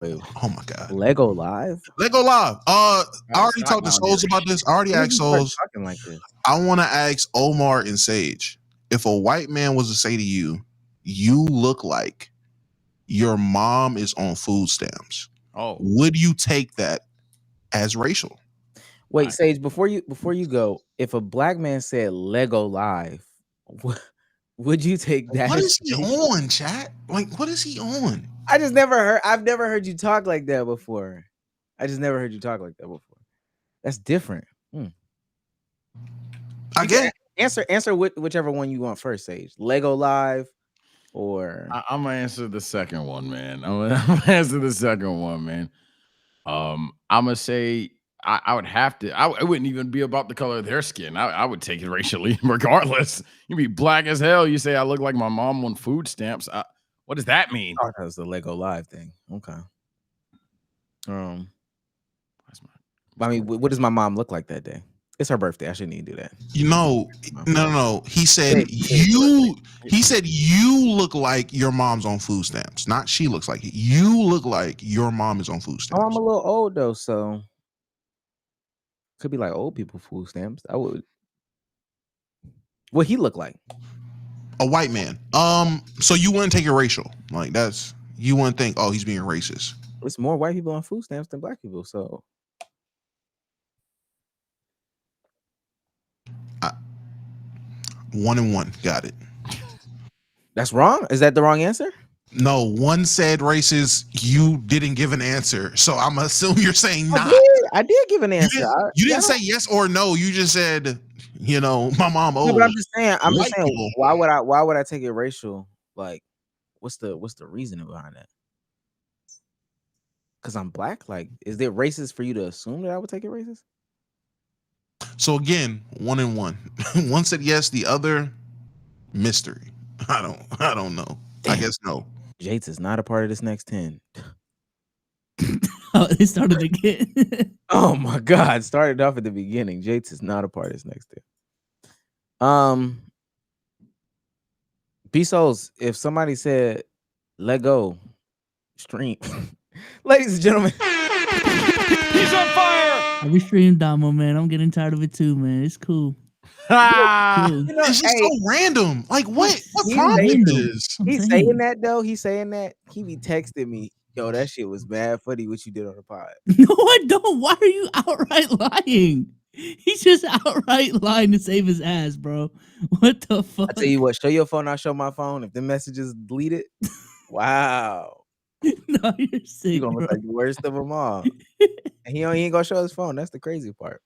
Wait, Oh my god. Lego Live? Lego Live. I It's already not talked to down Souls here. about this. I already When asked did you start Souls. talking like this? I want to ask Omar and Sage, if a white man was to say to you, "You look like your mom is on food stamps," would you take that as racial? Wait, Sage, before you go, if a black man said Lego Live, would you take that? What as is he racial? on, chat? Like, what is he on? I've never heard you talk like that before. I just never heard you talk like that before. That's different. I get answer whichever one you want first, Sage. Lego Live or I'm gonna answer the second one, man. I'm gonna answer the second one, man. I'm gonna say I would have to. It wouldn't even be about the color of their skin. I would take it racially, regardless. You be black as hell. You say I look like my mom on food stamps. What does that mean? Oh, that was the Lego Live thing. Okay. I mean, what does my mom look like that day? It's her birthday. I shouldn't even do that. No. He said you. He said you look like your mom's on food stamps. Not she looks like it. You look like your mom is on food stamps. Oh, I'm a little old though, so could be like old people food stamps. I would. What he look like? A white man. So you wouldn't take it racial. Like you wouldn't think, oh, he's being racist. It's more white people on food stamps than black people. So 1 and 1. Got it. That's wrong. Is that the wrong answer? No, one said racist. You didn't give an answer, so I'm assuming you're saying not. I did give an answer. You didn't say yes or no. You just said, my mom old. No, but I'm just saying. Why would I take it racial? Like, what's the reasoning behind that? Because I'm black. Like, is it racist for you to assume that I would take it racist? So again, 1 and 1. One said yes, the other mystery. I don't know. Damn. I guess no. Jates is not a part of this next 10. Oh, it started again. Oh my God. Started off at the beginning. Jates is not a part of this next 10. B-Souls, if somebody said, let go, stream. Ladies and gentlemen. He's on fire! I stream Damo, man. I'm getting tired of it too, man. It's cool. It's just so random. Like what prompted this? He's saying that though. He's saying that. He be texting me, yo, that shit was bad funny what you did on the pod. No, I don't. Why are you outright lying? He's just outright lying to save his ass, bro. What the fuck? I tell you what, show your phone, I'll show my phone. If the messages deleted, wow. No, you're sick. You're gonna look like the worst of them all. And he ain't gonna show his phone. That's the crazy part.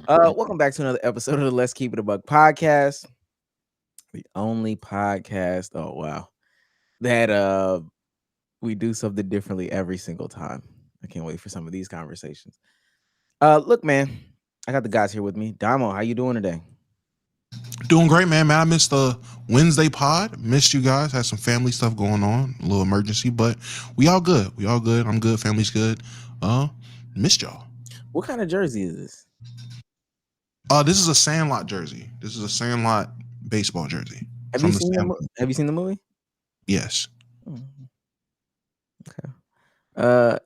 Welcome back to another episode of the Let's Keep It a Buck podcast. The only podcast, oh wow, that we do something differently every single time. I can't wait for some of these conversations. Look, man, I got the guys here with me. Damo, how you doing today? Doing great, man. I missed the Wednesday pod. Missed you guys. Had some family stuff going on. A little emergency, but we all good. I'm good. Family's good. Missed y'all. What kind of jersey is this? This is a Sandlot jersey. This is a Sandlot baseball jersey. Have you seen the movie? Yes. Okay.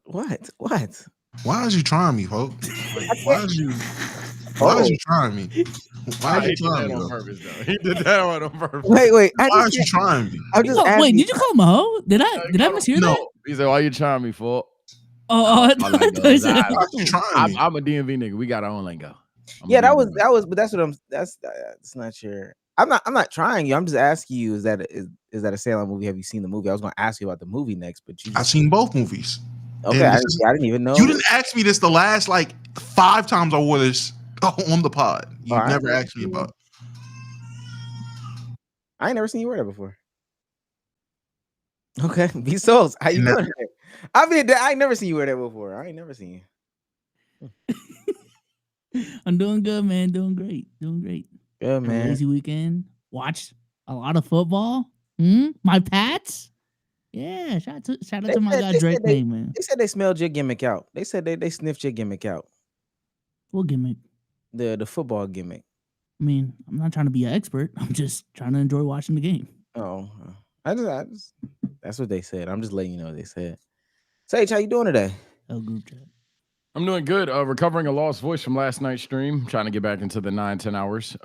What? Why is you trying me, folks? Why is you trying me? Why is you trying me? On purpose, though. He did that on purpose. Wait. Why are you trying me? Wait, did you call him a hoe? Did I mishear that? He said, "Why you trying me, for?" I'm a DMV nigga. We got our own lingo. Yeah, that was. But that's what that's not your. I'm not trying you. I'm just asking you. Is that a Salem movie? Have you seen the movie? I was going to ask you about the movie next, but I've seen both movies. Okay, I didn't even know. You didn't ask me this the last 5 times I wore this on the pod. You never asked me about it. I ain't never seen you wear that before. Okay, B-Souls, how you doing? I mean, I ain't never seen you wear that before. I ain't never seen you. I'm doing good, man. Doing great. Good, man. Lazy weekend. Watched a lot of football. My Pats. Yeah, shout out to my guy Drake, man. They said they smelled your gimmick out. They said they sniffed your gimmick out. What gimmick? The football gimmick. I mean, I'm not trying to be an expert. I'm just trying to enjoy watching the game. Oh, I just That's what they said. I'm just letting you know what they said. Sage, how you doing today? Oh, group chat. I'm doing good. Recovering a lost voice from last night's stream. Trying to get back into the 9-10 hours.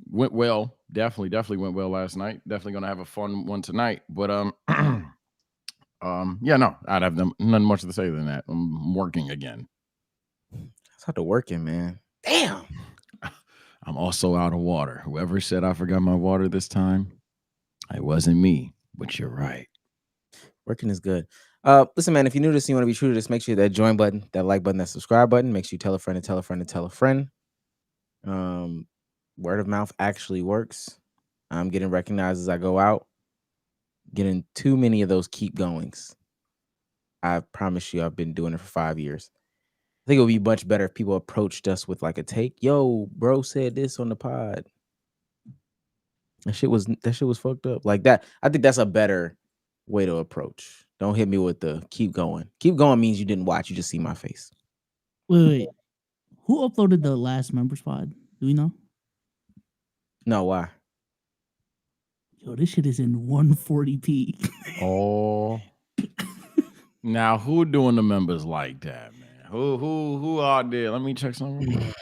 Went well. Definitely went well last night. Definitely gonna have a fun one tonight. But yeah, no, I'd have nothing much to say than that. I'm working again. That's how to working, man. Damn. I'm also out of water. Whoever said I forgot my water this time, it wasn't me. But you're right. Working is good. Listen, man, if you're new to this and you want to be true to this, make sure that join button, that like button, that subscribe button. Make sure you tell a friend and tell a friend and tell a friend. Word of mouth actually works. I'm getting recognized as I go out. Getting too many of those keep goings. I promise you, I've been doing it for 5 years. I think it would be much better if people approached us with like a take. Yo, bro said this on the pod. That shit was fucked up. Like that. I think that's a better way to approach. Don't hit me with the keep going. Keep going means you didn't watch. You just see my face. Wait. Who uploaded the last members pod? Do we know? No, why? Yo, this shit is in 140p. Oh. Now, who doing the members like that, man? Who out there? Let me check something.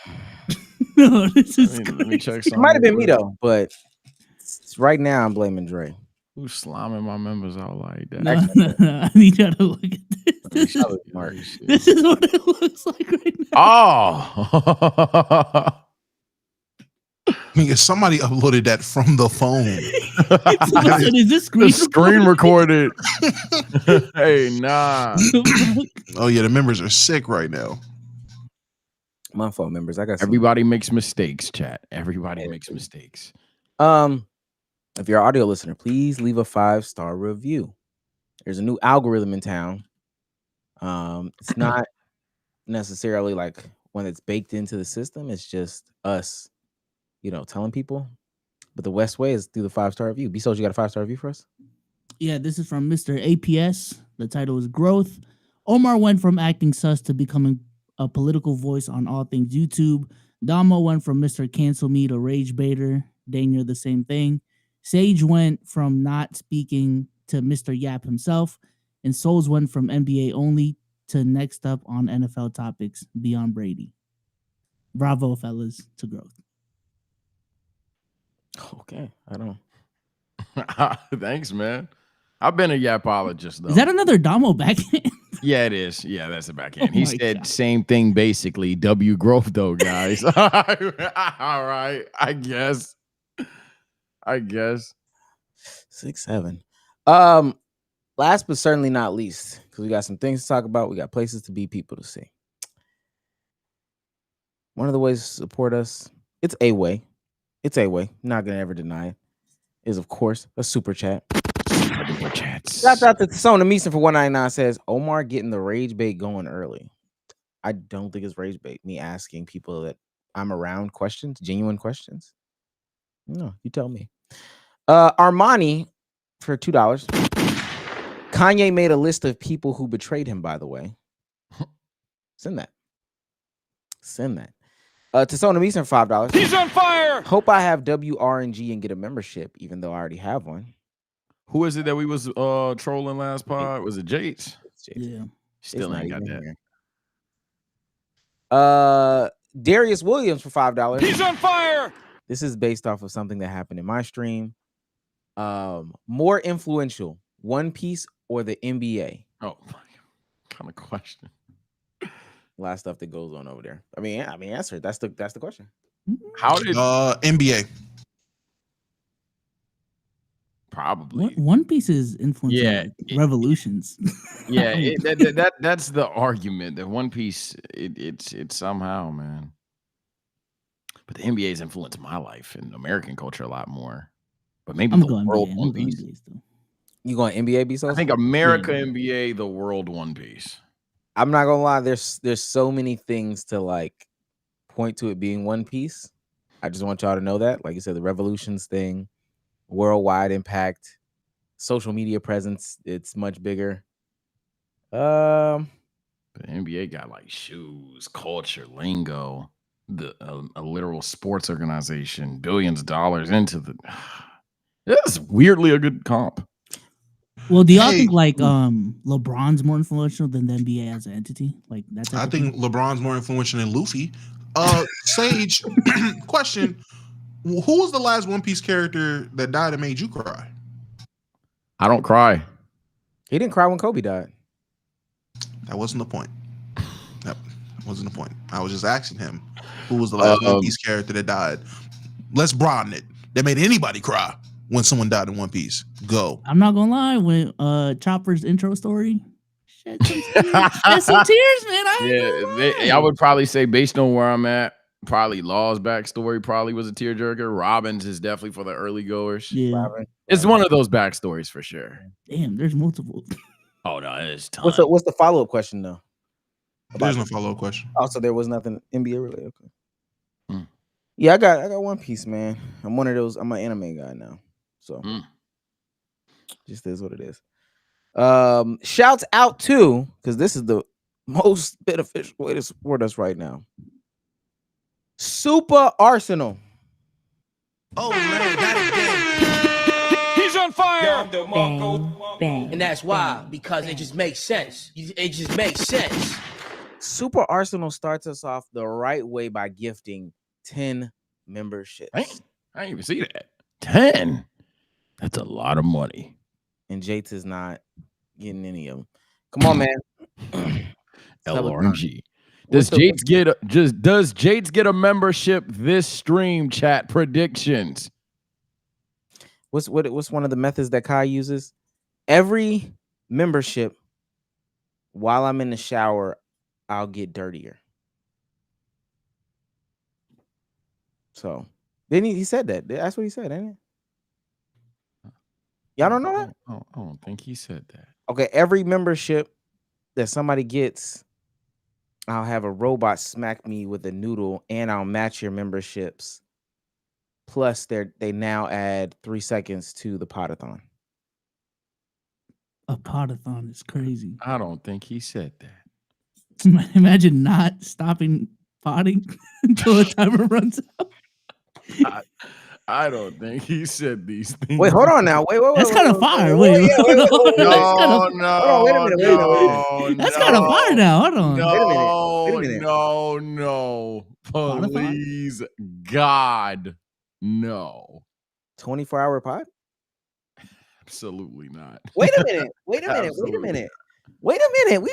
No, this is let me check It something. might have been me though, but right now I'm blaming Dre. Who's slamming my members out like that? No. I need y'all to look at this. This is what it looks like right now. Oh. I mean, if somebody uploaded that from the phone. Is this screen recorded? Hey, nah. Oh yeah, the members are sick right now. My fault, members. I got everybody makes mistakes, chat. Everybody makes mistakes. If you're an audio listener, please leave a 5-star review. There's a new algorithm in town. It's not necessarily like one that's baked into the system. It's just us, telling people. But the West way is through the 5-star review. B-Soul, you got a 5-star review for us? Yeah, this is from Mr. APS. The title is Growth. Omar went from acting sus to becoming a political voice on all things YouTube. Damo went from Mr. Cancel Me to Rage Baiter. Daniel, the same thing. Sage went from not speaking to Mr. Yap himself. And Souls went from NBA only to next up on NFL topics, Beyond Brady. Bravo, fellas, to Growth. Okay, I don't. Thanks, man. I've been a yapologist, though. Is that another Damo backhand? Yeah, it is. Yeah, that's a backhand. He said God. Same thing, basically. W growth, though, guys. All right. I guess. 6-7. Last but certainly not least, because we got some things to talk about. We got places to be, people to see. One of the ways to support us, it's a way. Not gonna ever deny it. Is of course a super chat. Shout out to Sona Meeson for $1.99 says Omar getting the rage bait going early. I don't think it's rage bait. Me asking people that I'm around questions, genuine questions. No, you tell me. Armani for $2. Kanye made a list of people who betrayed him, by the way. Send that. To Sona Meeson for $5. He's on fire. Hope I have WRNG and get a membership, even though I already have one. Who is it that we was trolling last pod? Was it Jates? Yeah. Still ain't got that. Darius Williams for $5. He's on fire. This is based off of something that happened in my stream. More influential, One Piece or the NBA? Oh, what kind of question. A lot of stuff that goes on over there. I mean, answer. That's the question. How did NBA? Probably. One Piece is influencing revolutions. Yeah, that's the argument that One Piece it's somehow, man. But the NBA's influenced my life and American culture a lot more. But maybe the world NBA. One Piece. You going NBA, B-Soul? I think America NBA, the world One Piece. I'm not gonna lie. There's so many things to like point to it being One Piece. I just want y'all to know that, like you said, the revolutions thing, worldwide impact, social media presence, it's much bigger. The NBA got like shoes, culture, lingo, a literal sports organization, billions of dollars into the. That's weirdly a good comp. Well, do y'all think like LeBron's more influential than the NBA as an entity? Like that's I think LeBron's more influential than Luffy. Sage, question: who was the last One Piece character that died and made you cry? I don't cry. He didn't cry when Kobe died. That wasn't the point. That wasn't the point. I was just asking him who was the last One Piece character that died. Let's broaden it. That made anybody cry when someone died in One Piece. Go. I'm not gonna lie. When Chopper's intro story, shed some tears, man. I would probably say, based on where I'm at, probably Law's backstory probably was a tearjerker. Robin's is definitely for the early goers. Yeah, Robin. It's one of those backstories for sure. Damn, there's multiple. Oh no, it's ton. What's the follow-up question though? There's no follow-up question. Oh, so there was nothing NBA related. Okay. Yeah, I got One Piece, man. I'm one of those. I'm an anime guy now, so just is what it is. Shouts out to, because this is the most beneficial way to support us right now. Super Arsenal. Oh man, got it. He's on fire. Bang. And that's why, because it just makes sense. It just makes sense. Super Arsenal starts us off the right way by gifting 10 memberships. I didn't even see that. 10. That's a lot of money. And Jates is not getting any of them. Come on, man. LRNG. Does Jates get a membership this stream? Chat predictions. What's one of the methods that Kai uses? Every membership, while I'm in the shower, I'll get dirtier. So then he said that. That's what he said, ain't it? Y'all don't know that? I don't think he said that. Okay, every membership that somebody gets, I'll have a robot smack me with a noodle, and I'll match your memberships. Plus, they now add 3 seconds to the Podathon. A Podathon is crazy. I don't think he said that. Imagine not stopping potting until the timer runs out. I don't think he said these things. Wait, hold on now. Wait. That's kind of fire. Wait. Wait No. Wait a minute. That's kind of fire now. Hold on. Wait a minute. No. Please, God, no. 24-hour pod? Absolutely not. Wait a minute. We've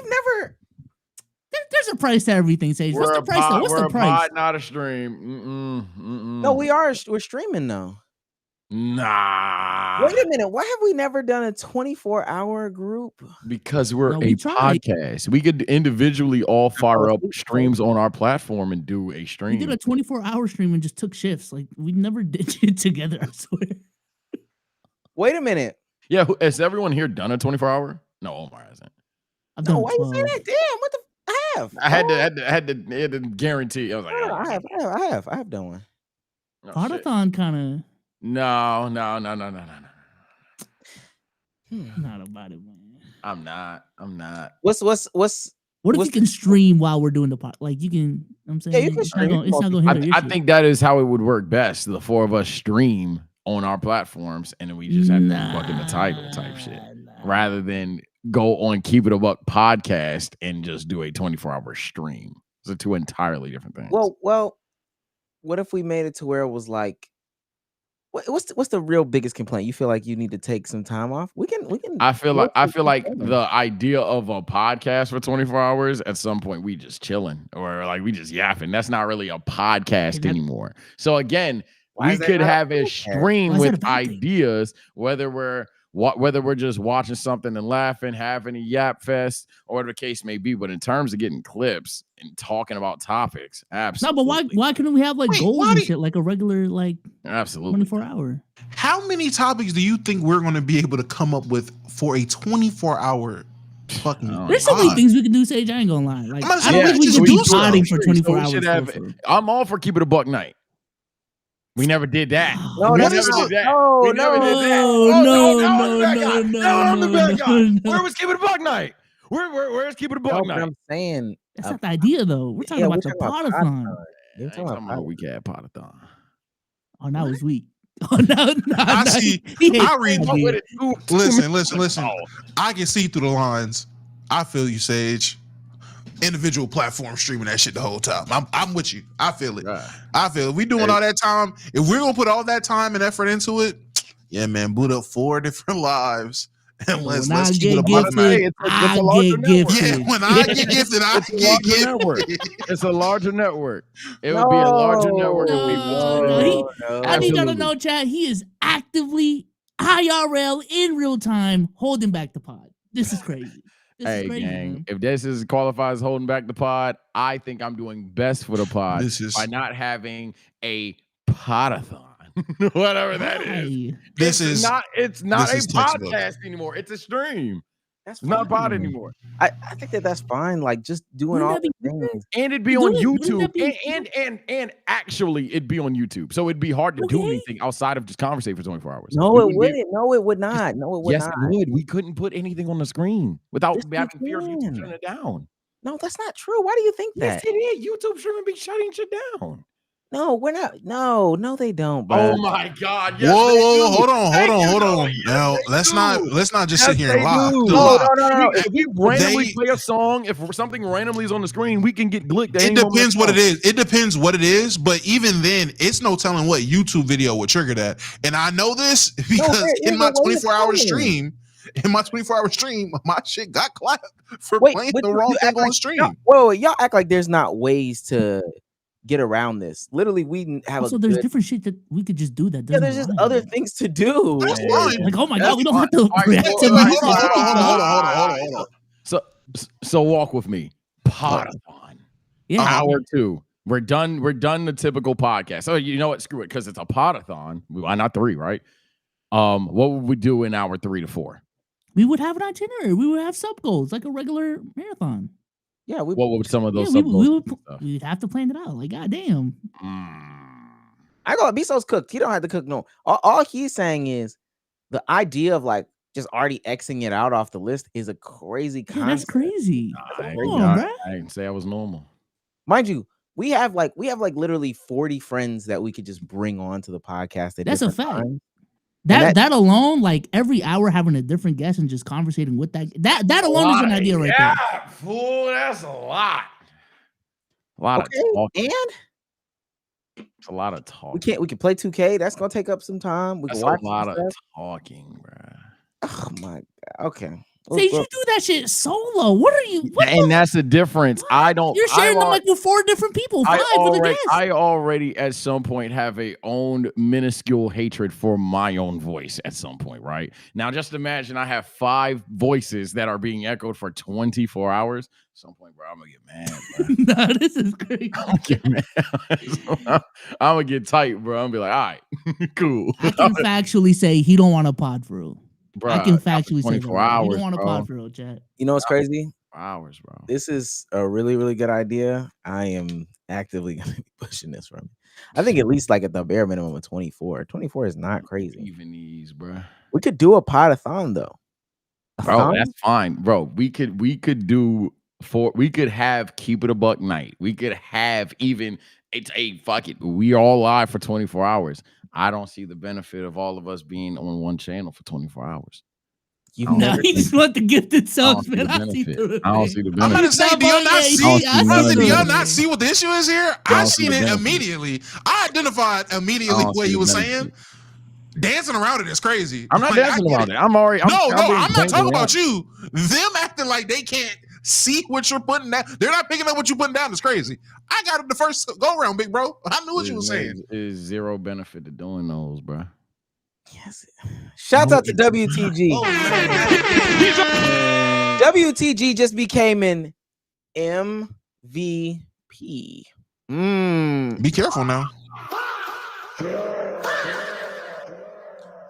never. There's a price to everything, Sage. What's the price? What's the price? Pod, not a stream. No, we're streaming though. Nah. Wait a minute. Why have we never done a 24-hour group? Because we're a podcast. We could individually all fire up streams on our platform and do a stream. We did a 24-hour stream and just took shifts. Like we never did it together, I swear. Wait a minute. Yeah, has everyone here done a 24-hour? No, Omar hasn't. No, why you say that? Damn, what the I have. I had to guarantee. I was like, I have done one. Podathon kind of. No. Not about it, man. I'm not. What if you can stream while we're doing the pod? Like you can. I'm saying, yeah, you can stream. It's not going to hinder. I think that is how it would work best. The four of us stream on our platforms, and then we just have to fuck in the title type shit, rather than go on Keep It a Buck podcast and just do a 24-hour stream. Those are two entirely different things. Well, what if we made it to where it was like, what's the real biggest complaint? You feel like you need to take some time off? We can. I feel like the idea of a podcast for 24 hours at some point we just chilling or like we just yapping. That's not really a podcast anymore. So again, we could have a stream with ideas, whether we're just watching something and laughing, having a yap fest, or whatever the case may be. But in terms of getting clips and talking about topics, absolutely. No, but why couldn't we have like goals and shit, like a regular absolutely 24-hour? How many topics do you think we're going to be able to come up with for a 24-hour fucking? There's so many things we can do, Sage. I ain't gonna lie. Like, I don't think we can be potting for 24 hours. I'm all for Keep It a Buck night. We never did that. No. Where was Keep It a Buck night? Where's Keep It a Buck night? I'm saying that's not the idea, though. We're talking about the Podathon. We're talking about weekend Podathon. Oh, now it's weak. Oh no! I see. I read. Listen. Oh. I can see through the lines. I feel you, Sage. Individual platform streaming that shit the whole time. I'm with you. I feel it. Right. I feel it. We doing all that time. If we're gonna put all that time and effort into it, yeah, man, boot up 4 different lives and let's keep it a gifted. It's a larger network. Yeah, when I get gifted, I get gifted. It's a larger network. It would be a larger network if we wanted. I need y'all to know, chat. He is actively IRL in real time holding back the pod. This is crazy. Hey, gang, man. If this is qualifies holding back the pod, I think I'm doing best for the pod by not having a podathon. Whatever that is. It's not a podcast anymore. It's a stream. It's not a pod anymore. I think that's fine. Like just doing all the things. And it'd be on YouTube. And actually it'd be on YouTube. So it'd be hard to do anything outside of just conversate for 24 hours. No, it wouldn't. No, it would not. No, it would not. Yes, it would. We couldn't put anything on the screen without having fear of YouTube shutting it down. No, that's not true. Why do you think that? Yes, it is. YouTube shouldn't be shutting shit down. No, we're not. No, they don't, bro. Oh my God! Yes, whoa, hold on. Now let's not just sit here and lie. No. If we randomly play a song, if something randomly is on the screen, we can get glicked. It depends what it is. It depends what it is, but even then, it's no telling what YouTube video would trigger that. And I know this because in my 24-hour stream, my shit got clapped for playing the wrong thing on stream. Y'all act like there's not ways to get around this. Literally, we have there's different shit that we could just do that. Yeah, there's just other things to do. Like, oh my God, we don't have to react to Hold on. So walk with me. Podathon. Yeah. Hour 2. We're done the typical podcast. So you know what? Screw it, because it's a podathon. Why not 3, right? What would we do in hour 3 to 4? We would have an itinerary. We would have sub goals like a regular marathon. Yeah, what would some of those sub goals? We'd have to plan it out. Like, goddamn. I go, Biso's cooked. He don't have to cook no. All he's saying is the idea of like just already Xing it out off the list is a crazy concept. That's crazy. I didn't say I was normal. Mind you, we have like literally 40 friends that we could just bring on to the podcast. That's a fact. Times. That alone, like every hour having a different guest and just conversating with that alone is an idea right there. Yeah, fool, that's a lot. A lot of talking. And it's a lot of talking. We can play 2K. That's gonna take up some time. We that's can watch a lot of talking, bro. Oh my God. Okay. See, you do that shit solo. What are you? And that's the difference. I don't. You're sharing them like with 4 different people. 5 with a guest. I already at some point have a own minuscule hatred for my own voice at some point, right? Now, just imagine I have 5 voices that are being echoed for 24 hours. At some point, bro, I'm gonna get mad. Bro. No, this is crazy. I'm gonna get mad. I'm gonna get tight, bro. I'm gonna be like, all right, cool. I can factually say he don't want a pod for real. Bruh, I can factually say 24 hours. You don't want to pod for real, chat. You know what's crazy? Hours, bro. This is a really, really good idea. I am actively going to be pushing this from. I think at least like at the bare minimum of 24. 24 is not crazy. Even these, bro. We could do a podathon though. Bro, that's fine, bro. We could do we could have keep it a buck night. We could have even fuck it. We all live for 24 hours. I don't see the benefit of all of us being on one channel for 24 hours. You just want the gifted subs, man. I don't see the benefit. I'm gonna say, do y'all not see what the issue is here? I seen it immediately. I identified immediately what he was saying. Dancing around it is crazy. I'm not dancing around it. I'm already. I'm not talking about you. Them acting like they can't see what you're putting down. They're not picking up what you're putting down. It's crazy. I got it the first go around, big bro. I knew what you were saying. There's zero benefit to doing those, bro. Yes. Shout out to WTG. WTG just became an MVP. Be careful now.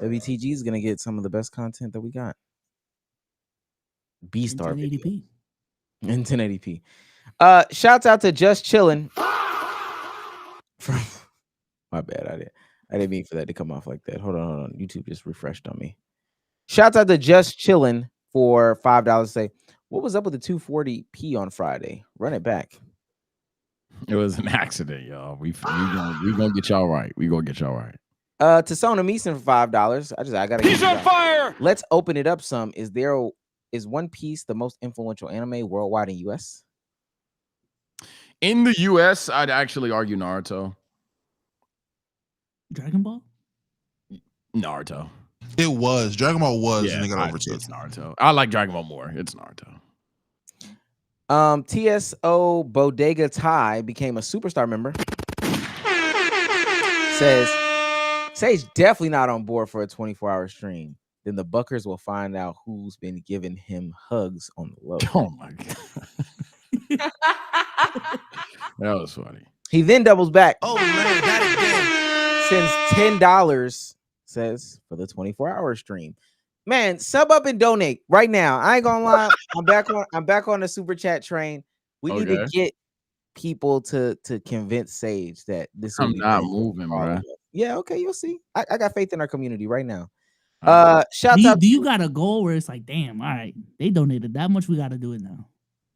WTG is gonna get some of the best content that we got. B-star video. In 1080p. Shouts out to Just Chillin'. My bad, I didn't mean for that to come off like that. Hold on. YouTube just refreshed on me. Shouts out to Just Chillin' for $5. Say, what was up with the 240p on Friday? Run it back. It was an accident, y'all. We gonna get y'all right. We gonna get y'all right. To Sona Meeson for $5. I gotta. He's on fire. Let's open it up some. Is One Piece the most influential anime worldwide in US? In the US, I'd actually argue Naruto. Dragon Ball? Naruto. It was. Dragon Ball was, Yeah, and they got overtook. It's Naruto. I like Dragon Ball more. It's Naruto. TSO Bodega Thai became a superstar member. Says Sage definitely not on board for a 24-hour stream. Then the Buckers will find out who's been giving him hugs on the low. Oh my god. That was funny. He then doubles back. Oh man, that Sends $10, says, for the 24-hour stream. Man, sub up and donate right now. I ain't gonna lie. I'm back on the super chat train. We need to get people to convince Sage that this. I'm not moving, bro. Yeah, okay, you'll see. I got faith in our community right now. Do you got a goal where it's like, damn, all right, they donated that much, we got to do it now?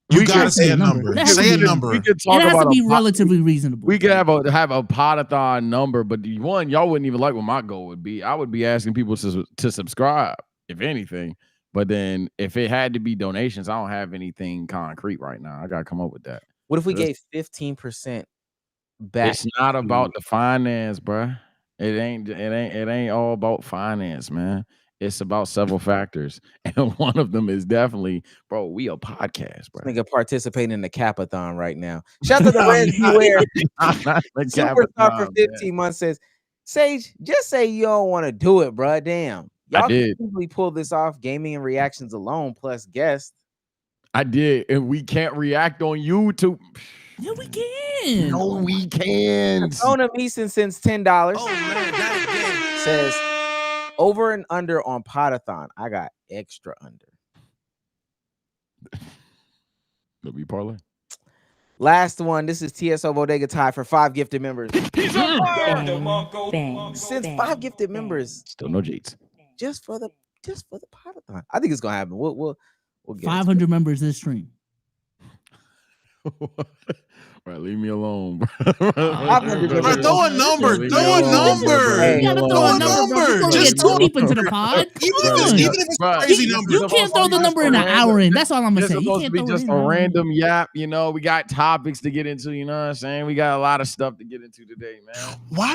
You gotta say a number. Say a number. We could talk it has about to be relatively reasonable. We could have a Podathon number, but y'all wouldn't even like what my goal would be. I would be asking people to subscribe, if anything. But then if it had to be donations, I don't have anything concrete right now. I gotta come up with that. What if we gave 15% back? It's not about the finance, bro. It ain't all about finance, man. It's about several factors, and one of them is definitely, bro. We a podcast, bro. Nigga participating in the Capathon right now. Shout out to the Reds Beware. Superstar for 15 months says, Sage, just say you don't want to do it, bro. Damn, y'all can easily pull this off. Gaming and reactions alone, plus guests. I did, and we can't react on YouTube. Yeah, we can. No, we can. Sona Meeson sends $10. Oh man, that says over and under on Podathon. I got extra under. It'll be parlay. Last one. This is TSO Bodega Thai for 5 gifted members. He's on fire. Since 5 gifted members, still no Jates. Just for the Podathon. I think it's gonna happen. We'll get 500 members this stream. Right, leave me alone, bro. Throw a number. Throw a number. Throw a number. Just too deep into the pod. Even if it's a crazy number. You can't throw the number in an hour in. That's all I'm gonna say. You can't be just a random yap. You know, we got topics to get into. You know what I'm saying? We got a lot of stuff to get into today, man. Why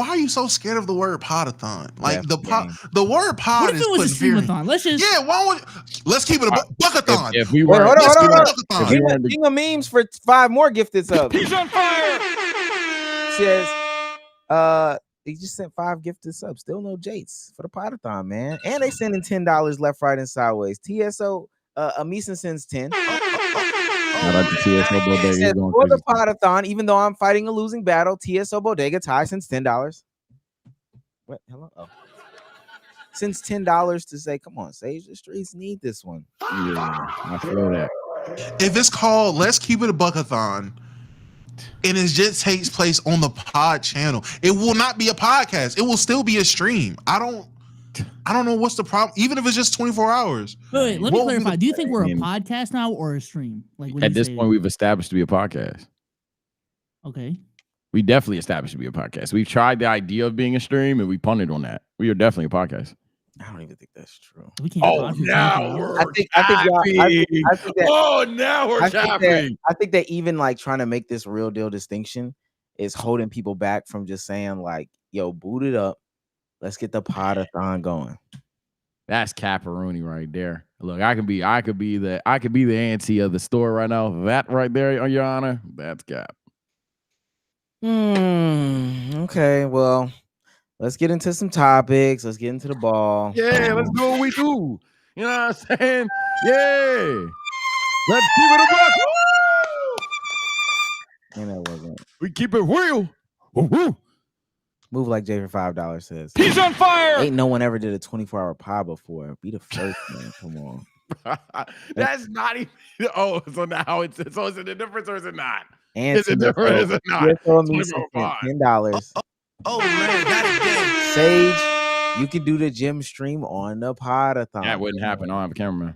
are you so scared of the word podathon? Like the word pod what if is it was a streamathon? Let's keep it a buckathon. If we were King of memes for 5 more gifted subs. He's on fire. Says he just sent 5 gifted subs. Still no Jates for the Podathon, man. And they sending $10 left, right, and sideways. TSO Meeson sends 10. Shout out to TSO Bodega. Says, for the Podathon, even though I'm fighting a losing battle, TSO Bodega Thai sends $10. What? Hello? Oh. Sends $10 to say, come on, Sage, the streets need this one. Yeah, I feel that. If it's called Let's Keep It a Buckathon, and it just takes place on the pod channel, it will not be a podcast. It will still be a stream. I don't know what's the problem, even if it's just 24 hours. Wait, let me clarify. Do you think we're a podcast now or a stream? Like at this point, we've established to be a podcast. Okay. We definitely established to be a podcast. We've tried the idea of being a stream, and we punted on that. We are definitely a podcast. I don't even think that's true. We can't now we're I think that, now we're capping. I think that even like trying to make this real deal distinction is holding people back from just saying like, yo, boot it up. Let's get the Podathon going. That's Caparoni right there. Look, I could be the auntie of the store right now. That right there, Your Honor, that's Cap. Okay, well, let's get into some topics. Let's get into the ball. Yeah, let's do what we do. You know what I'm saying? Yeah. Let's keep it a buck. And that wasn't. We keep it real. Woo-hoo. Move like Jay for $5 says. He's on fire. Ain't no one ever did a 24-hour pod before. Be the first, man. Come on. That's not even. Oh, so now it's is it a difference or is it not? And is it different? Is it not? $10. Oh man, that is Sage, you can do the gym stream on the Podathon. That wouldn't happen. I don't have a cameraman.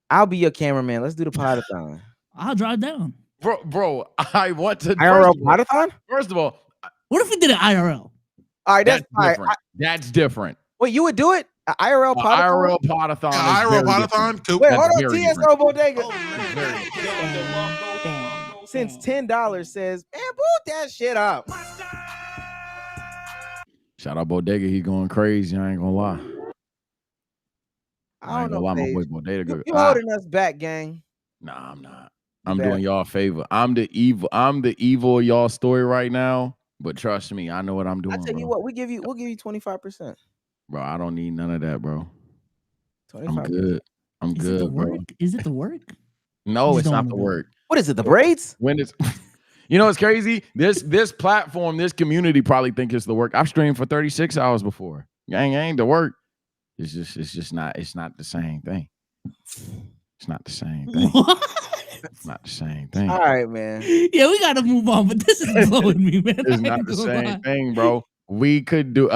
I'll be your cameraman. Let's do the Podathon. I'll drive down. Bro, I want to IRL Podathon? First of all, what if we did an IRL? All right, that's different. That's different. Wait, you would do it? IRL Podathon? IRL Podathon. IRL Podathon. Wait, hold on. TSO Bodega. Since $10 says, man, boot that shit up. Shout out Bodega. He going crazy. I ain't gonna lie. I don't know. My boy Bodega. You holding us back, gang. Nah, I'm not. I'm doing y'all a favor. I'm the evil of y'all story right now. But trust me, I know what I'm doing. I tell you what, we'll give you 25%. Bro, I don't need none of that, bro. 25%. I'm good. I'm Is good, it the bro. work? Is it the work? No, it's not the work. What is it? The braids? When it's you know, it's crazy. This platform, this community probably think it's the work. I've streamed for 36 hours before. Gang ain't the work. It's not the same thing. It's not the same thing. It's not the same thing. All right, man. Yeah, we gotta move on, but this is blowing me, man. It's not the same thing, bro. We could do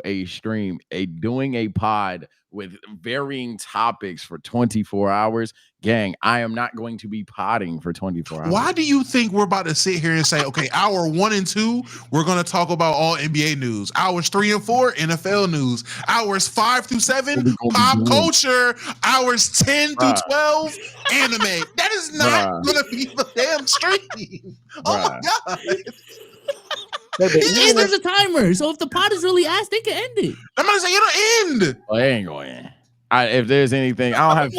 a stream, doing a pod with varying topics for 24 hours. Gang, I am not going to be podding for 24 hours. Why do you think we're about to sit here and say, okay, hour 1 and 2, we're going to talk about all NBA news. Hours 3 and 4, NFL news. Hours 5 through 7, pop culture. Hours 10 through 12, anime. That is not going to be the damn stream. Oh my God. There's a timer, so if the pod is really ass, they can end it. I'm gonna say it'll end. Oh, it ain't going in. If there's anything, I don't have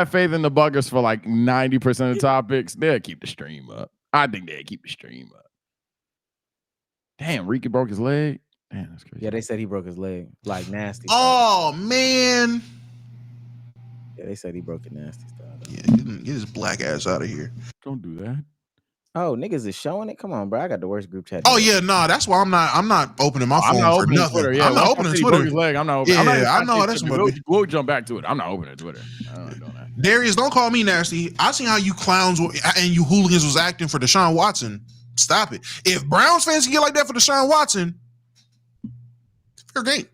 faith in the buggers for like 90% of the topics. They'll keep the stream up. I think they'll keep the stream up. Damn, Ricky broke his leg. Damn, that's crazy. Yeah, they said he broke his leg, like nasty. Oh man. Yeah, they said he broke it nasty style. Yeah, get his black ass out of here. Don't do that. Oh, niggas is showing it. Come on, bro. I got the worst group chat. Oh yeah, nah. That's why I'm not opening my phone for nothing. Twitter, yeah. I'm not opening Twitter. His leg. I'm not opening. Yeah, I know that's what. We'll jump back to it. I'm not opening Twitter. I'm not doing that. Darius, don't call me nasty. I seen how you clowns and you hooligans was acting for Deshaun Watson. Stop it. If Browns fans can get like that for Deshaun Watson, fair game.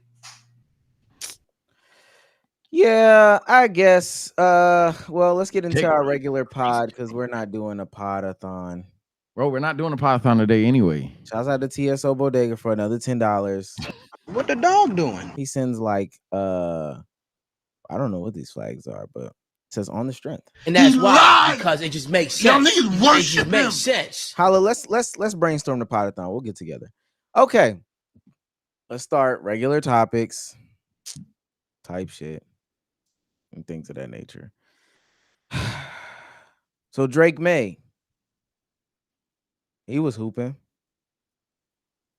Yeah, I guess. Well, let's get into our regular pod because we're not doing a podathon. Bro, we're not doing a podathon today anyway. Shouts out to TSO Bodega for another $10. What the dog doing? He sends like I don't know what these flags are, but it says on the strength. And that's why, because it just makes sense. Y'all niggas worship it just makes sense. Holla, let's brainstorm the podathon. We'll get together. Okay. Let's start regular topics. Type shit. And things of that nature. So Drake May, he was hooping.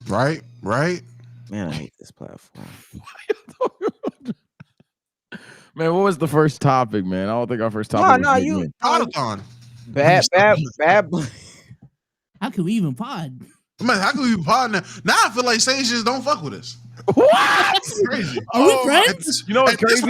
Right. Man, I hate this platform. Man, what was the first topic, man? I don't think our first topic. No, you Podathon. Bad. How can we even pod? Man, how can we be pod now? Now I feel like Sage just don't fuck with us. What? Crazy. Are we friends? You know what's crazy?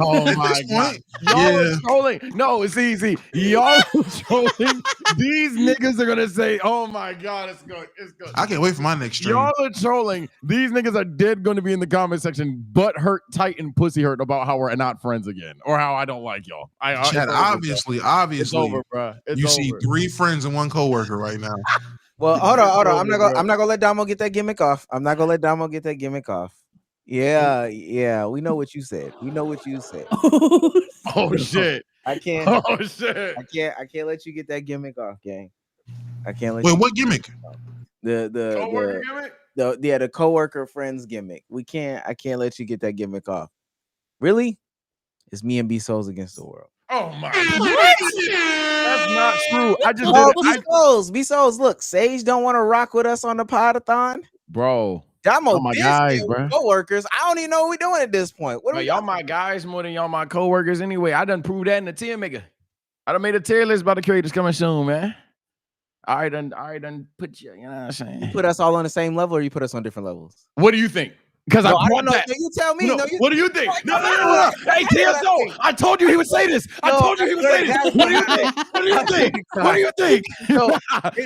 Oh my God. Y'all are trolling. No, it's easy. Y'all are trolling. These niggas are gonna say, oh my God, it's good. I can't wait for my next stream. Y'all are trolling. These niggas are dead gonna be in the comment section, butt hurt, tight, and pussy hurt about how we're not friends again. Or how I don't like y'all. Chad, obviously, it's over, bro. You see 3 friends and 1 coworker right now. Well, hold on. I'm not gonna let Damo get that gimmick off. Yeah. We know what you said. Oh shit. I can't. Oh shit. I can't let you get that gimmick off, gang. I can't let. Wait, what gimmick? The coworker friends gimmick. I can't let you get that gimmick off. Really? It's me and B Souls against the world. Oh my God. That's not true. I just did B Souls. Look, Sage don't want to rock with us on the podathon, bro. Damo, my guys, bro. Coworkers. I don't even know what we're doing at this point. What bro, y'all my guys more than y'all my coworkers anyway. I done proved that in the tier maker. I done made a tier list about the creators coming soon, man. I done put you know what I'm saying? You put us all on the same level, or you put us on different levels? What do you think? Because I don't know. That. You tell me. What do you think? No. Hey, TSO, I told you he would say this. What do you think?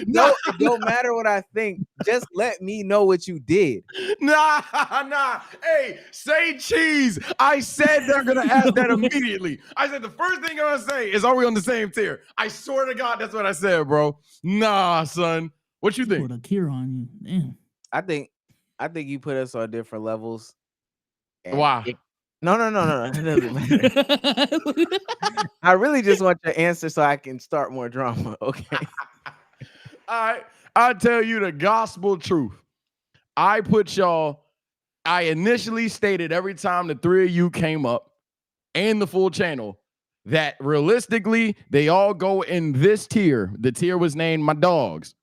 No, it don't matter what I think. Just let me know what you did. Nah. Hey, say cheese. I said they're going to ask that immediately. I said the first thing I'm going to say is, are we on the same tier? I swear to God, that's what I said, bro. Nah, son. What you think? Put a cure on you. Damn. I think you put us on different levels. Why? No. It doesn't matter. I really just want your answer so I can start more drama. Okay. All right. I'll tell you the gospel truth. I initially stated every time the three of you came up and the full channel that realistically they all go in this tier. The tier was named my dogs.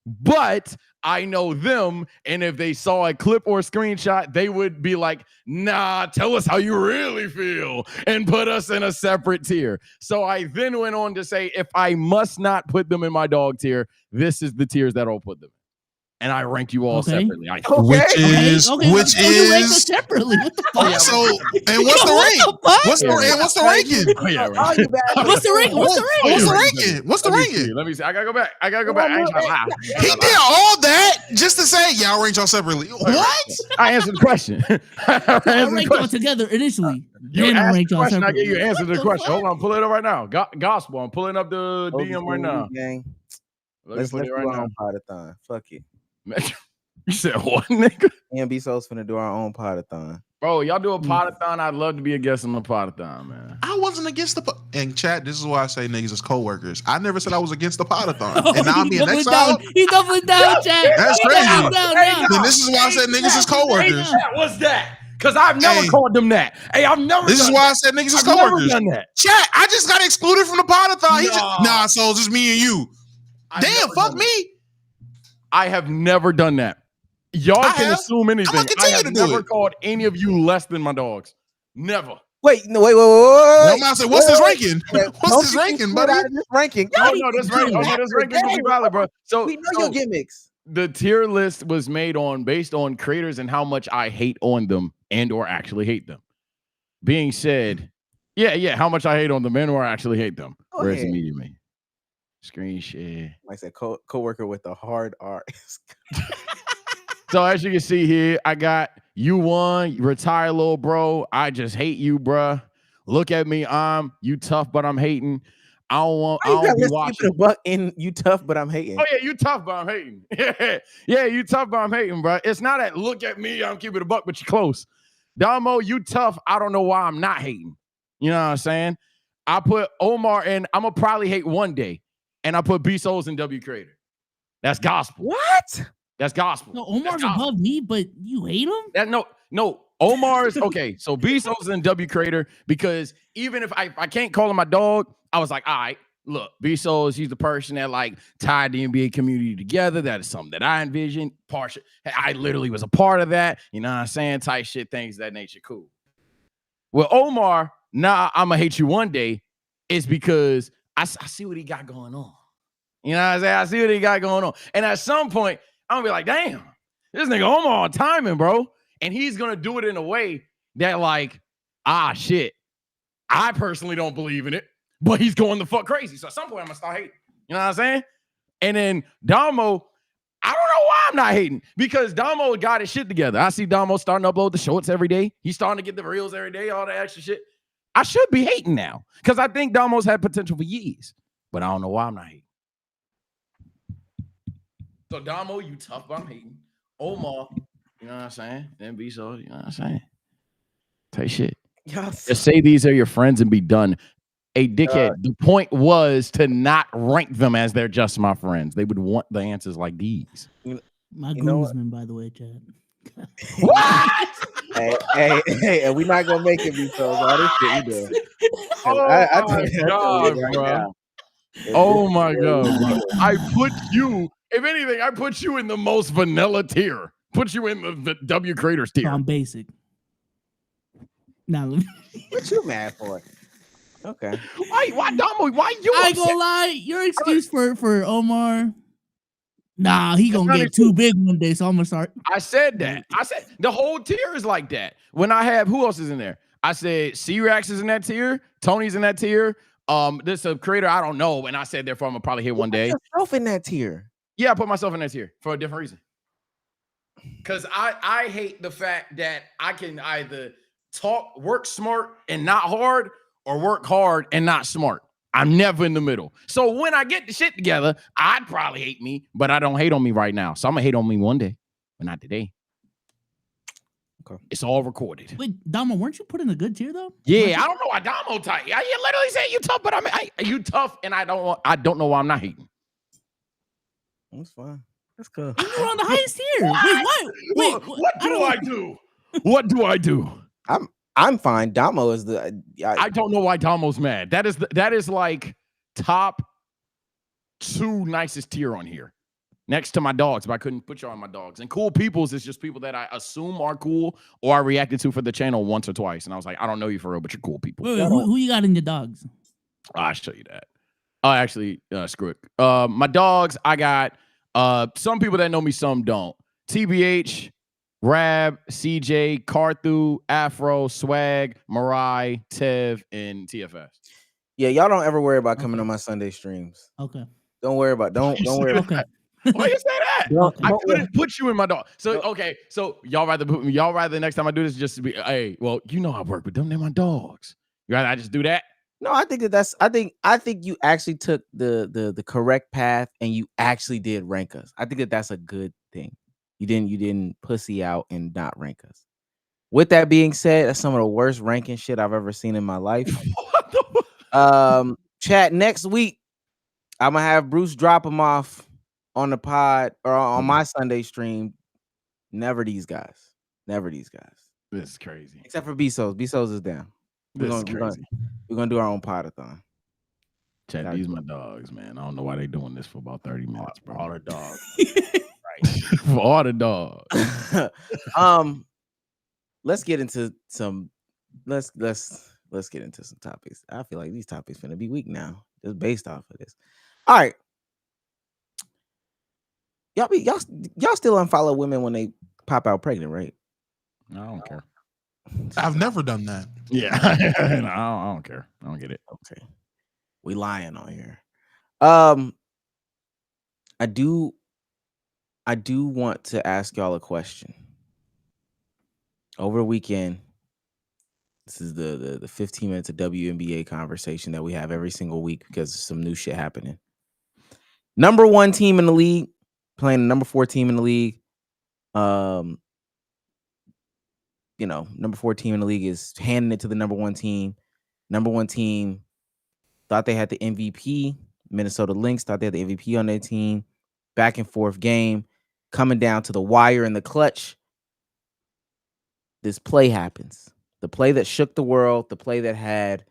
But I know them, and if they saw a clip or a screenshot, they would be like, nah, tell us how you really feel, and put us in a separate tier. So I then went on to say, if I must not put them in my dog tier, this is the tiers that I'll put them in. And I ranked you all separately. Which is you rank us separately. What the fuck? So, and what's the rank? What's the ranking? What's the ranking? What's the ranking? Let me see. I gotta go back. I ain't trying to lie. He did all that just to say, yeah, I'll rank y'all separately. What? I answered the question. I ranked y'all together initially. You asked the question. I gave you an answer to the question. Hold on, pull it up right now. Gospel. I'm pulling up the DM right now. Let's do our own Podathon. Fuck it. You said what, nigga? Me and B-Soul's finna do our own Podathon. Bro, y'all do a Podathon. I'd love to be a guest on the Podathon, man. I wasn't against and chat, this is why I say niggas is co-workers. I never said I was against the Podathon. And now I'm being exiled. He doubling down, chat. That's crazy. Down. This is why I said niggas is co-workers. What's that? Because I've never called them that. Hey, I've never. This is why I said niggas is co-workers. Done that. Chat, I just got excluded from the Podathon. Nah, so it's just me and you. Damn, fuck me. I have never done that. Y'all can assume anything. I have never called any of you less than my dogs. Never. Wait. No, I said, what's this ranking? What's this ranking, buddy? This ranking. Oh, no, this ranking can be valid, bro. So we know your gimmicks. The tier list was made based on creators and how much I hate on them and or actually hate them. Being said, yeah, how much I hate on them and or actually hate them. Where's immediately? Screen share. Like I said, co-worker with a hard R. So as you can see here, I got you won, retire little bro. I just hate you, bruh. Look at me, you tough, but I'm hating. I don't be watching. You tough, but I'm hating. Oh yeah, you tough, but I'm hating. Yeah, you tough, but I'm hating, bro. It's not that look at me, I'm keeping it a buck, but you close. Damo, you tough. I don't know why I'm not hating. You know what I'm saying? I put Omar in. I'm gonna probably hate one day. And I put B-Souls and W Creator. That's gospel. What? That's gospel. No, Omar's above me, but you hate him? No. Omar's okay. So B-Souls and W Creator, because even if I can't call him my dog, I was like, all right, look, B-Souls, he's the person that like tied the NBA community together. That is something that I envisioned. I literally was a part of that. You know what I'm saying? Type shit, things of that nature. Cool. Well, Omar, I'm gonna hate you one day, is because I see what he got going on. You know what I'm saying? I see what he got going on. And at some point, I'm going to be like, damn, this nigga Omar on timing, bro. And he's going to do it in a way that like, shit, I personally don't believe in it, but he's going the fuck crazy. So at some point, I'm going to start hating. You know what I'm saying? And then Damo, I don't know why I'm not hating, because Damo got his shit together. I see Damo starting to upload the shorts every day. He's starting to get the reels every day, all that extra shit. I should be hating now because I think Damo's had potential for years, but I don't know why I'm not hating. So Damo, you tough, but I'm hating. Omar, you know what I'm saying? Then B-So, you know what I'm saying? Take shit. Yes. Just say these are your friends and be done. Hey, dickhead, the point was to not rank them as they're just my friends. They would want the answers like these. My groomsman, by the way, Chad. What? Hey, we're not gonna make it be so. All this shit we doing. Oh my god, bro. I put you, if anything, I put you in the most vanilla tier. Put you in the W Creators tier. I'm basic. Now, what you mad for? Okay. Why Damo? Why you? I ain't gonna lie. Your excuse for Omar. Nah, he gonna get too big one day, so I'm gonna start. I said that. I said the whole tier is like that. When I have, who else is in there? I said C-Rax is in that tier. Tony's in that tier. This a creator I don't know, and I said therefore I'm gonna probably hit one day. Yourself in that tier. Yeah, I put myself in that tier for a different reason. Because I hate the fact that I can either work smart and not hard, or work hard and not smart. I'm never in the middle. So when I get the shit together, I'd probably hate me, but I don't hate on me right now. So I'm gonna hate on me one day. but not today. Okay. It's all recorded. Wait, Damo, weren't you put in a good tier though? Yeah, I don't know why Damo tight. You literally said you tough, but I mean, you tough, and I don't know why I'm not hating. That's fine. That's cool. And you're on the highest tier. Wait, what? Wait, what do I do? What do I do? I'm fine. Damo is the. I don't know why Damo's mad. That is like top 2 nicest tier on here, next to my dogs. But I couldn't put y'all on my dogs. And cool peoples is just people that I assume are cool or I reacted to for the channel once or twice. And I was like, I don't know you for real, but you're cool people. Wait, who you got in your dogs? I'll show you that. Oh, actually, screw it. My dogs, I got some people that know me, some don't. TBH, Rab, CJ, Carthu, Afro, Swag, Marai, Tev, and TFS. Yeah, y'all don't ever worry about coming on my Sunday streams. Okay. Don't worry about. Don't worry. Okay. Why you say that? I couldn't put you in my dog. So okay, so y'all rather next time I do this just to be, hey, well, you know I work with them. They're my dogs. You rather I just do that? No, I think that's. I think you actually took the correct path and you actually did rank us. I think that's a good thing. You didn't pussy out and not rank us. With that being said, that's some of the worst ranking shit I've ever seen in my life. Chat, next week I'm gonna have Bruce drop him off on the pod or on my Sunday stream. Never these guys. This is crazy. Except for Bezos. Bezos is down. This is crazy. We're gonna do our own podathon. Chat, these my dogs, man. I don't know why they doing this for about 30 minutes, bro. All the dogs. Right. For all the dogs. Let's get into some. Let's get into some topics. I feel like these topics finna be weak now, just based off of this. All right, y'all still unfollow women when they pop out pregnant, right? I don't care. I've never done that. Yeah, no, I don't care. I don't get it. Okay, we lying on here. I do want to ask y'all a question. Over the weekend, this is the 15 minutes of WNBA conversation that we have every single week because there's some new shit happening. Number 1 team in the league playing the number 4 team in the league. Number 4 team in the league is handing it to the number 1 team. Number 1 team thought they had the MVP. Minnesota Lynx thought they had the MVP on their team. Back and forth game, coming down to the wire in the clutch. This play happens. The play that shook the world, the play that had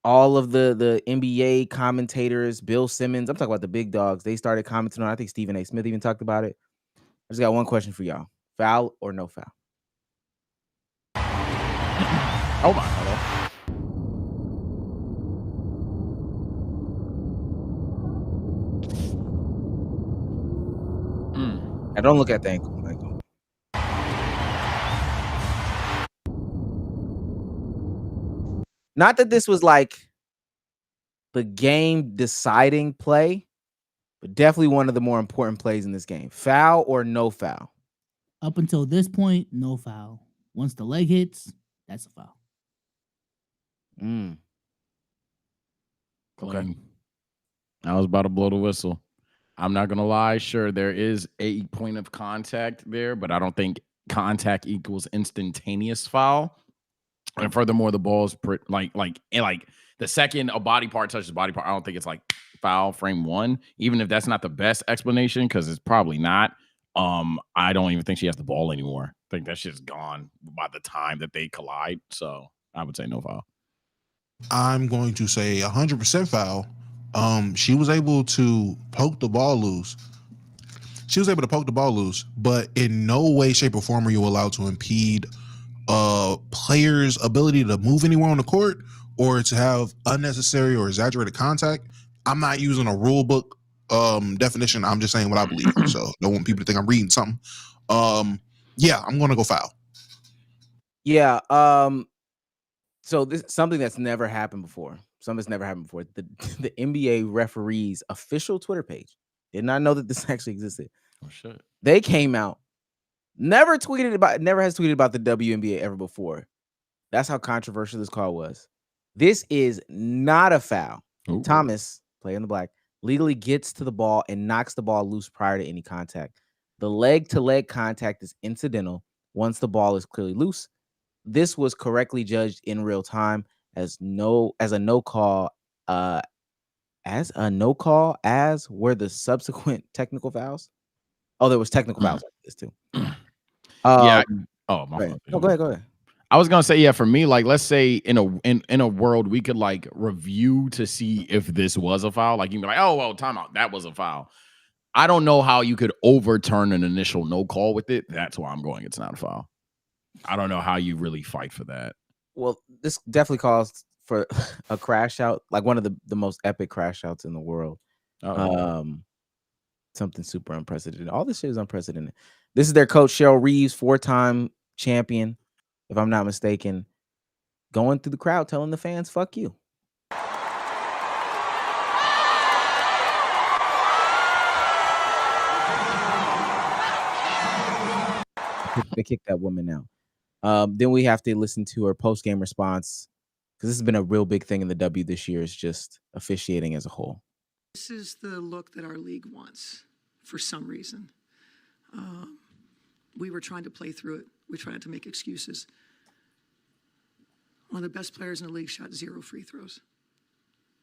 all of the NBA commentators, Bill Simmons, I'm talking about the big dogs, they started commenting on it. I think Stephen A. Smith even talked about it. I just got one question for y'all. Foul or no foul? Oh my God. Now don't look at the ankle. Not that this was like the game deciding play, but definitely one of the more important plays in this game. Foul or no foul? Up until this point, no foul. Once the leg hits, that's a foul. Okay. I was about to blow the whistle. I'm not gonna lie. Sure, there is a point of contact there, but I don't think contact equals instantaneous foul. And furthermore, the ball's like the second a body part touches body part, I don't think it's like foul frame 1. Even if that's not the best explanation, because it's probably not. I don't even think she has the ball anymore. I think that shit's gone by the time that they collide. So I would say no foul. I'm going to say 100% foul. She was able to poke the ball loose. But in no way, shape, or form are you allowed to impede player's ability to move anywhere on the court or to have unnecessary or exaggerated contact. I'm not using a rule book definition. I'm just saying what I believe. So don't want people to think I'm reading something. Yeah, I'm gonna go foul. Yeah. So this is something that's never happened before. The NBA referees' official Twitter page did not know that this actually existed. Oh shit. They came out. Never has tweeted about the WNBA ever before. That's how controversial this call was. This is not a foul. Ooh. Thomas, player in the black, legally gets to the ball and knocks the ball loose prior to any contact. The leg-to-leg contact is incidental once the ball is clearly loose. This was correctly judged in real time as a no call, as were the subsequent technical fouls. Oh, there was technical fouls like this too. My fault. No, go ahead. I was gonna say, yeah, for me, like, let's say in a world we could like review to see if this was a foul. Like, you can be like, oh well, timeout, that was a foul. I don't know how you could overturn an initial no call with it. That's why I'm going, it's not a foul. I don't know how you really fight for that. Well, this definitely calls for a crash out, like one of the most epic crash outs in the world. Something super unprecedented. All this shit is unprecedented. This is their coach, Cheryl Reeves, 4-time champion, if I'm not mistaken, going through the crowd telling the fans, fuck you. They kicked that woman out. Then we have to listen to her post-game response, because this has been a real big thing in the W this year, is just officiating as a whole. This is the look that our league wants for some reason. We were trying to play through it. We tried not to make excuses. One of the best players in the league shot 0 free throws.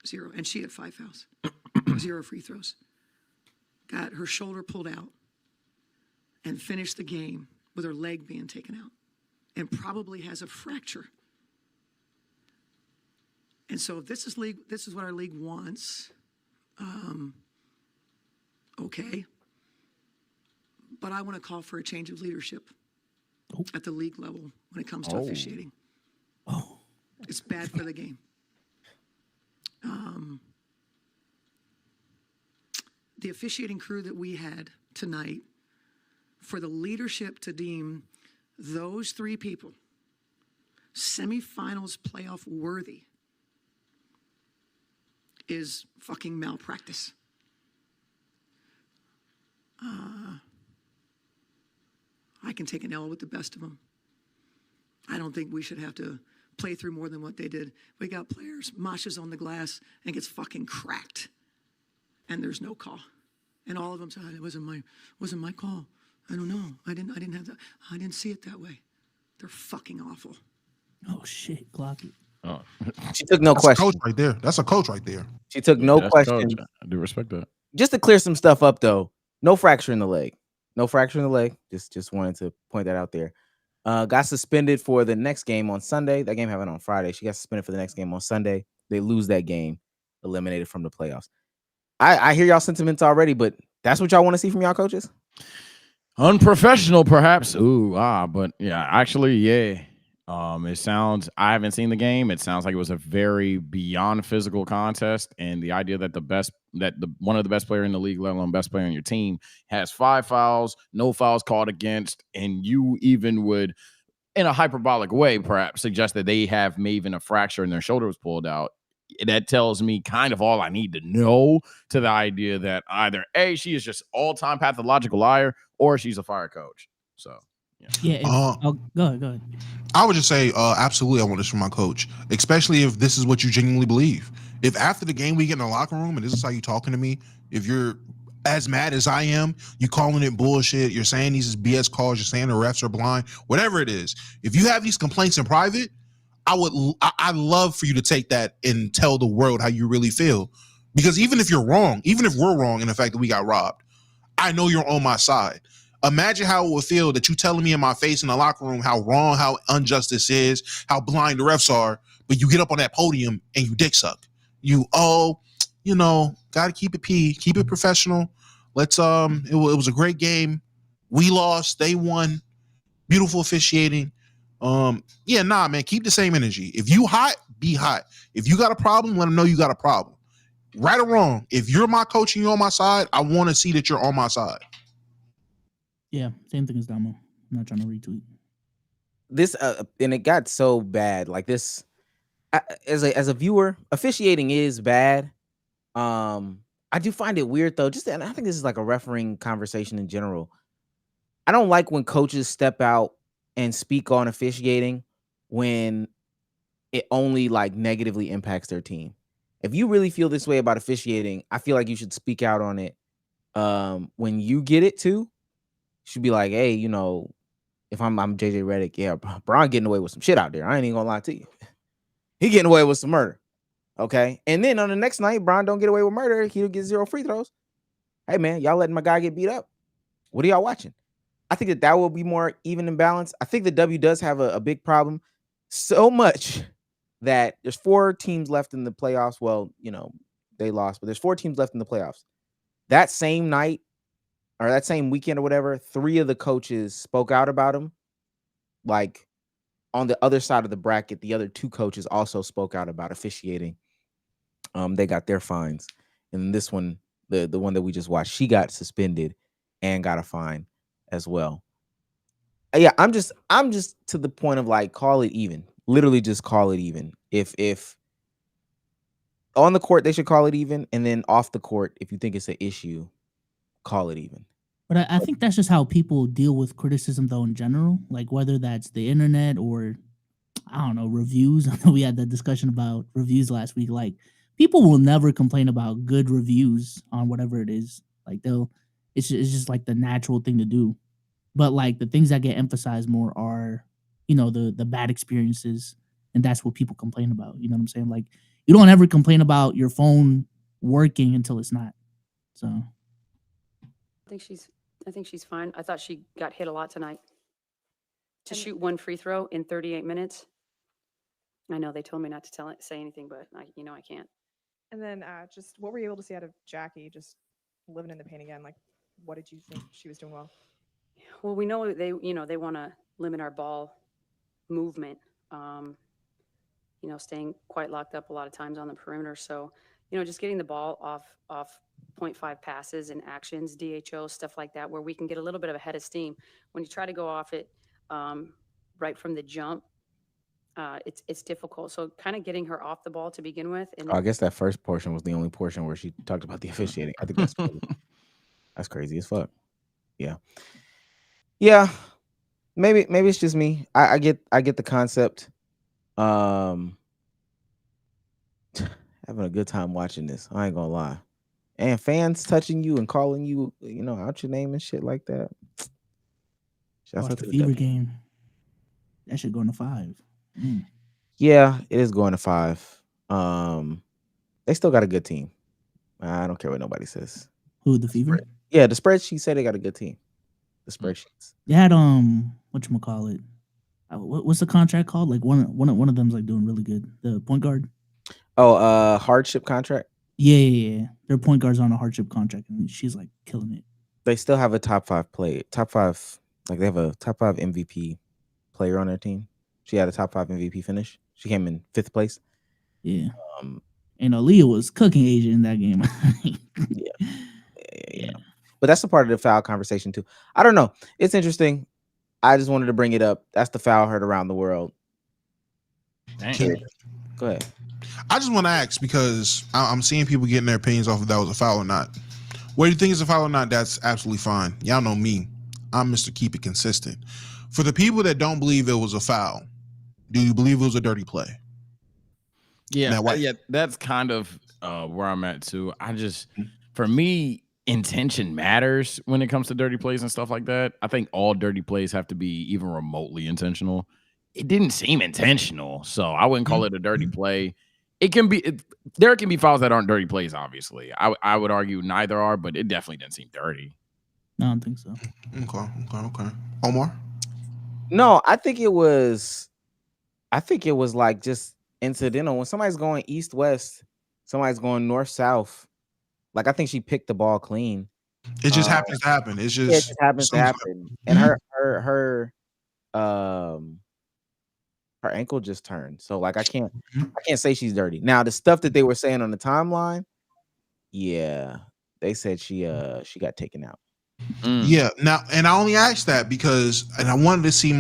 0. And she had 5 fouls. 0 free throws. Got her shoulder pulled out and finished the game with her leg being taken out and probably has a fracture. And so if this is what our league wants, okay. But I want to call for a change of leadership at the league level when it comes to officiating. It's bad for the game. The officiating crew that we had tonight, for the leadership to deem those 3 people semifinals playoff worthy is fucking malpractice. I can take an L with the best of them. I don't think we should have to play through more than what they did. We got players, moshes on the glass and gets fucking cracked, and there's no call. And all of them said, it wasn't my call. I don't know. I didn't have that. I didn't see it that way. They're fucking awful. Oh shit, Glocky. Oh. She took no question. Coach right there. That's a coach right there. She took no question. I do respect that. Just to clear some stuff up, though, no fracture in the leg. No fracture in the leg. Just wanted to point that out there. Got suspended for the next game on Sunday. That game happened on Friday. She got suspended for the next game on Sunday. They lose that game, eliminated from the playoffs. I hear y'all sentiments already, but that's what y'all want to see from y'all coaches? Unprofessional, perhaps. But yeah, actually, yeah. It sounds, I haven't seen the game. It sounds like it was a very beyond physical contest. And the idea that one of the best player in the league, let alone best player on your team, has 5 fouls, no fouls called against, and you even would, in a hyperbolic way, perhaps suggest that they have maybe a fracture and their shoulder was pulled out. That tells me kind of all I need to know to the idea that either A, she is just all-time pathological liar, or she's a fire coach. So yeah. Go ahead. I would just say, absolutely, I want this from my coach, especially if this is what you genuinely believe. If after the game we get in the locker room and this is how you talking to me, if you're as mad as I am, you calling it bullshit, you're saying these is BS calls, you're saying the refs are blind, whatever it is. If you have these complaints in private, I'd love for you to take that and tell the world how you really feel. Because even if you're wrong, even if we're wrong in the fact that we got robbed, I know you're on my side. Imagine how it would feel that you telling me in my face in the locker room how wrong, how unjust this is, how blind the refs are, but you get up on that podium and you dick suck. Gotta keep it keep it professional. Let's it was a great game. We lost, they won. Beautiful officiating. Man, keep the same energy. If you hot, be hot. If you got a problem, let them know you got a problem. Right or wrong, if you're my coach and you're on my side, I want to see that you're on my side. Yeah, same thing as Damo. I'm not trying to retweet this. And it got so bad. Like this, as a viewer, officiating is bad. I do find it weird though. And I think this is like a refereeing conversation in general. I don't like when coaches step out and speak on officiating when it only like negatively impacts their team. If you really feel this way about officiating, I feel like you should speak out on it when you get it too. should be like, hey, if I'm JJ Redick, yeah, Bron getting away with some shit out there. I ain't even gonna lie to you. He getting away with some murder. Okay. And then on the next night, Bron don't get away with murder. He'll get 0 free throws. Hey, man, y'all letting my guy get beat up. What are y'all watching? I think that will be more even and balanced. I think the W does have a big problem. So much that there's 4 teams left in the playoffs. Well, they lost, but there's 4 teams left in the playoffs. That same night or that same weekend or whatever, 3 of the coaches spoke out about him. Like on the other side of the bracket, the other 2 coaches also spoke out about officiating. They got their fines. And this one, the one that we just watched, she got suspended and got a fine as well. Yeah, I'm just to the point of like, call it even. Literally just call it even. If on the court they should call it even, and then off the court, if you think it's an issue, call it even. But I think that's just how people deal with criticism, though, in general. Like whether that's the internet or, I don't know, reviews. I know we had that discussion about reviews last week. Like people will never complain about good reviews on whatever it is. Like it's just like the natural thing to do. But like the things that get emphasized more are, the bad experiences, and that's what people complain about. You know what I'm saying? Like you don't ever complain about your phone working until it's not. So I think she's fine. I thought she got hit a lot tonight. To shoot 1 free throw in 38 minutes. I know they told me not to say anything, but I can't. And then just what were you able to see out of Jackie just living in the paint again? Like, what did you think she was doing well? Well, we know they want to limit our ball movement, staying quite locked up a lot of times on the perimeter. So, just getting the ball off 0.5 passes and actions, DHO, stuff like that, where we can get a little bit of a head of steam. When you try to go off it right from the jump, it's difficult. So kind of getting her off the ball to begin with. And I guess that first portion was the only portion where she talked about the officiating. I think that's crazy. That's crazy as fuck. Yeah. Maybe it's just me. I get the concept. Having a good time watching this. I ain't gonna lie. And fans touching you and calling you, out your name and shit like that. Watch the Fever game. That should go into 5. Yeah, it is going to 5. They still got a good team. I don't care what nobody says. Who, the Fever? Yeah, the spreadsheet said they got a good team. The spreadsheets. They had whatchamacallit? What's the contract called? Like one of them's like doing really good. The point guard. Oh, hardship contract. Yeah. Their point guard's on a hardship contract, and she's like killing it. They still have a top 5 like they have a top 5 MVP player on their team. She had a top 5 MVP finish. She came in 5th place. Yeah. And Aaliyah was cooking Asia in that game. Yeah. But that's a part of the foul conversation too. I don't know. It's interesting. I just wanted to bring it up. That's the foul heard around the world. Go ahead. I just want to ask, because I'm seeing people getting their opinions off if that was a foul or not. Whether you think it's a foul or not, that's absolutely fine. Y'all know me. I'm Mr. Keep It Consistent. For the people that don't believe it was a foul, do you believe it was a dirty play? Yeah, that's kind of where I'm at too. For me, intention matters when it comes to dirty plays and stuff like that. I think all dirty plays have to be even remotely intentional. It didn't seem intentional, so I wouldn't call it a dirty play. It can be. There can be fouls that aren't dirty plays. Obviously, I would argue neither are, but it definitely didn't seem dirty. I don't think so. Okay. Omar? No, I think it was like just incidental. When somebody's going east-west, somebody's going north-south. Like I think she picked the ball clean. It just happens to happen. It just happens to happen. And her ankle just turned. So like I can't say she's dirty. Now the stuff that they were saying on the timeline, yeah, they said she got taken out. Yeah. Now, and I only asked that because, and I wanted to see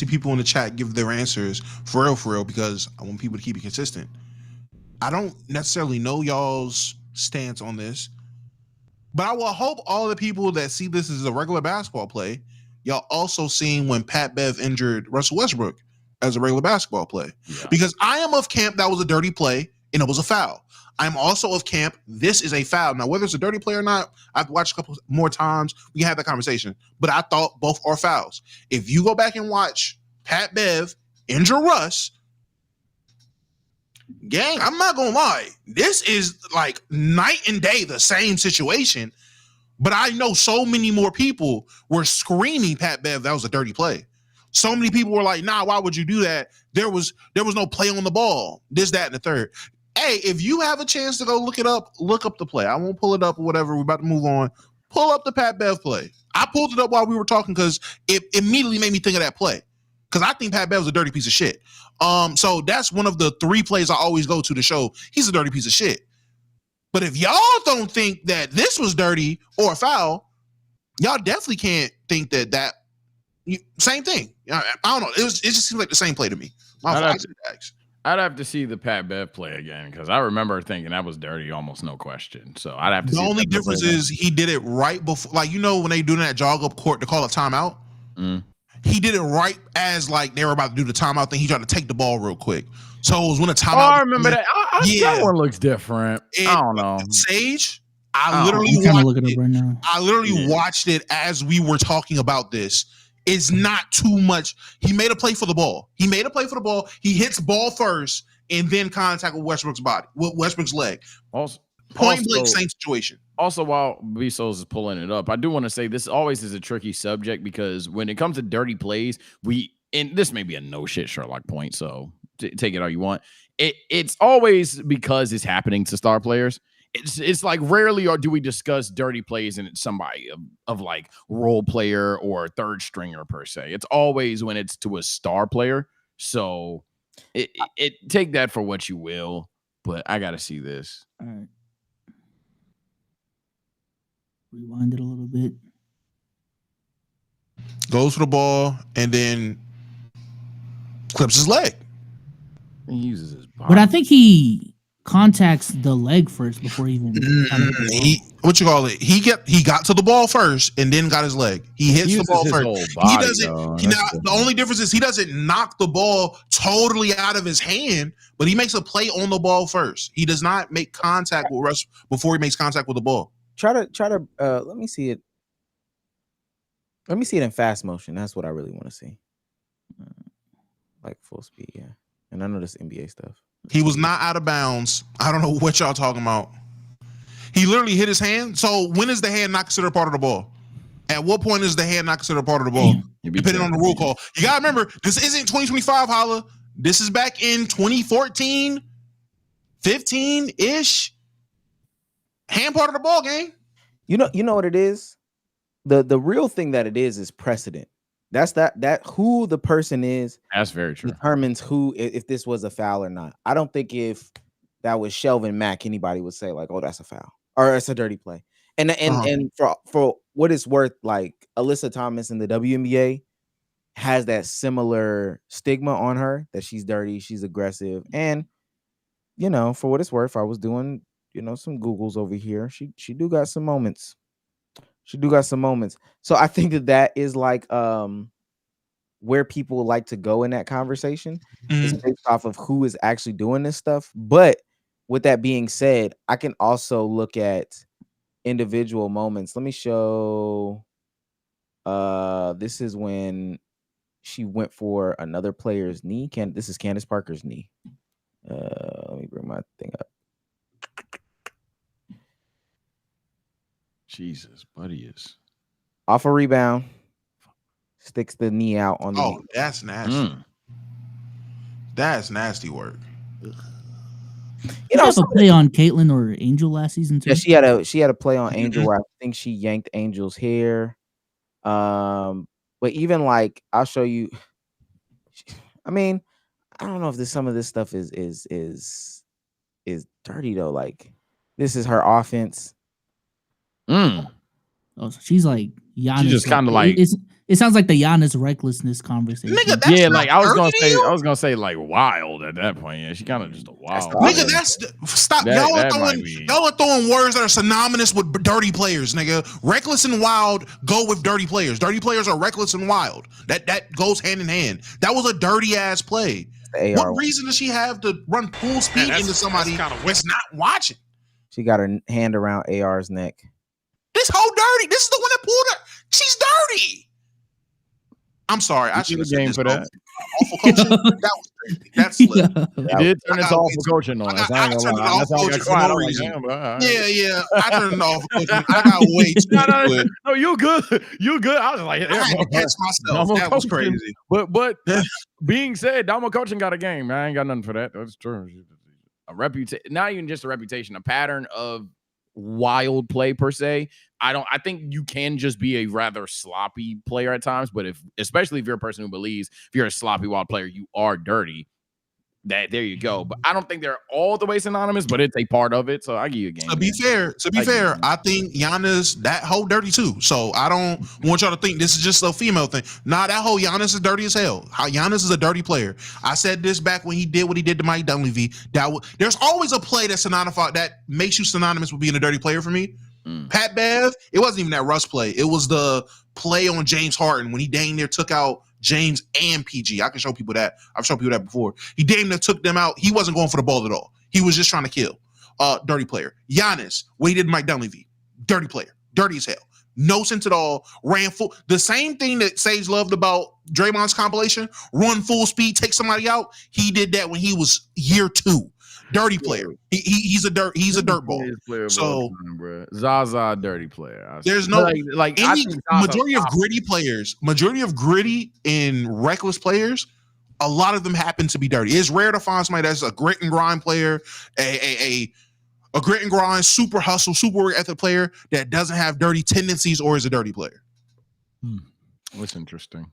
people in the chat give their answers for real, because I want people to keep it consistent. I don't necessarily know y'all's stance on this, but I will hope all the people that see this as a regular basketball play, y'all also seen when Pat Bev injured Russell Westbrook as a regular basketball play. Yeah. Because I am of camp that was a dirty play and it was a foul. I'm also of camp, this is a foul. Now, whether it's a dirty play or not, I've watched a couple more times. We can have that conversation. But I thought both are fouls. If you go back and watch Pat Bev injure Russ, gang, I'm not going to lie. This is like night and day the same situation. But I know so many more people were screaming Pat Bev that was a dirty play. So many people were like, nah, why would you do that? There was no play on the ball. This, that, and the third. Hey, if you have a chance to go look up the play. I won't pull it up or whatever. We're about to move on. Pull up the Pat Bev play. I pulled it up while we were talking because it immediately made me think of that play. Because I think Pat Bev was a dirty piece of shit. So that's one of the 3 plays I always go to show he's a dirty piece of shit. But if y'all don't think that this was dirty or a foul, y'all definitely can't think that same thing. I don't know. It just seems like the same play to me. I'd have to see the Pat Bev play again because I remember thinking that was dirty, almost no question. So I'd have to. The only difference is he did it right before, like when they do that jog up court to call a timeout. He did it right as like they were about to do the timeout thing. He tried to take the ball real quick. So it was when a timeout. Oh, I remember that. That one looks different. I don't know. Sage, I literally watched it as we were talking about this. It's not too much. He made a play for the ball. He hits ball first and then contact with Westbrook's leg. Point blank, same situation. Also, while Bezos is pulling it up, I do want to say this always is a tricky subject because when it comes to dirty plays, and this may be a no shit Sherlock point, so take it all you want. It's always because it's happening to star players. It's like rarely do we discuss dirty plays and it's somebody of like role player or third stringer per se. It's always when it's to a star player. So it take that for what you will, but I gotta see this. All right. Rewind it a little bit. Goes for the ball and then clips his leg. He uses his body. But I think he contacts the leg first before he even. He got to the ball first and then got his leg. He hits the ball first. He doesn't. The only difference is he doesn't knock the ball totally out of his hand, but he makes a play on the ball first. He does not make contact with Russ before he makes contact with the ball. Try to let me see it. Let me see it in fast motion. That's what I really want to see. Like full speed, yeah. And I know this NBA stuff. He was not out of bounds. I don't know what y'all talking about. He literally hit his hand. So when is the hand not considered part of the ball? At what point is the hand not considered part of the ball? Depending on the rule call. You got to remember, this isn't 2025, Holla. This is back in 2014, 15-ish. Hand part of the ball game. You know what it is? The real thing that it is precedent. That's that who the person is. That's very true. Determines who if this was a foul or not. I don't think if that was Shelvin Mack, anybody would say like, "Oh, that's a foul" or "It's a dirty play." And for what it's worth, like Alyssa Thomas in the WNBA has that similar stigma on her that she's dirty, she's aggressive, and for what it's worth, I was doing some Googles over here. She do got some moments. So I think that is like where people like to go in that conversation is based off of who is actually doing this stuff. But with that being said, I can also look at individual moments. Let me show. This is when she went for another player's knee. This is Candace Parker's knee. Let me bring my thing up. Jesus, buddy is off a rebound, sticks the knee out on the knee. That's nasty. That's nasty work. You know, a play on Caitlyn or Angel last season too. Yeah, she had a play on Angel where I think she yanked Angel's hair. But even like I'll show you. I mean, I don't know if some of this stuff is dirty though. Like this is her offense. Oh, so she's like Giannis. She's just kind of like it sounds like the Giannis recklessness conversation. Nigga, that's like I was gonna say like wild at that point. Yeah, she kind of just a wild. Nigga, stop. Y'all are throwing words that are synonymous with dirty players, nigga. Reckless and wild go with dirty players. Dirty players are reckless and wild. That goes hand in hand. That was a dirty ass play. The What AR. reason does she have to run full speed into somebody that's not watching? She got her hand around AR's neck. This whole dirty. This is the one that pulled her. She's dirty. I'm sorry. I should have said this. For that. Awful coaching. That was crazy. That's slick. You did turn this awful coaching on us. I turned it off coaching for no reason. Yeah. I turned it off coaching. I got way too good. No, you good. You good. I was like, I had to catch myself. That was crazy. But being said, Damo coaching got a game. I ain't got nothing for that. That's true. A reputation, not even just a reputation, a pattern of wild play per se. I think you can just be a rather sloppy player at times, but especially if you're a person who believes if you're a sloppy wild player, you are dirty. There you go. But I don't think they're all the way synonymous, but it's a part of it. So I give you a game. To be fair, I think Giannis that whole dirty too. So I don't want y'all to think this is just a female thing. Nah, that whole Giannis is dirty as hell. Giannis is a dirty player. I said this back when he did what he did to Mike Dunleavy. There's always a play that's that makes you synonymous with being a dirty player for me. Pat Bev, it wasn't even that Russ play. It was the play on James Harden when he dang near took out James and PG. I can show people that. I've shown people that before. He dang near took them out. He wasn't going for the ball at all. He was just trying to kill. Dirty player. Giannis, what he did to Mike Dunleavy. Dirty player. Dirty as hell. No sense at all. Ran full. The same thing that Sage loved about Draymond's compilation. Run full speed, take somebody out. He did that when he was year 2. Dirty player. He's a dirt ball. So Zaza dirty player. There's no majority of gritty players. Majority of gritty and reckless players. A lot of them happen to be dirty. It's rare to find somebody that's a grit and grind player, a grit and grind, super hustle, super work ethic player that doesn't have dirty tendencies or is a dirty player. What's interesting?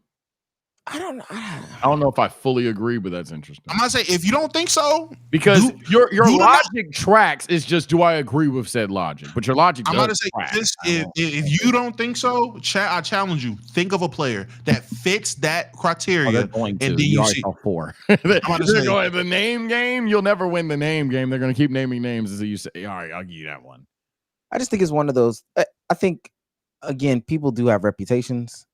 I don't know. I don't know if I fully agree, but that's interesting. I'm gonna say if you don't think so, because your logic tracks. Is just do I agree with said logic? But your logic. I'm gonna say this: if you don't think so, I challenge you. Think of a player that fits that criteria, and then you see 4. The name game. You'll never win the name game. They're gonna keep naming names until you say, "All right, I'll give you that one." I just think it's one of those. I think again, people do have reputations.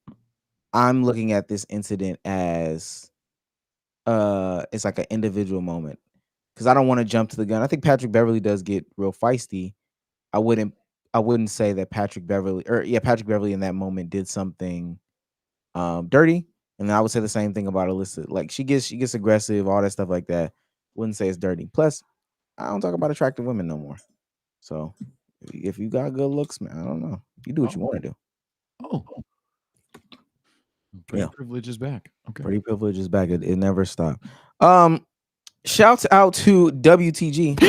I'm looking at this incident as it's like an individual moment because I don't want to jump to the gun. I think Patrick Beverley does get real feisty. I wouldn't say that Patrick Beverley in that moment did something dirty, and I would say the same thing about Alyssa. Like she gets aggressive, all that stuff like that. Wouldn't say it's dirty. Plus, I don't talk about attractive women no more. So if you got good looks, man, I don't know. You do what you want to do. Oh. Pretty privilege is back. Okay. Pretty privilege is back. It never stopped. Shouts out to WTG.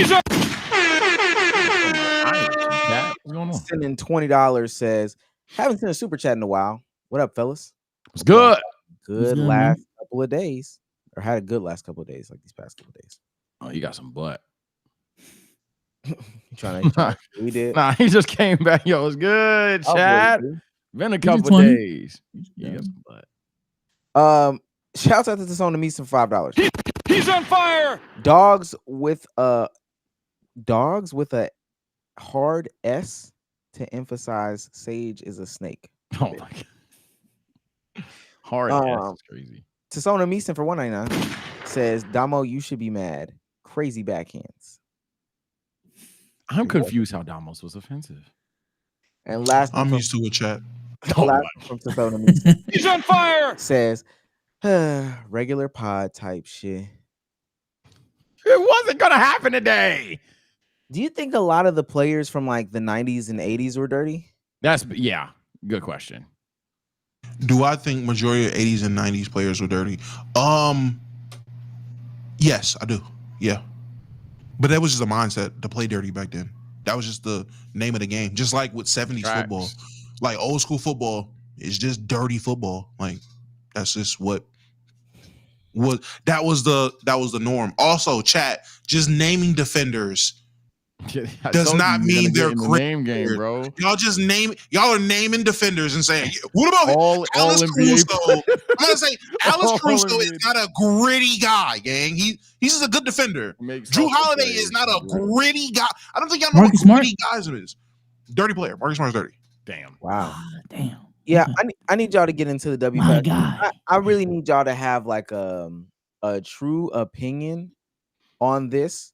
Sending $20 says, haven't seen a super chat in a while. What up, fellas? It's good. Good last couple of days. Or had a good last couple of days, like these past couple of days. Oh, you got some butt. We did. Nah, he just came back. Yo, it's good, Chad. Been a couple days. Yeah. Shouts out to this on the Meets for $5. He's on fire. Dogs with a hard S to emphasize Sage is a snake. Oh my god. Hard S is crazy. Tasona Meeson for $1.99 says, Damo, you should be mad. Crazy backhands. I'm confused how Damos was offensive. And last I'm used to a chat. From Tasona He's on fire. Says regular pod type shit. It wasn't gonna happen today. Do you think a lot of the players from like the 90s and 80s were dirty? Good question. Do I think majority of 80s and 90s players were dirty? Yes, I do. Yeah. But that was just a mindset to play dirty back then. That was just the name of the game. Just like with 70s football. Like old school football is just dirty football. Like that's just what that was the norm. Also, chat, just naming defenders does not mean they're great. Name game, bro. Y'all are naming defenders and saying, what about Alex Caruso? I'm gonna say Alex Caruso is not a gritty guy, gang. He's just a good defender. Drew Holiday is not a gritty guy. I don't think y'all know what gritty guys it is. Dirty player. Marcus Smart's dirty. Damn. Wow. Damn. Yeah, I need y'all to get into the W. My God. I really need y'all to have like a true opinion on this,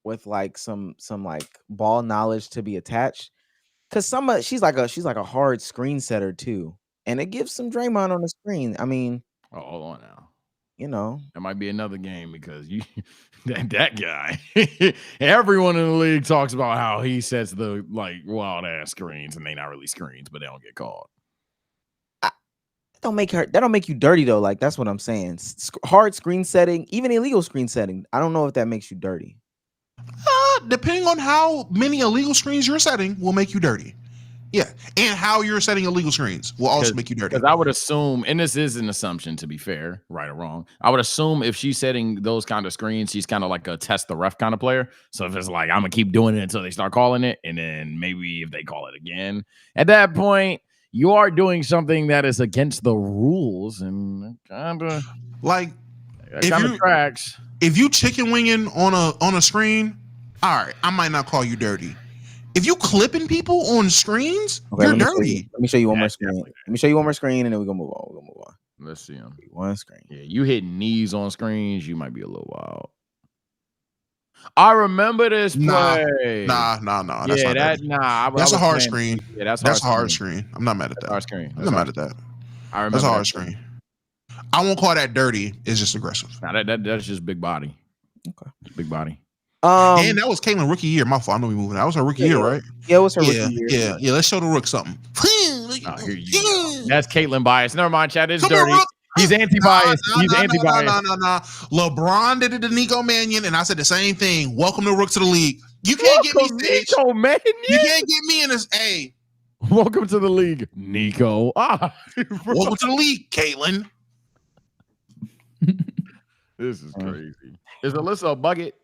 with like some like ball knowledge to be attached, because she's like a hard screen setter too, and it gives some Draymond on the screen. I mean, hold on now. That might be another game because that guy, everyone in the league talks about how he sets the like wild ass screens, and they not really screens, but they don't get called. That don't make you dirty though. Like that's what I'm saying. Hard screen setting, even illegal screen setting. I don't know if that makes you dirty. Depending on how many illegal screens you're setting, will make you dirty. Yeah, and how you're setting illegal screens will also make you dirty. Because I would assume, and this is an assumption to be fair, right or wrong, I would assume if she's setting those kind of screens, she's kind of like a test the ref kind of player. So if it's like, I'm going to keep doing it until they start calling it, and then maybe if they call it again, at that point, you are doing something that is against the rules and kind of like tracks. If you chicken winging on a screen, all right, I might not call you dirty. If you clipping people on screens, you're dirty. Let me show you one more screen. Let me show you one more screen, and then we're gonna move on. Let's see him. One screen. Yeah, you hit knees on screens, you might be a little wild. I remember this play. Nah. That's that's a hard screen. Yeah, that's a hard screen. I'm not mad at that. Hard screen. I'm not mad at that. I remember that's a hard screen. I won't call that dirty. It's just aggressive. Nah, that's just big body. Okay, big body. And that was Caitlyn rookie year. My fault. I know we moving. That was her rookie year, right? Yeah, it was her rookie year. Yeah. Let's show the rook something. Here you go. That's Caitlyn bias. Never mind, Chad. It's dirty. He's anti-bias. He's anti-bias. No. LeBron did it to Nico Mannion, and I said the same thing. Welcome to Rook to the league. You can't get me, Nico Mannion. You can't get me in this. Hey, welcome to the league, Nico. Welcome to the league, Caitlyn. This is crazy. Is Alyssa a bucket?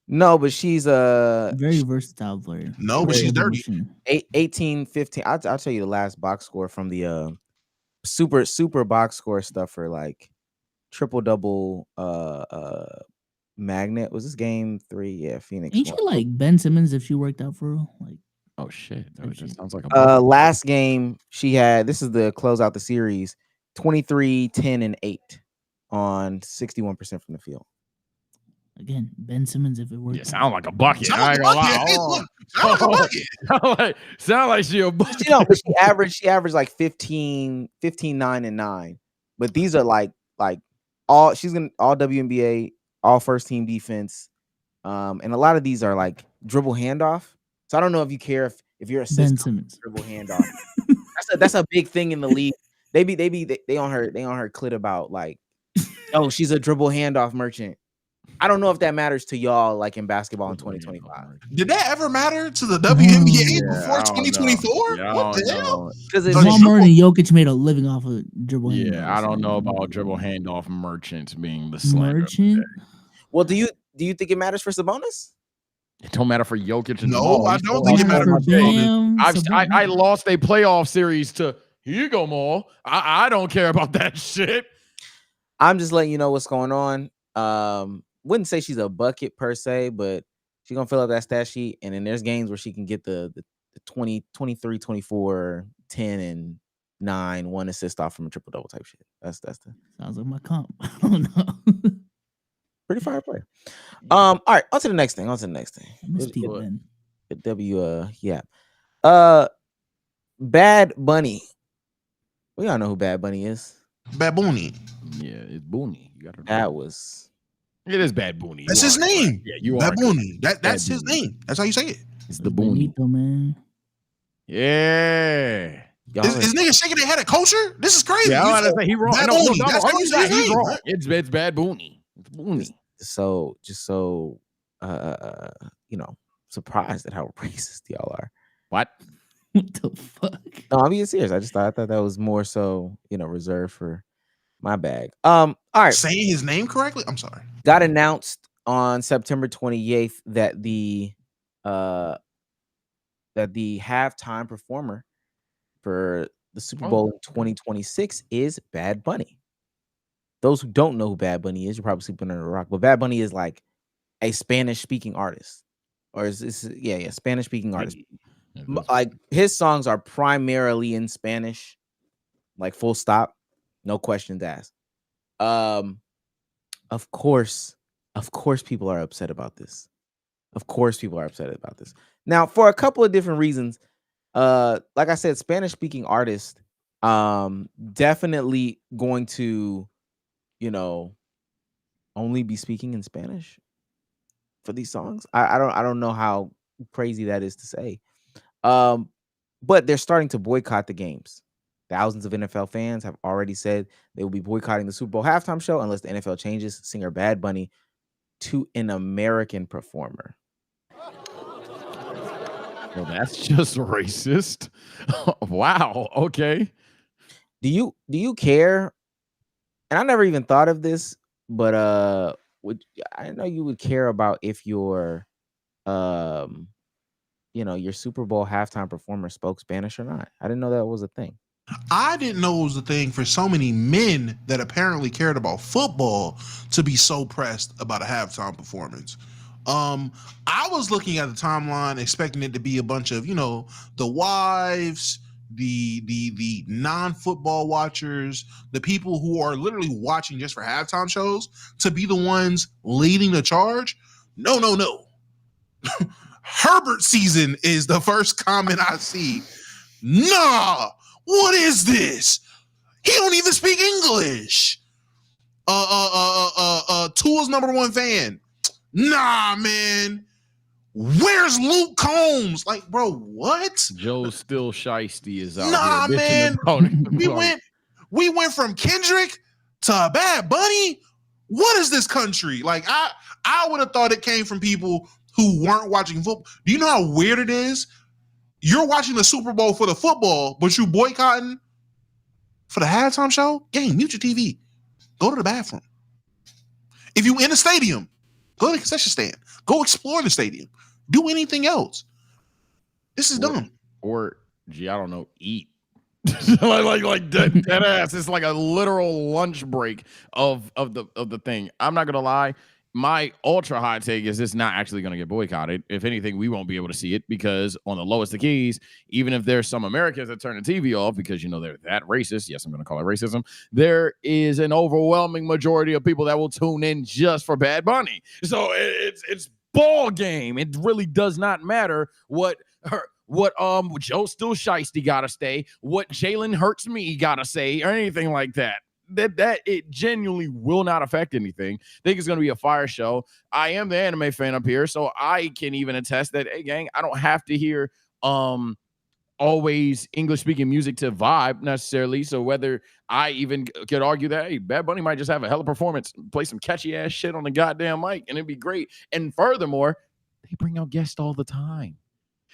No, but she's a very versatile player. No, but she's dirty. 18, 15. I'll tell you the last box score from the super box score stuff for like triple double magnet. Was this game 3? Yeah, Phoenix. Ain't she like Ben Simmons if she worked out for her? Like, oh shit. That just sounds like a last game she had, this is the close out the series, 23, 10, and 8 on 61% from the field. Again, Ben Simmons if it worked. Yeah, sound like a bucket. Sound like a bucket. Sound like she a bucket. But she averaged like 15, 9, and 9. But these are like all WNBA, all first team defense. And a lot of these are like dribble handoff. So I don't know if you care if you're assisting dribble handoff. that's a big thing in the league. They on her clit about like, oh, she's a dribble handoff merchant. I don't know if that matters to y'all like in basketball in 2025. Did that ever matter to the WNBA before 2024? What the hell? Because Walmart and Jokic made a living off of dribble handoff. Yeah, I don't know about dribble handoff merchants being the slander. Merchant? Well, do you think it matters for Sabonis? It don't matter for Jokic and no, I don't think it matters for Sabonis. I lost a playoff series to Hugo Mall. I don't care about that shit. I'm just letting you know what's going on. Wouldn't say she's a bucket per se, but she's gonna fill up that stat sheet, and then there's games where she can get the 20, 23, 24, 10, and 9, 1 assist off from a triple double type shit. That's the sounds like my comp. I don't know. Pretty fire player. All right, on to the next thing. Bad Bunny. We all know who Bad Bunny is. Bad Bunny. Yeah, it's Bunny. You gotta that was. It is Bad Bunny. That's his name. Yeah, you Bad are. Bunny. That's his name. That's how you say it. It's the Bunny. Man. Yeah. Is niggas shaking their head at culture? This is crazy. Yeah, I say he wrong. Bad No, Bunny. That's how you say his he's name. wrong. Right? It's Bad Bunny. It's Bunny. So surprised at how racist y'all are. What? What the fuck? No, I'm being serious. I thought that was more so, reserved for my bag. All right. Saying his name correctly? I'm sorry. Got announced on September 28th that the halftime performer for the Super Bowl in 2026 is Bad Bunny. Those who don't know who Bad Bunny is, you're probably sleeping under a rock. But Bad Bunny is like a Spanish-speaking artist, or Spanish-speaking artist. Like his songs are primarily in Spanish, like full stop. No questions asked. Of course, people are upset about this. Of course, people are upset about this. Now, for a couple of different reasons. Like I said, Spanish speaking artists, definitely going to, only be speaking in Spanish for these songs. I don't know how crazy that is to say. But they're starting to boycott the games. Thousands of NFL fans have already said they will be boycotting the Super Bowl halftime show unless the NFL changes singer Bad Bunny to an American performer. Well, that's just racist. Wow. Okay. Do you care? And I never even thought of this, but I know you would care about if your your Super Bowl halftime performer spoke Spanish or not. I didn't know that was a thing. I didn't know it was a thing for so many men that apparently cared about football to be so pressed about a halftime performance. I was looking at the timeline expecting it to be a bunch of, the wives, the non-football watchers, the people who are literally watching just for halftime shows to be the ones leading the charge. No. Herbert season is the first comment I see. Nah, what is this? He don't even speak English. Tool's #1 fan. Nah, man. Where's Luke Combs? Like, bro, what? Joe Still Shiesty is out here. Man. We went from Kendrick to Bad Bunny. What is this country? Like, I would have thought it came from people who weren't watching football. Do you know how weird it is? You're watching the Super Bowl for the football, but you boycotting for the halftime show? Gang, mute your TV. Go to the bathroom. If you in a stadium, go to the concession stand. Go explore the stadium. Do anything else. This is dumb. Or, I don't know, eat. like dead ass. It's like a literal lunch break of the thing. I'm not gonna lie. My ultra hot take is it's not actually going to get boycotted. If anything, we won't be able to see it because on the lowest of keys, even if there's some Americans that turn the TV off because, they're that racist. Yes, I'm going to call it racism. There is an overwhelming majority of people that will tune in just for Bad Bunny. So it's ball game. It really does not matter what Joe Still Shiesty got to say, what Jalen Hurts me got to say, or anything like that. That it genuinely will not affect anything. I think it's going to be a fire show. I am the anime fan up here, so I can even attest that, hey, gang, I don't have to hear always English-speaking music to vibe necessarily. So whether I even could argue that, hey, Bad Bunny might just have a hella performance, play some catchy-ass shit on the goddamn mic, and it'd be great. And furthermore, they bring out guests all the time.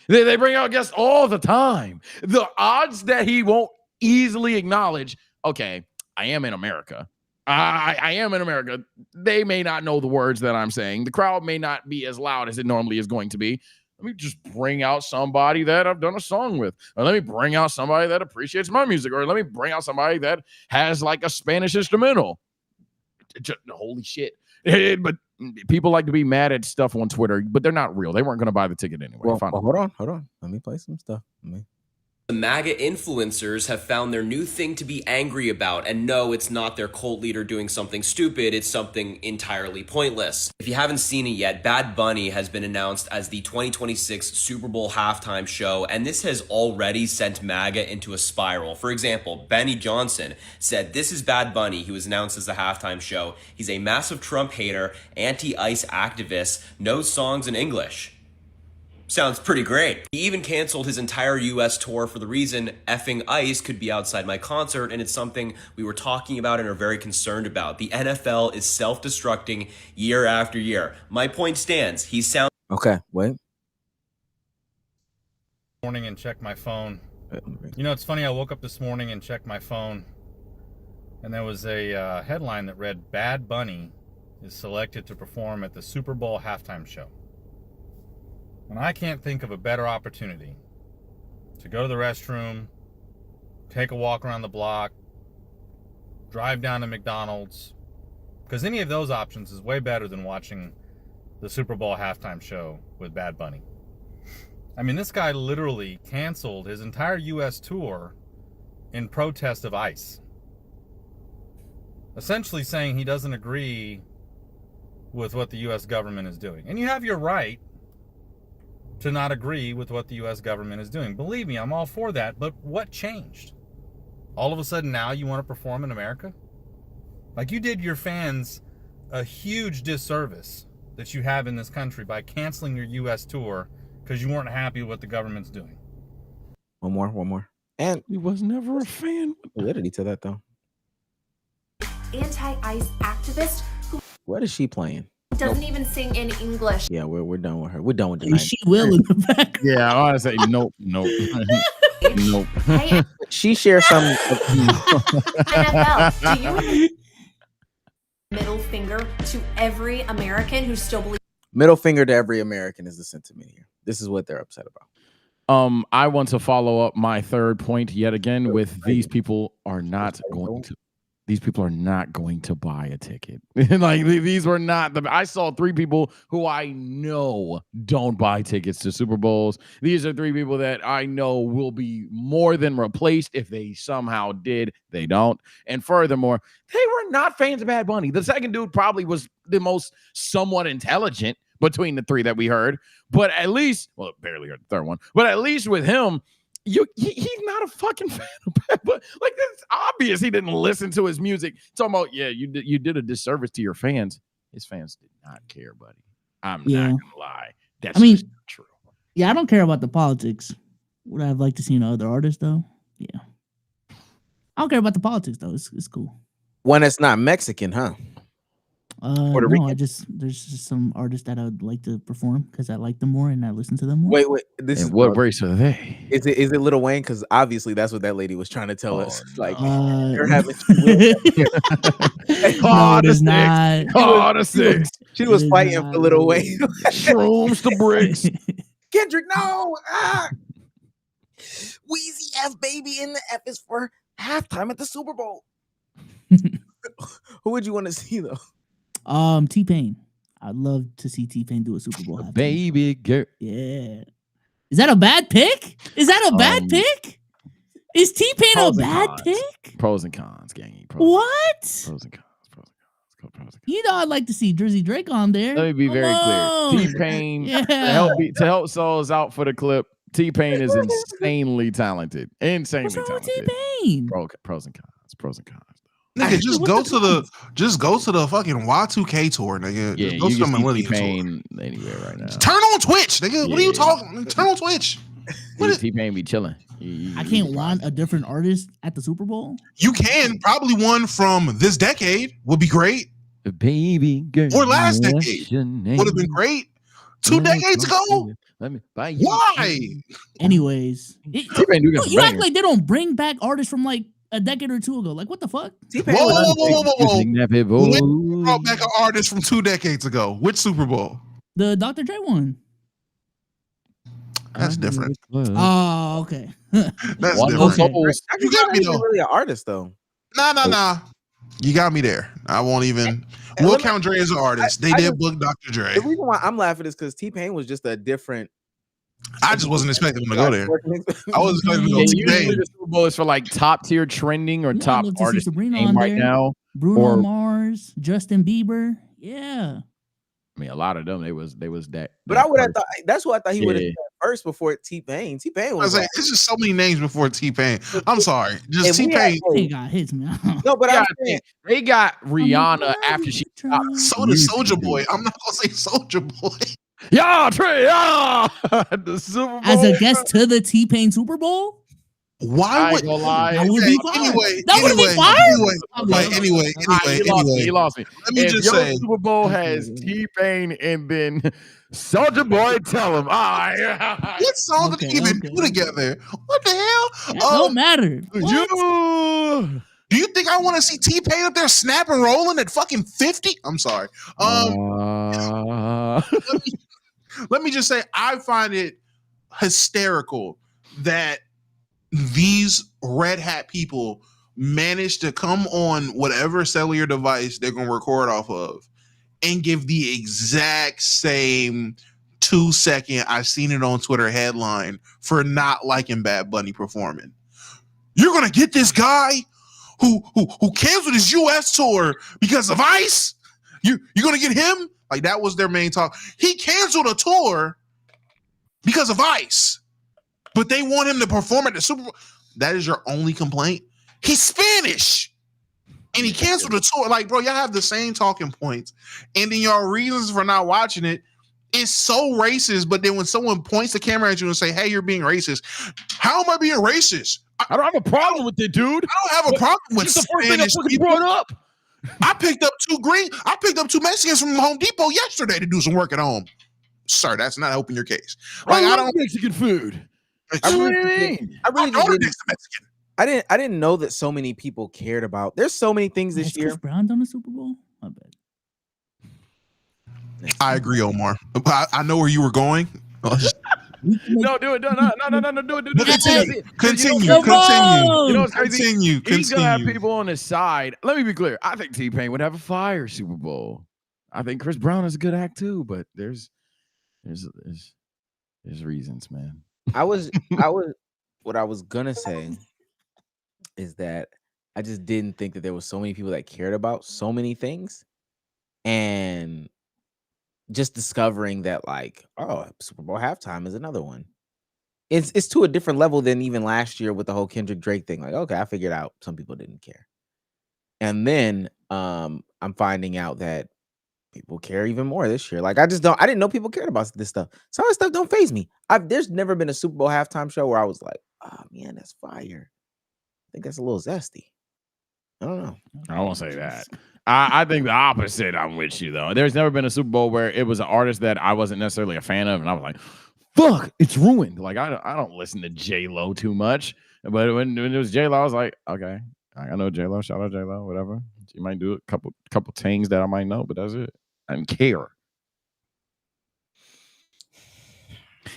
They bring out guests all the time. The odds that he won't easily acknowledge, okay, I am in America. I am in America. They may not know the words that I'm saying. The crowd may not be as loud as it normally is going to be. Let me just bring out somebody that I've done a song with. Or let me bring out somebody that appreciates my music. Or let me bring out somebody that has like a Spanish instrumental. Holy shit. But people like to be mad at stuff on Twitter, but they're not real. They weren't going to buy the ticket anyway. Well, hold on. Let me play some stuff. The MAGA influencers have found their new thing to be angry about, and no, it's not their cult leader doing something stupid, it's something entirely pointless. If you haven't seen it yet, Bad Bunny has been announced as the 2026 Super Bowl halftime show, and this has already sent MAGA into a spiral. For example, Benny Johnson said, "This is Bad Bunny, who was announced as the halftime show. He's a massive Trump hater, anti-ICE activist, knows songs in English." Sounds pretty great. He even canceled his entire US tour for the reason effing ICE could be outside my concert, and it's something we were talking about and are very concerned about. The NFL is self-destructing year after year. My point stands. He sounds... Okay, wait. Morning and check my phone. It's funny, I woke up this morning and checked my phone, and there was a headline that read, "Bad Bunny is selected to perform at the Super Bowl halftime show." And I can't think of a better opportunity to go to the restroom, take a walk around the block, drive down to McDonald's, because any of those options is way better than watching the Super Bowl halftime show with Bad Bunny. I mean, this guy literally canceled his entire U.S. tour in protest of ICE. essentially saying he doesn't agree with what the U.S. government is doing. And you have your right to not agree with what the U.S. government is doing. Believe me, I'm all for that. But what changed? All of a sudden now you want to perform in America? Like, you did your fans a huge disservice that you have in this country by canceling your U.S. tour because you weren't happy with what the government's doing. One more. And he was never a fan. Validity to that, though. Anti-ICE activist who What is she playing? doesn't even sing in English. Yeah, we're done with her. We're done with the Is she will in the back? Yeah, I want to say nope. Nope. Hey, She shares some. NFL, do you middle finger to every American who still believes? Middle finger to every American is the sentiment here. This is what they're upset about. I want to follow up my third point yet again with these people are not going to buy a ticket. Like, these were not I saw 3 people who I know don't buy tickets to Super Bowls. These are 3 people that I know will be more than replaced if they somehow did. They don't. And furthermore, they were not fans of Bad Bunny. The second dude probably was the most somewhat intelligent between the 3 that we heard. But at least, well, barely heard the third one, but at least with him, he's not a fucking fan of Bad Bunny. Like, it's obvious he didn't listen to his music. Talking about, yeah, you did a disservice to your fans. His fans did not care, buddy. I'm not gonna lie. That's just not true. Yeah, I don't care about the politics. Would I have liked to see other artists though? Yeah. I don't care about the politics though. It's cool. When it's not Mexican, huh? Puerto Rican? There's just some artists that I would like to perform because I like them more and I listen to them more. Wait. This is what race are they? Is it Lil Wayne? Because obviously that's what that lady was trying to tell us. Like, they're having. No, there's not. She was fighting for Lil Wayne. Shrooms to bricks. Kendrick, no. Wheezy F baby in the F is for halftime at the Super Bowl. Who would you want to see though? T-Pain. I'd love to see T-Pain do a Super Bowl. Baby girl. Yeah. Is that a bad pick? Is that a bad pick? Is T-Pain a bad pick? Pros and cons, gang. What? Pros and cons. You know, I'd like to see Drizzy Drake on there. Let me be very clear. T-Pain, to help souls out for the clip, T-Pain is insanely talented. Insanely talented. T-Pain? Pros and cons. Nigga, just go to the fucking Y2K tour, nigga. Yeah, just go to the Millennium T-Pain anywhere right now. Turn on Twitch, nigga. Yeah. What are you talking? Turn on Twitch. T-Pain be chilling. I can't want a different artist at the Super Bowl. You can. Probably one from this decade would be great. Baby girl, or last decade would have been great. 2 decades ago. Let me buy you. Why? Anyways, you act like they don't bring back artists from like a decade or 2 ago. Like, what the fuck? Whoa. When brought back an artist from 2 decades ago? Which Super Bowl? The Dr. Dre one. That's different. Oh, okay. That's different. You got me though. Really an artist though. Nah. You got me there. I won't even. We'll count Dre as an artist. They did book Dr. Dre. The reason why I'm laughing is because T-Pain was just a different. I just wasn't expecting him to go there. I was expecting him to go T-Pain. The Super Bowl is for like top tier trending or top artist right now. Bruno Mars, Justin Bieber. Yeah. I mean, a lot of them, they was that. But I would have thought that's what I thought he would have said first before T-Pain. T-Pain was like, it's just so many names before T-Pain. I'm sorry, just T-Pain. He got hits, man. No, but I'm saying they got Rihanna after she stopped. So did Soulja Boy. I'm not gonna say Soulja Boy. Yeah, Trey. Yeah, the Super Bowl as a guest to the T-Pain Super Bowl. Why would that would be fine? Anyway, he lost me. Let me just say, Super Bowl has T-Pain and then Soulja Boy. Tell him, what song did they even do together? What the hell? It don't matter. Do you think I want to see T-Pain up there snapping, rolling at fucking 50? I'm sorry. Let me just say, I find it hysterical that these red hat people manage to come on whatever cellular device they're going to record off of and give the exact same 2-second I seen it on Twitter headline for not liking Bad Bunny performing. You're going to get this guy who canceled his U.S. tour because of ICE. You're gonna get him? Like that was their main talk. He canceled a tour because of ICE, but they want him to perform at the Super Bowl. That is your only complaint? He's Spanish. And he canceled the tour. Like, bro, y'all have the same talking points. And then your reasons for not watching it is so racist. But then when someone points the camera at you and say, hey, you're being racist. How am I being racist? I don't have a problem with it, dude. I don't have a problem with Spanish people. Brought up. I picked up two Mexicans from Home Depot yesterday to do some work at home. Sir, that's not helping your case. Like, I don't Mexican food. I didn't know that so many people cared about. There's so many things this year. Chris Brown done the Super Bowl? I bet. I agree, Omar. I know where you were going. No, do it. No, do it. Continue. You know what's crazy? Continue. He's gonna have people on his side. Let me be clear. I think T-Pain would have a fire Super Bowl. I think Chris Brown is a good act too, but there's reasons, man. What I was gonna say is that I just didn't think that there was so many people that cared about so many things, and just discovering that, like, oh, Super Bowl halftime is another one. It's to a different level than even last year with the whole Kendrick Drake thing. Like, okay, I figured out some people didn't care, and then I'm finding out that people care even more this year. Like, I didn't know people cared about this stuff. Some of this stuff don't faze me. There's never been a Super Bowl halftime show where I was like, oh man, that's fire. I think that's a little zesty. I don't know. I won't say that. I think the opposite. I'm with you though. There's never been a Super Bowl where it was an artist that I wasn't necessarily a fan of, and I was like, "Fuck, it's ruined." Like I don't listen to J-Lo too much, but when it was J-Lo, I was like, "Okay, I know J-Lo. Shout out J-Lo. Whatever. She might do a couple things that I might know, but that's it. I didn't care."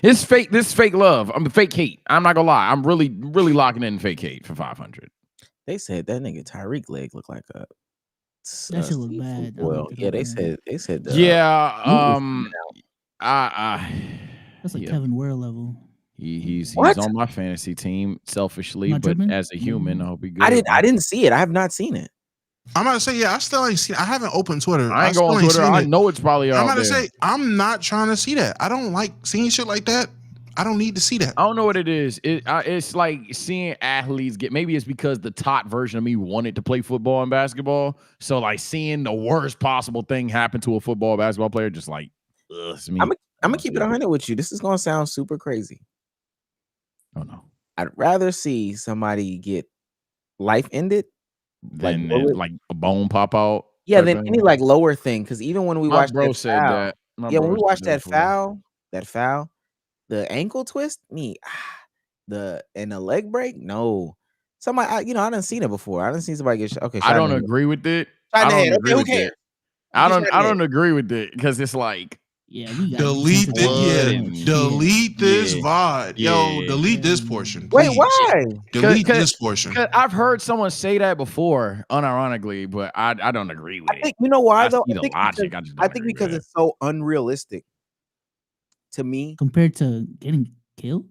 It's fake. This is fake love. I'm fake hate. I'm not gonna lie. I'm really locking in fake hate for 500. They said that nigga Tyreek leg looked like a. That shit look bad. Well, yeah, they said. Yeah. That's like Kevin Ware level. He's on my fantasy team selfishly, but as a human, I hope he good. I didn't see it. I have not seen it. I'm about to say, yeah, I still ain't seen. I haven't opened Twitter. I ain't going on Twitter. I know it's probably out there. I'm about to say, I'm not trying to see that. I don't like seeing shit like that. I don't need to see that. I don't know what it is. It's like seeing athletes get. Maybe it's because the top version of me wanted to play football and basketball. So like seeing the worst possible thing happen to a football basketball player, just like, it's me. I'm gonna keep it 100 with you. This is gonna sound super crazy. Oh no! I'd rather see somebody get life ended than like a bone pop out. Yeah, than any like lower thing. Because even when we watched bro that said foul, that. When we watched that foul, the ankle twist, the leg break, no. Somebody, I didn't seen it before. I didn't see somebody get shot. Okay, I don't agree with it. I don't agree with it. I don't agree with it because it's like, yeah, delete it. Delete this VOD. Yo, delete this portion. Please. Wait, why? Delete this portion. I've heard someone say that before, unironically, but I don't agree with it. I think, you know why though? I think because it's so unrealistic to me compared to getting killed.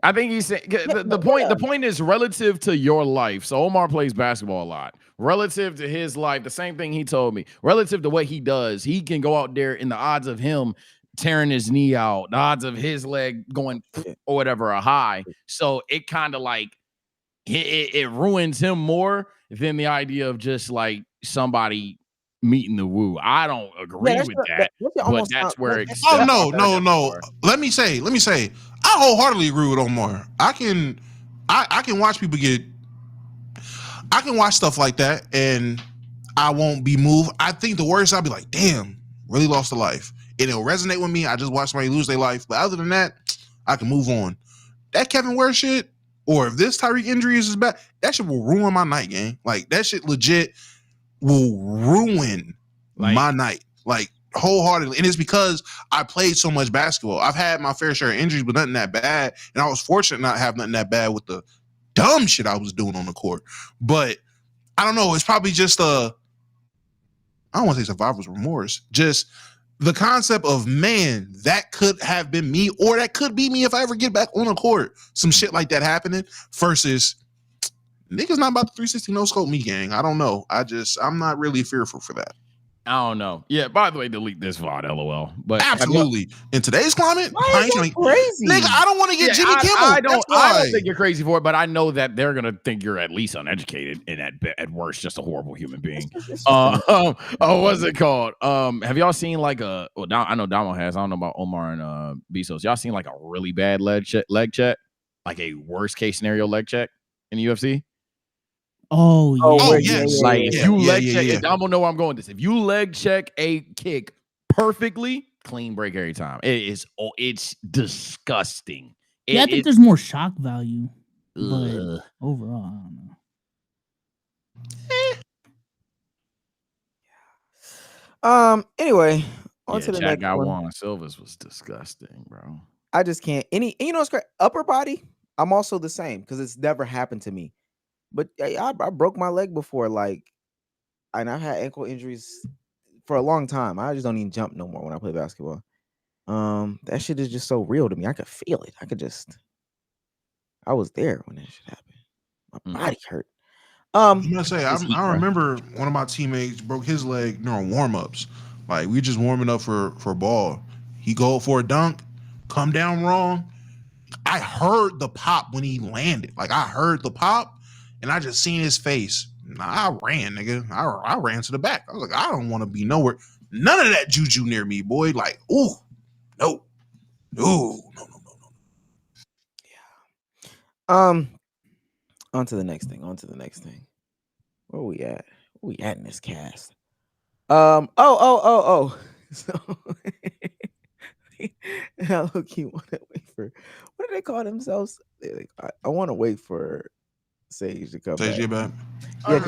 I think he's saying the point is relative to your life. So Omar plays basketball a lot. Relative to his life, the same thing he told me. Relative to what he does, he can go out there, and the odds of him tearing his knee out, the odds of his leg going or whatever are high. So it kind of like it ruins him more than the idea of just like somebody meeting the woo. I don't agree with that, but that's where it. Oh no. Let me say, I wholeheartedly agree with Omar. I can watch people get. I can watch stuff like that and I won't be moved. I think the worst, I'll be like, damn, really lost a life. And it'll resonate with me. I just watched somebody lose their life. But other than that, I can move on. That Kevin Ware shit, or if this Tyreek injury is bad, that shit will ruin my night, gang. Like, that shit legit will ruin my night. Like, wholeheartedly. And it's because I played so much basketball. I've had my fair share of injuries, but nothing that bad. And I was fortunate not to have nothing that bad with the dumb shit I was doing on the court. But I don't know. It's probably just I don't want to say survivor's remorse. Just the concept of, man, that could have been me, or that could be me if I ever get back on the court. Some shit like that happening versus, Niggas not about to 360 no scope me, gang. I don't know. I'm not really fearful for that. I don't know. Yeah, by the way, delete this VOD, LOL. But absolutely. In today's climate, why is that crazy? Nigga, I don't want to get Jimmy Kimmel. I don't think you're crazy for it, but I know that they're gonna think you're at least uneducated and at worst just a horrible human being. What's it called? Have y'all seen like I know Damo has. I don't know about Omar and Bezos. Y'all seen like a really bad leg check, like a worst case scenario leg check in the UFC? Yes. Like if you leg check, Damo know where I'm going with this. If you leg check a kick perfectly, clean break every time. It's disgusting. I think there's more shock value, but overall, I don't know. Anyway, on to the Jack next one. Juan Silva's was disgusting, bro. I just can't. You know what's great? Upper body. I'm also the same because it's never happened to me. But I broke my leg before, and I've had ankle injuries for a long time. I just don't even jump no more when I play basketball. That shit is just so real to me. I could feel it. I was there when that shit happened. My body hurt. I'm gonna say, I remember one of my teammates broke his leg during warm-ups. Like we just warming up for ball. He go for a dunk, come down wrong. I heard the pop when he landed. Like I heard the pop. And I just seen his face. I ran, nigga. I ran to the back. I was like, I don't want to be nowhere. None of that juju near me, boy. Like, ooh, no. Yeah. On to the next thing. Where we at? Where we at in this cast? So look, you want to wait for, what do they call themselves? I want to wait for Sage to come back. Back. Yeah,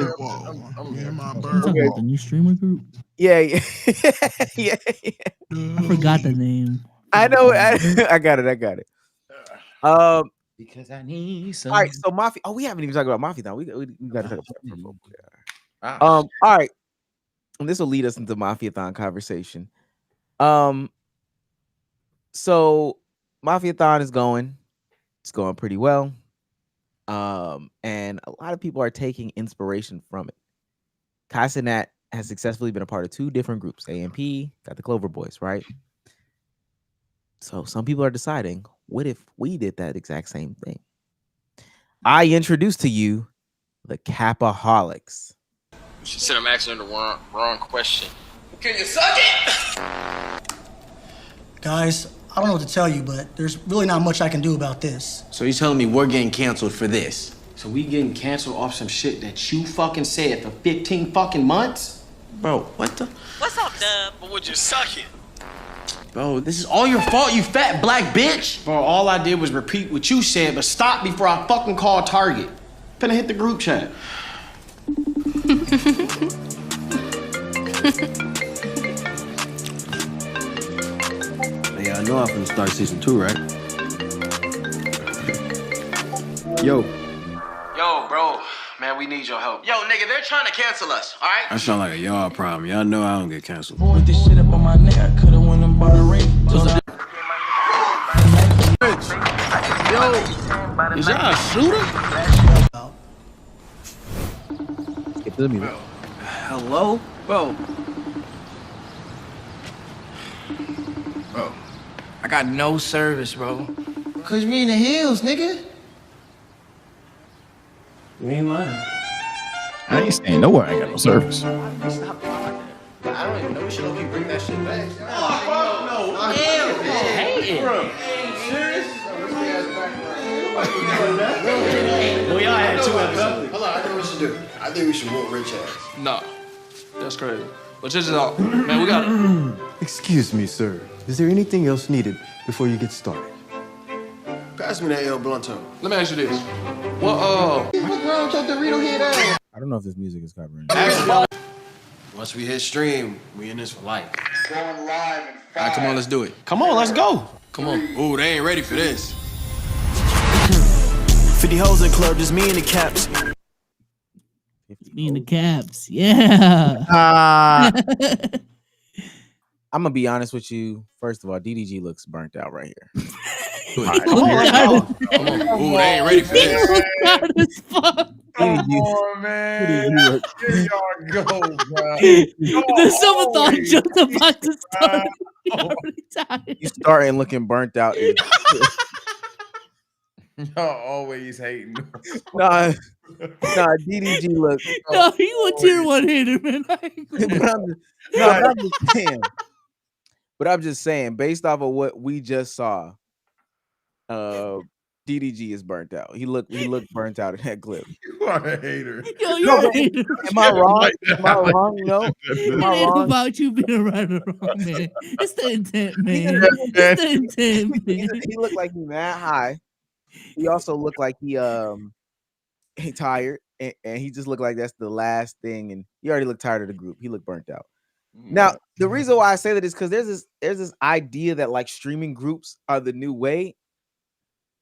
the new streamer group. Yeah. I forgot the name. I know. I got it. Because I need some. All right, so Mafia. Oh, we haven't even talked about Mafiathon. We got to talk about. All right, and this will lead us into Mafiathon conversation. So Mafiathon is going. It's going pretty well. And a lot of people are taking inspiration from it. Kai Cenat has successfully been a part of 2 different groups. AMP got the Clover Boys, right? So some people are deciding, what if we did that exact same thing? I introduced to you the Capaholics. She said I'm asking her the wrong question. Can you suck it? Guys, I don't know what to tell you, but there's really not much I can do about this. So you're telling me we're getting canceled for this? So we getting canceled off some shit that you fucking said for 15 fucking months? Bro, what the? What's up, Dub? But would you suck it? Bro, this is all your fault, you fat black bitch. Bro, all I did was repeat what you said, but stop before I fucking call Target. Finna hit the group chat. Yeah, I know I'm finna start season 2, right? Yo, bro. Man, we need your help. Yo, nigga, they're trying to cancel us, all right? I sound like a y'all problem. Y'all know I don't get canceled. Put this shit up on my neck. I could've went and bought a ring. Yo, is y'all a shooter? Hello? Bro, I got no service, bro. Cause we in the hills, nigga. You ain't lying. I ain't staying nowhere. I ain't got no service. I don't even know. We should keep bring that shit back. Well, y'all had 2 episodes. Hold on, I know what we should do. I think we should whoop rich ass. Nah, that's crazy. But this is all. Man, we got it. Excuse me, sir. Is there anything else needed before you get started? Pass me that El Blunto. Let me ask you this. What, What's wrong with your Dorito head ass? I don't know if this music is covering. Once we hit stream, we in this for life. Going live in 5. All right, come on, let's do it. Come on, let's go. Come on. Ooh, they ain't ready for this. 50 hoes in club, just me and the caps. Me and the Caps. Yeah. I'm gonna be honest with you. First of all, DDG looks burnt out right here. Ooh, they ain't ready for this. Come on, man. Here y'all go, bro. The Subathon joke's about to start. You starting looking burnt out. Y'all always hating. Nah, DDG look. No, he was tier 1 hater, man. But I'm just saying, based off of what we just saw, DDG is burnt out. He looked burnt out in that clip. You are a hater. Yo, you're a hater. Am I wrong? Am I wrong? No. It ain't about you being right or wrong, man. It's the intent, man. It's the intent, man. He looked like he mad high. He also looked like he tired, and he just looked like that's the last thing. And he already looked tired of the group. He looked burnt out. Now, the reason why I say that is because there's this idea that like streaming groups are the new way.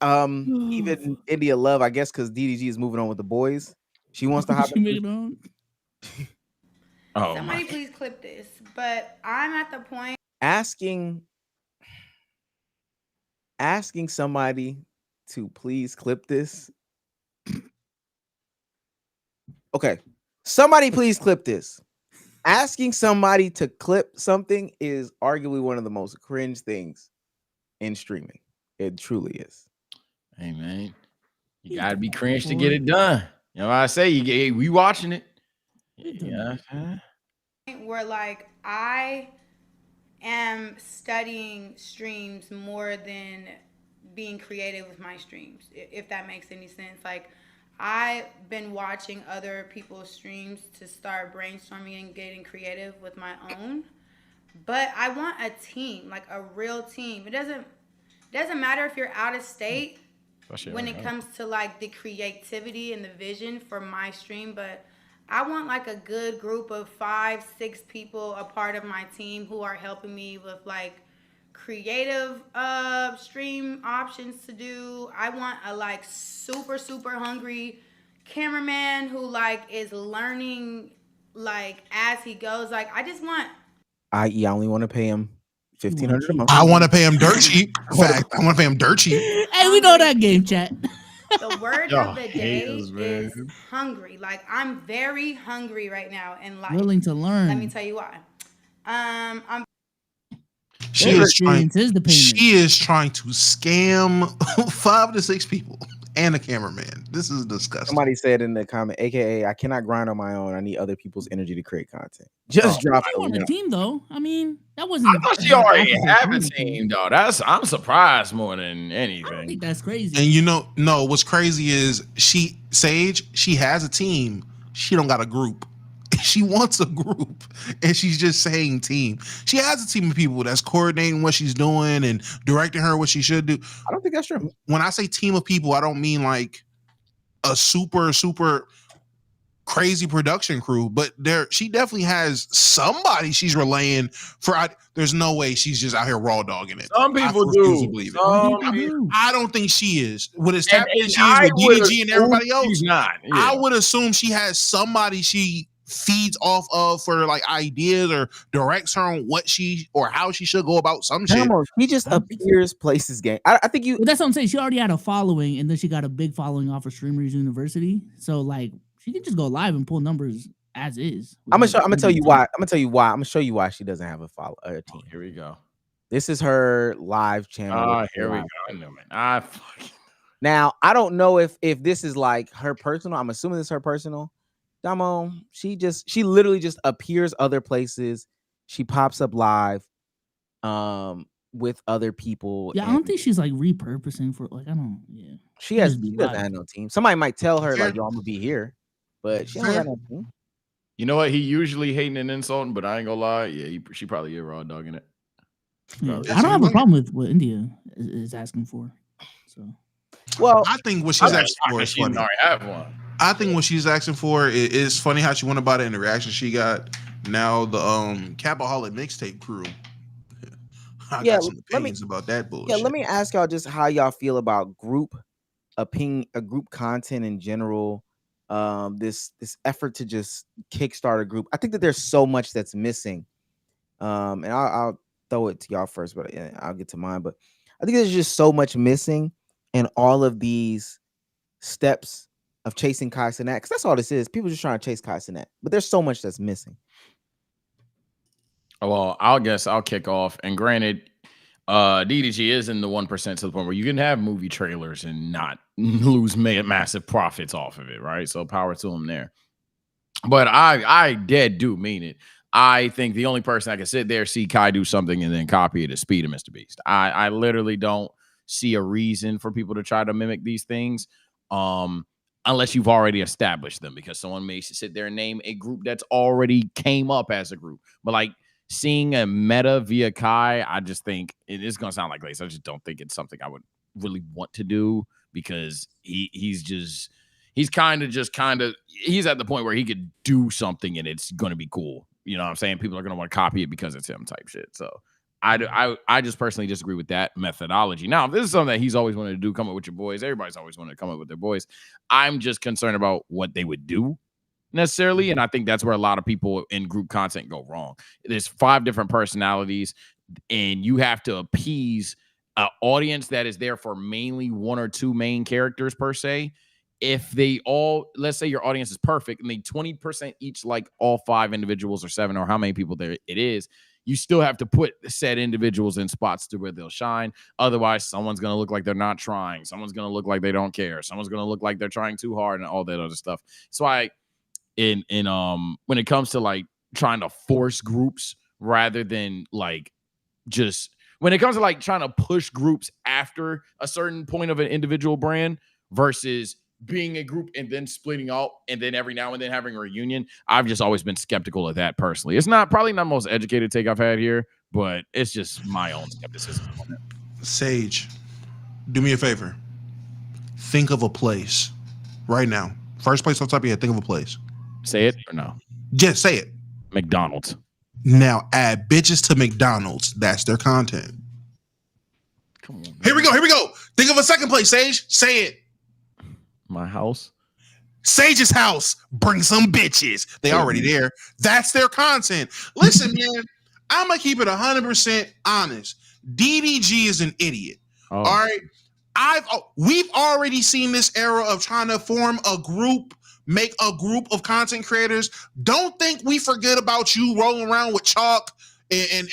Even India Love, I guess, because DDG is moving on with the boys. She wants to hop. Somebody please clip this. But I'm at the point asking somebody to please clip this. Okay, somebody please clip this. Asking somebody to clip something is arguably one of the most cringe things in streaming. It truly is. Hey man, you gotta be cringe to get it done. You know what I say? We watching it. Yeah. where like I am studying streams more than being creative with my streams, if that makes any sense. Like I've been watching other people's streams to start brainstorming and getting creative with my own. But I want a team, like a real team. It doesn't matter if you're out of state when it comes to like the creativity and the vision for my stream, but I want like a good group of 5-6 people a part of my team who are helping me with like creative stream options to do. I want a like super hungry cameraman who like is learning like as he goes. Like I just want I only want to pay him $1,500 a month. I want to pay him dirt cheap. Fact, I want to pay him dirt cheap. Hey, we know that game, chat. The word of the day is hungry. Like I'm very hungry right now in life. Willing to learn. Let me tell you why. I'm. She is trying to scam 5 to 6 people and a cameraman. This is disgusting. Somebody said in the comment, AKA, I cannot grind on my own. I need other people's energy to create content. Just drop I want a team though. I mean, that wasn't. I thought she already have a team though. I'm surprised more than anything. I think that's crazy. And no, what's crazy is Sage has a team. She don't got a group. She wants a group, and she's just saying team. She has a team of people that's coordinating what she's doing and directing her what she should do. I don't think that's true. When I say team of people, I don't mean like a super crazy production crew, but she definitely has somebody she's relaying for. There's no way she's just out here raw dogging it. Some people do. Believe it. I don't think she is. With as tapped in she is with DDG and everybody else, she's not. Yeah. I would assume she has somebody she feeds off of for like ideas or directs her on what she or how she should go about some shit. He just appears places game. I think you. But that's what I'm saying. She already had a following, and then she got a big following off of Streamers University. So like she can just go live and pull numbers as is. I'm gonna tell you why. I'm gonna show you why she doesn't have a team. Here we go. This is her live channel. Here we go. I know, man. Now I don't know if this is like her personal. I'm assuming this is her personal. Damo, she literally just appears other places. She pops up live with other people. Yeah, I don't think she's like repurposing for like, I don't, yeah. She doesn't have no team. Somebody might tell her like, yo, I'm gonna be here, but she don't have no team. You know what? He usually hating and insulting, but I ain't gonna lie. Yeah, she probably is raw dogging it. Yeah, I don't have a problem with what India is asking for. So, well, I think what she's asking for is funny. Already have one. I think what she's asking for is funny how she went about it and the reaction she got. Now the Capaholic mixtape crew. I got some opinions about that bullshit. Yeah, let me ask y'all just how y'all feel about group content in general. This effort to just kickstart a group. I think that there's so much that's missing. And I'll throw it to y'all first, but I'll get to mine. But I think there's just so much missing in all of these steps of chasing Kai Cenat, because that's all this is. People just trying to chase Kai Cenat, but there's so much that's missing. Well, I'll kick off. And granted, DDG is in the 1% to the point where you can have movie trailers and not lose massive profits off of it, right? So power to them there. But I do mean it. I think the only person I can sit there, see Kai do something and then copy it is Speed and Mr. Beast. I literally don't see a reason for people to try to mimic these things unless you've already established them, because someone may sit there and name a group that's already came up as a group. But like seeing a meta via Kai, I just think it is going to sound like Lace. I just don't think it's something I would really want to do, because he's kind of he's at the point where he could do something and it's going to be cool. You know what I'm saying? People are going to want to copy it because it's him type shit. So I just personally disagree with that methodology. Now, if this is something that he's always wanted to do, come up with your boys. Everybody's always wanted to come up with their boys. I'm just concerned about what they would do necessarily. And I think that's where a lot of people in group content go wrong. There's 5 different personalities, and you have to appease an audience that is there for mainly 1 or 2 main characters per se. If they all, let's say your audience is perfect and they 20% each like all 5 individuals or 7 or how many people there it is, you still have to put said individuals in spots to where they'll shine. Otherwise, someone's going to look like they're not trying. Someone's going to look like they don't care. Someone's going to look like they're trying too hard and all that other stuff. So when it comes to like trying to force groups rather than like just when it comes to like trying to push groups after a certain point of an individual brand versus being a group and then splitting out and then every now and then having a reunion, I've just always been skeptical of that personally. It's probably not the most educated take I've had here, but it's just my own skepticism on it. Sage, do me a favor. Think of a place right now. First place on top of your head, think of a place. Say it or no? Just say it. McDonald's. Now add bitches to McDonald's. That's their content. Come on. Man. Here we go. Think of a second place, Sage. Say it. My house. Sage's house. Bring some bitches. They already there. That's their content. Listen, man, I'm going to keep it 100% honest. DDG is an idiot. Oh. All right. We've already seen this era of trying to form a group, make a group of content creators. Don't think we forget about you rolling around with Chalk and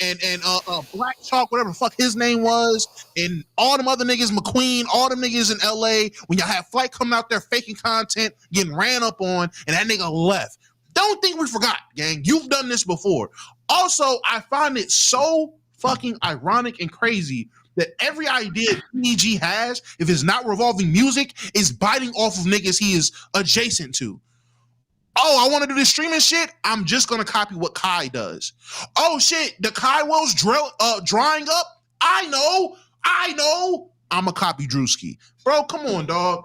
Black Chalk, whatever the fuck his name was, and all them other niggas, McQueen, all them niggas in LA, when y'all had Flight coming out there faking content, getting ran up on, and that nigga left. Don't think we forgot, gang. You've done this before. Also, I find it so fucking ironic and crazy that every idea DDG has, if it's not revolving music, is biting off of niggas he is adjacent to. Oh, I want to do this streaming shit. I'm just going to copy what Kai does. Oh, shit. The Kai wells drying up. I know. I'm a copy Drewski. Bro, come on, dog.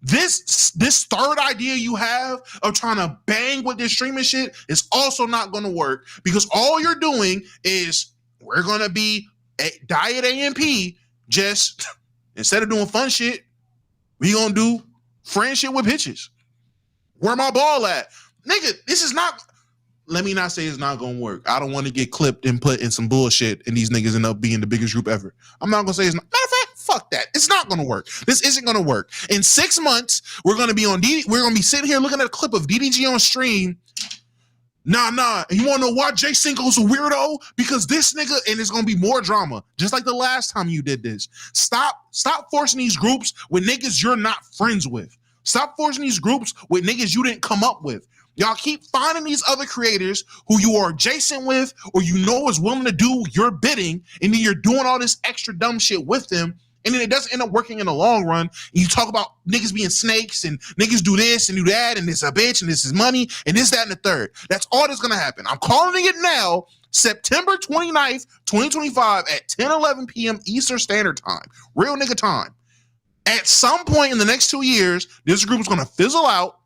This third idea you have of trying to bang with this streaming shit is also not going to work, because all you're doing is we're going to be diet AMP. Just instead of doing fun shit, we going to do friend shit with bitches. Where my ball at? Nigga, this is not, let me not say it's not gonna work. I don't want to get clipped and put in some bullshit and these niggas end up being the biggest group ever. I'm not gonna say it's not. Matter of fact, fuck that. It's not gonna work. This isn't gonna work. In 6 months, we're gonna be sitting here looking at a clip of DDG on stream. Nah. You wanna know why Jay Cinco's a weirdo? Because this nigga, and it's gonna be more drama. Just like the last time you did this. Stop forcing these groups with niggas you're not friends with. Stop forcing these groups with niggas you didn't come up with. Y'all keep finding these other creators who you are adjacent with or you know is willing to do your bidding, and then you're doing all this extra dumb shit with them, and then it doesn't end up working in the long run. And you talk about niggas being snakes and niggas do this and do that and this a bitch and this is money and this, that, and the third. That's all that's going to happen. I'm calling it now, September 29th, 2025 at 10:11 p.m. Eastern Standard Time. Real nigga time. At some point in the next 2 years, this group is going to fizzle out,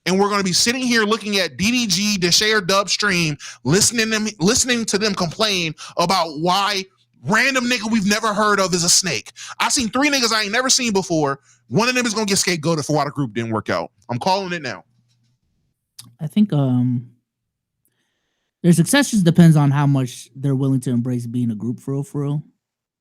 and we're going to be sitting here looking at DDG, Deshayer Dub stream, listening to them complain about why random nigga we've never heard of is a snake. I seen 3 niggas I ain't never seen before. One of them is going to get scapegoated for why the group didn't work out. I'm calling it now. I think their success just depends on how much they're willing to embrace being a group for real.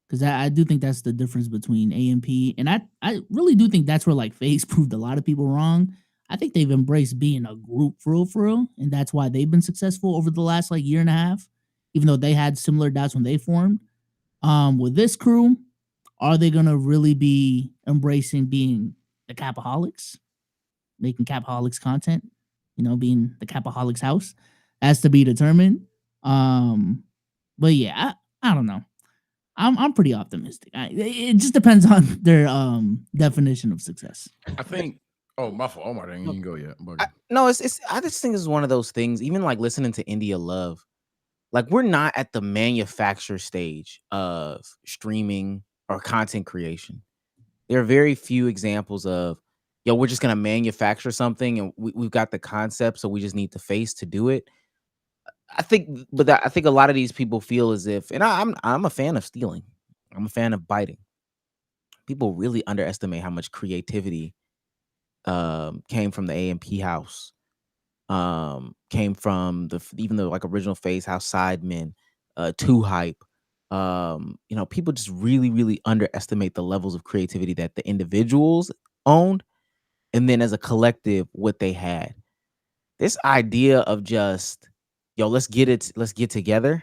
Because I do think that's the difference between AMP, and I really do think that's where like FaZe proved a lot of people wrong. I think they've embraced being a group for real, and that's why they've been successful over the last like year and a half, even though they had similar doubts when they formed. With this crew, are they gonna really be embracing being the Capaholics, making Capaholics content? You know, being the Capaholics house. That's to be determined. But yeah, I don't know. I'm pretty optimistic. It just depends on their definition of success. I think. Oh, my fault. Omar didn't even go yet. No, it's. I just think it's one of those things. Even like listening to India Love, like we're not at the manufacture stage of streaming or content creation. There are very few examples of, yo, we're just gonna manufacture something and we've got the concept, so we just need the face to do it. I think, but I think a lot of these people feel as if, and I'm a fan of stealing. I'm a fan of biting. People really underestimate how much creativity came from the AMP house. Came from even the like original FaZe House Sidemen, Too Hype. You know, people just really underestimate the levels of creativity that the individuals owned, and then as a collective, what they had. This idea of just, yo, let's get together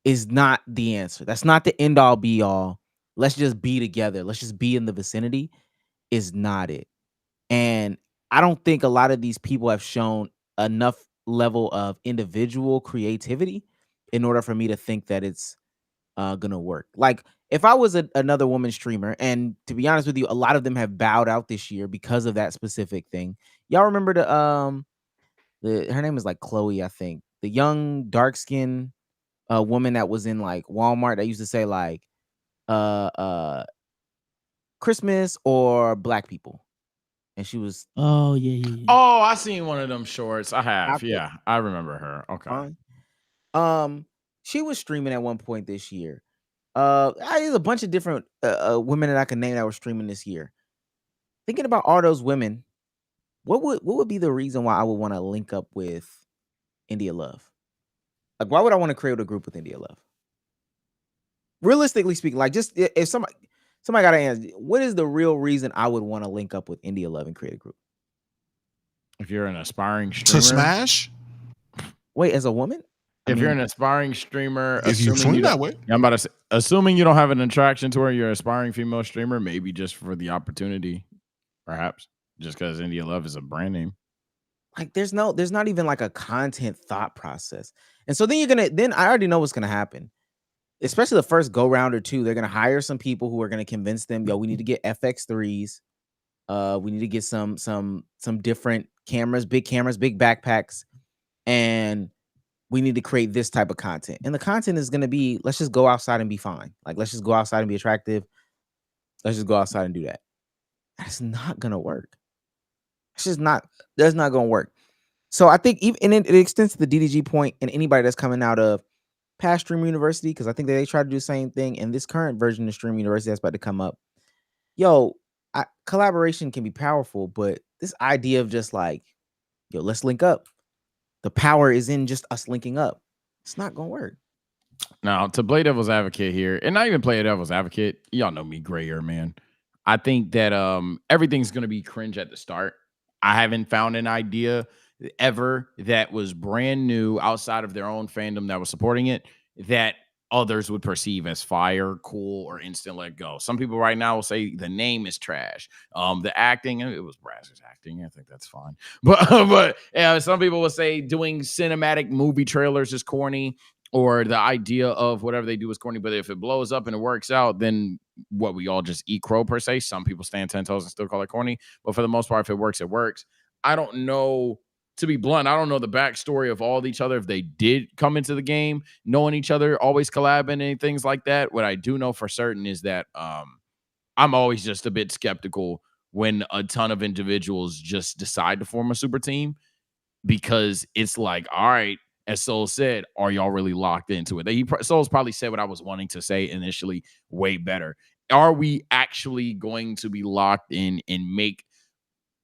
is not the answer. That's not the end all be all. Let's just be together. Let's just be in the vicinity is not it. And I don't think a lot of these people have shown enough level of individual creativity in order for me to think that it's gonna work. Like if I was another woman streamer, and to be honest with you, a lot of them have bowed out this year because of that specific thing. Y'all remember her name is like Chloe, I think, the young dark skinned woman that was in like Walmart that used to say like Christmas or black people. And she was Oh yeah. Oh, I seen one of them shorts. I have. Yeah, I remember her. Okay. She was streaming at one point this year. There's a bunch of different women that I can name that were streaming this year. Thinking about all those women, what would be the reason why I would want to link up with India Love? Like, why would I want to create a group with India Love? Realistically speaking, like, just if somebody got to answer, what is the real reason I would want to link up with India Love and create a group? If you're an aspiring streamer, to smash. Wait, as a woman? If you're an aspiring streamer, if you swing that way, I'm about to say, assuming you don't have an attraction to her, you're an aspiring female streamer, maybe just for the opportunity, perhaps just because India Love is a brand name. Like there's not even like a content thought process. And so then I already know what's gonna happen. Especially the first go round or two, they're gonna hire some people who are gonna convince them, yo, we need to get FX3s. We need to get some different cameras, big backpacks, and we need to create this type of content. And the content is gonna be, let's just go outside and be fine. Like, let's just go outside and be attractive. Let's just go outside and do that. That's not gonna work. That's not gonna work. So I think even and it extends to the DDG point and anybody that's coming out of past Stream University, because I think that they try to do the same thing. And this current version of Stream University that's about to come up, yo, collaboration can be powerful, but this idea of just like, yo, let's link up. The power is in just us linking up. It's not gonna work. Now, to play devil's advocate here, and not even play devil's advocate, y'all know me, gray hair man. I think that everything's gonna be cringe at the start. I haven't found an idea ever that was brand new outside of their own fandom that was supporting it that others would perceive as fire, cool, or instant let go. Some people right now will say the name is trash. The acting, it was Brazzers acting. I think that's fine. But some people will say doing cinematic movie trailers is corny, or the idea of whatever they do is corny. But if it blows up and it works out, then what, we all just eat crow per se. Some people stand 10 toes and still call it corny. But for the most part, if it works, it works. I don't know. To be blunt, I don't know the backstory of all of each other. If they did come into the game knowing each other, always collabing and things like that. What I do know for certain is that I'm always just a bit skeptical when a ton of individuals just decide to form a super team, because it's like, all right, as Soul said, are y'all really locked into it? Soul's probably said what I was wanting to say initially way better. Are we actually going to be locked in and make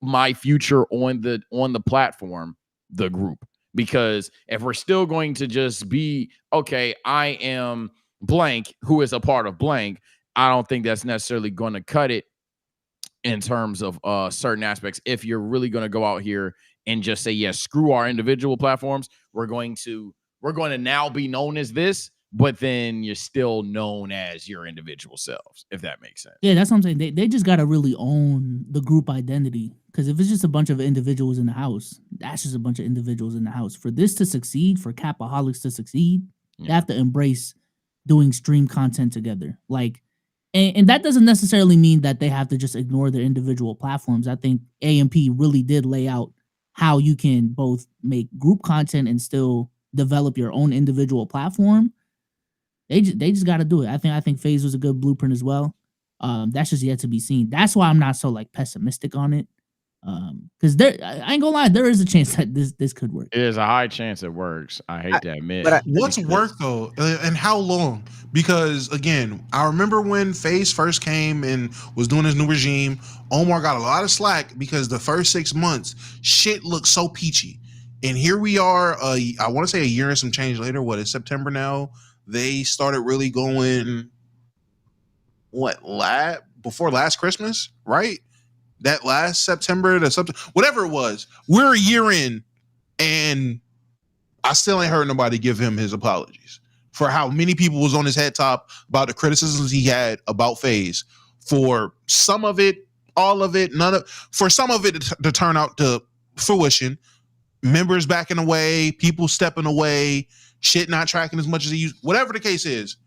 my future on the platform the group? Because if we're still going to just be, okay, I am blank, who is a part of blank, I don't think that's necessarily going to cut it in terms of certain aspects. If you're really going to go out here and just say, yes, screw our individual platforms, we're going to now be known as this, but then you're still known as your individual selves, if that makes sense. Yeah, that's what I'm saying. They just got to really own the group identity, because if it's just a bunch of individuals in the house, that's just a bunch of individuals in the house. For this to succeed, for Capaholics to succeed, they have to embrace doing stream content together. Like, and that doesn't necessarily mean that they have to just ignore their individual platforms. I think AMP really did lay out how you can both make group content and still develop your own individual platform. They just got to do it. I think FaZe was a good blueprint as well. That's just yet to be seen. That's why I'm not so like pessimistic on it. Because I ain't gonna lie, there is a chance that this could work. There's a high chance it works. I hate to admit. But what's work though, and how long? Because again, I remember when FaZe first came and was doing his new regime, Omar got a lot of slack because the first 6 months shit looked so peachy, and here we are. I want to say a year and some change later. What is September now? They started really going. Before last Christmas, right? That last September, whatever it was, we're a year in, and I still ain't heard nobody give him his apologies for how many people was on his head top about the criticisms he had about FaZe. For some of it, all of it, for some of it to turn out to fruition, members backing away, people stepping away, shit not tracking as much as he used, whatever the case is.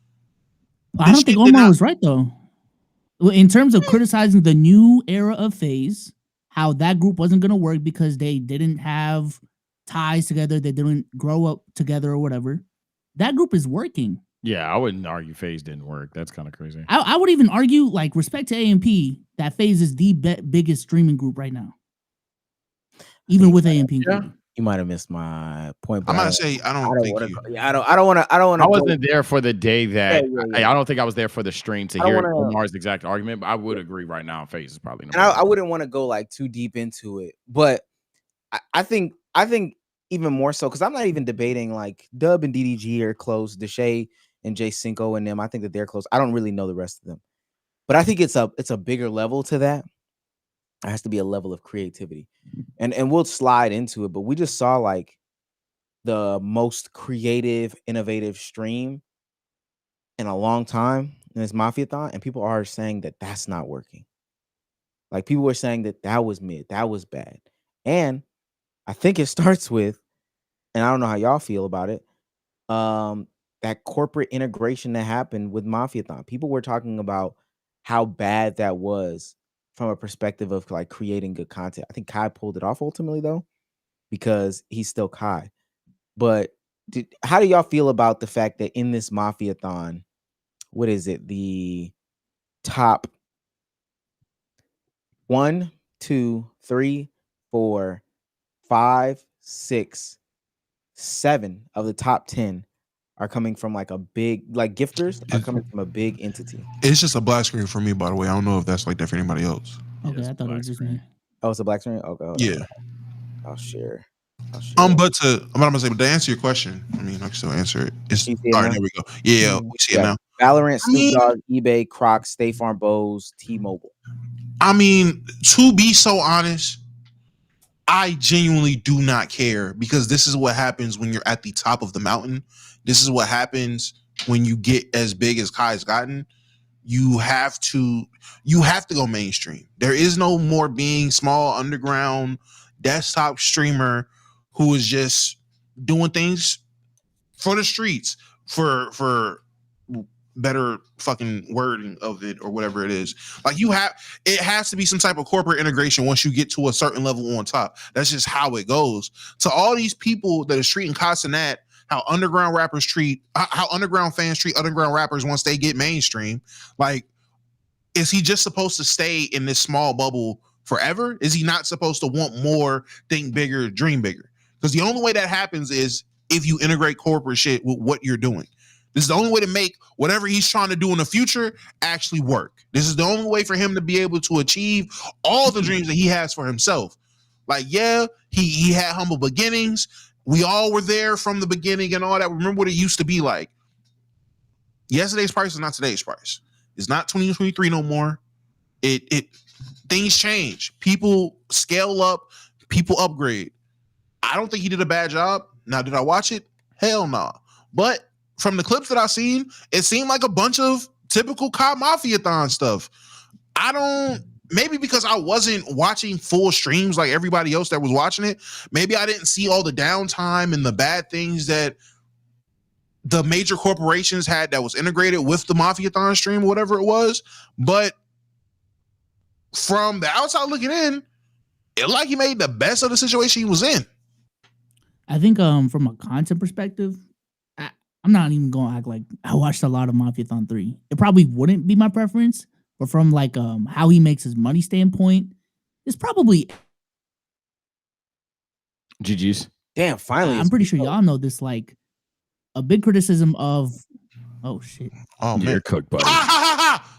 I don't think Omar was right though. In terms of criticizing the new era of FaZe, how that group wasn't going to work because they didn't have ties together, they didn't grow up together or whatever. That group is working. Yeah, I wouldn't argue FaZe didn't work. That's kind of crazy. I would even argue, like, respect to AMP, that FaZe is the biggest streaming group right now. Even with AMP. Yeah. You might have missed my point. I'm gonna say I don't think I don't want to. I wasn't there for the day that. I don't think I was there for the stream to hear Omar's exact argument, but I would agree right now. FaZe is probably. And I wouldn't want to go like too deep into it, but I think even more so because I'm not even debating like Dub and DDG are close. Deshae and J Cinco and them. I think that they're close. I don't really know the rest of them, but I think it's a bigger level to that. It has to be a level of creativity, and we'll slide into it. But we just saw like the most creative, innovative stream in a long time, and it's Mafiathon, and people are saying that that's not working. Like people were saying that was mid, that was bad, and I think it starts with, and I don't know how y'all feel about it, that corporate integration that happened with Mafiathon. People were talking about how bad that was from a perspective of like creating good content. I think Kai pulled it off ultimately though, because he's still Kai. But how do y'all feel about the fact that in this Mafiathon, what is it? The top 1, 2, 3, 4, 5, 6, 7 of the top 10 are coming from like a big, like gifters are coming from a big entity. It's just a black screen for me, by the way. I don't know if that's like that for anybody else. Okay, I thought it was just me. Oh, it's a black screen? Okay. Yeah. I'll share. But I'm gonna say, but to answer your question, I mean, I can still answer it. It's all right. There we go. Yeah, we see it now. Valorant, Snoop Dogg, eBay, Crocs, State Farm, Bose, T-Mobile. I mean, to be so honest, I genuinely do not care because this is what happens when you're at the top of the mountain. This is what happens when you get as big as Kai's gotten. You have to go mainstream. There is no more being small underground desktop streamer who is just doing things for the streets for better fucking wording of it or whatever it is. Like it has to be some type of corporate integration once you get to a certain level on top. That's just how it goes. To all these people that are treating Kai Cenat how underground fans treat underground rappers once they get mainstream. Like, is he just supposed to stay in this small bubble forever? Is he not supposed to want more, think bigger, dream bigger? Because the only way that happens is if you integrate corporate shit with what you're doing. This is the only way to make whatever he's trying to do in the future actually work. This is the only way for him to be able to achieve all the dreams that he has for himself. Like, yeah, he had humble beginnings. We all were there from the beginning and all that. Remember what it used to be like. Yesterday's price is not today's price. It's not 2023 no more. It things change. People scale up. People upgrade. I don't think he did a bad job. Now, did I watch it? Hell no. But from the clips that I've seen, it seemed like a bunch of typical Kai Mafiathon stuff. Maybe because I wasn't watching full streams like everybody else that was watching it. Maybe I didn't see all the downtime and the bad things that the major corporations had that was integrated with the Mafiathon stream, whatever it was. But from the outside looking in, it looked like he made the best of the situation he was in. I think from a content perspective, I'm not even gonna act like I watched a lot of Mafiathon 3. It probably wouldn't be my preference, but from like how he makes his money standpoint, it's probably GG's. Damn, finally. I'm pretty sure y'all know this. Like a big criticism of shit. Oh man, you're cooked, buddy.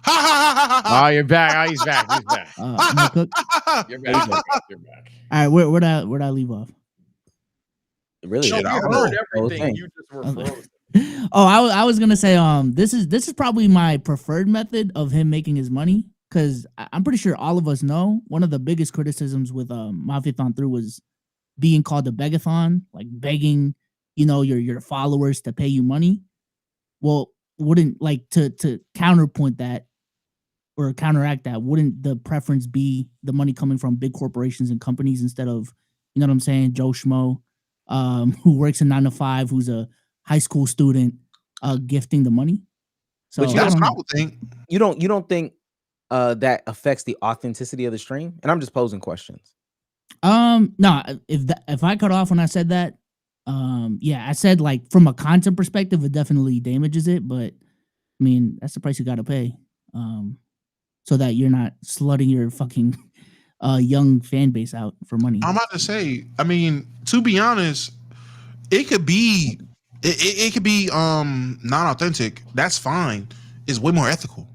Oh, you're back. Oh, he's back. He's back. Am I cooked? You're back. You're back. All right, where'd I leave off? Really? Shit, I heard everything. You just were frozen. Oh, I was gonna say this is probably my preferred method of him making his money, because I'm pretty sure all of us know one of the biggest criticisms with Mafiathon 3 was being called a begathon, like begging, your followers to pay you money. Well, wouldn't like to counterpoint that or counteract that, wouldn't the preference be the money coming from big corporations and companies instead of, you know what I'm saying, Joe Schmo, who works a 9 to 5, who's a high school student, gifting the money? So but that's what I would think. You don't think that affects the authenticity of the stream? And I'm just posing questions. No, if I cut off when I said that, I said like from a content perspective, it definitely damages it, but I mean, that's the price you got to pay. So that you're not slutting your fucking young fan base out for money. I'm about to say, I mean, to be honest, it could be non-authentic. That's fine. It's way more ethical,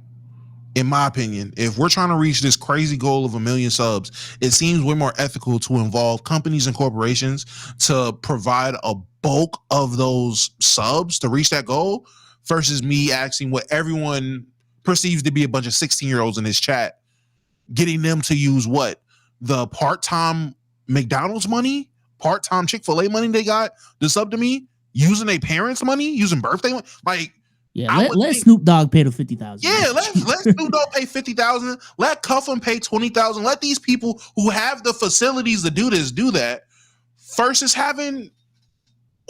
in my opinion. If we're trying to reach this crazy goal of 1 million subs, it seems way more ethical to involve companies and corporations to provide a bulk of those subs to reach that goal versus me asking what everyone perceives to be a bunch of 16-year-olds in this chat, getting them to use what? The part-time McDonald's money, part-time Chick-fil-A money they got to sub to me, using their parents' money, using birthday money. Like, yeah, let Snoop Dogg pay the $50,000. Yeah, let Snoop Dogg pay $50,000. Let Cuffham pay $20,000. Let these people who have the facilities to do this do that. Versus having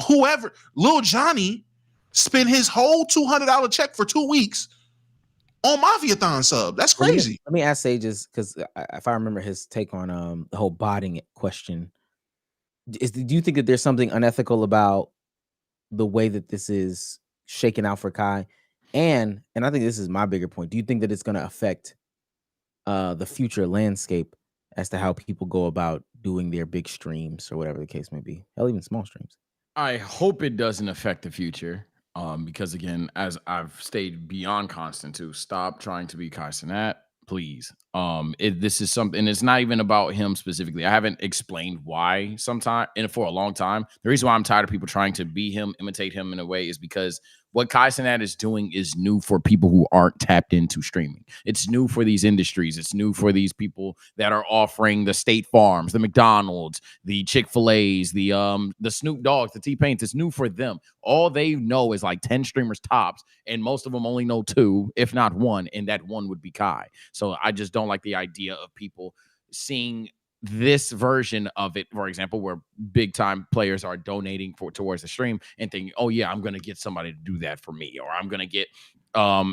whoever, Lil Johnny, spend his whole $200 check for 2 weeks on Mafiathon sub. That's crazy. Let me ask Sages, because if I remember his take on the whole botting question, do you think that there's something unethical about the way that this is shaken out for Kai? And I think this is my bigger point. Do you think that it's going to affect the future landscape as to how people go about doing their big streams or whatever the case may be? Hell, even small streams. I hope it doesn't affect the future. Because again, as I've stayed beyond constant to stop trying to be Kai Cenat, please. This is something, it's not even about him specifically. I haven't explained why for a long time. The reason why I'm tired of people trying to be him, imitate him in a way, is because what Kai Cenat is doing is new for people who aren't tapped into streaming. It's new for these industries. It's new for these people that are offering the State Farms, the McDonald's, the Chick-fil-A's, the Snoop Dogg's, the T-Pain's. It's new for them. All they know is like 10 streamers tops, and most of them only know 2, if not 1, and that 1 would be Kai. So I just don't like the idea of people seeing this version of it, for example, where big time players are donating towards the stream and thinking, oh yeah, I'm going to get somebody to do that for me. Or I'm going to get,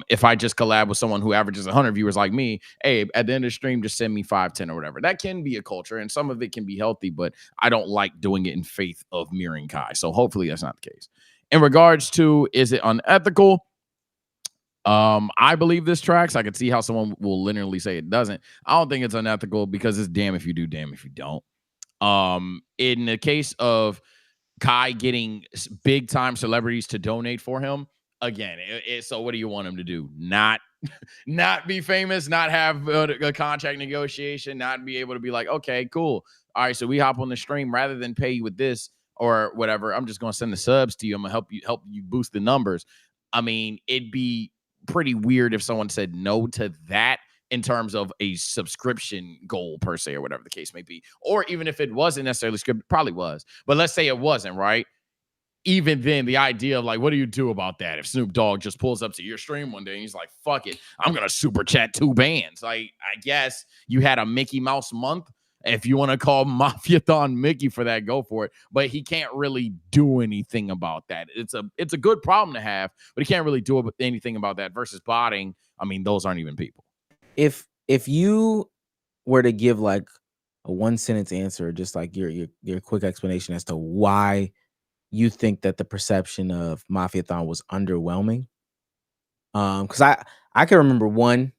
if I just collab with someone who averages 100 viewers like me, hey, at the end of the stream, just send me 5, 10 or whatever. That can be a culture and some of it can be healthy, but I don't like doing it in faith of mirroring Kai. So hopefully that's not the case. In regards to, is it unethical? I believe this tracks. I could see how someone will literally say it doesn't. I don't think it's unethical because it's damn if you do, damn if you don't. In the case of Kai getting big time celebrities to donate for him, again, so what do you want him to do? Not be famous, not have a contract negotiation, not be able to be like, okay, cool. All right, so we hop on the stream rather than pay you with this or whatever. I'm just going to send the subs to you. I'm going to help you boost the numbers. I mean, it'd be pretty weird if someone said no to that in terms of a subscription goal per se, or whatever the case may be. Or even if it wasn't necessarily scripted, probably was. But let's say it wasn't, right? Even then, the idea of like, what do you do about that? If Snoop Dogg just pulls up to your stream one day and he's like, fuck it, I'm going to super chat 2 bands. Like, I guess you had a Mickey Mouse month. If you want to call Mafiathon Mickey for that, go for it. But he can't really do anything about that. It's a good problem to have, but he can't really do anything about that versus botting. I mean, those aren't even people. If you were to give like a 1-sentence answer, just like your quick explanation as to why you think that the perception of Mafiathon was underwhelming, because I can remember one,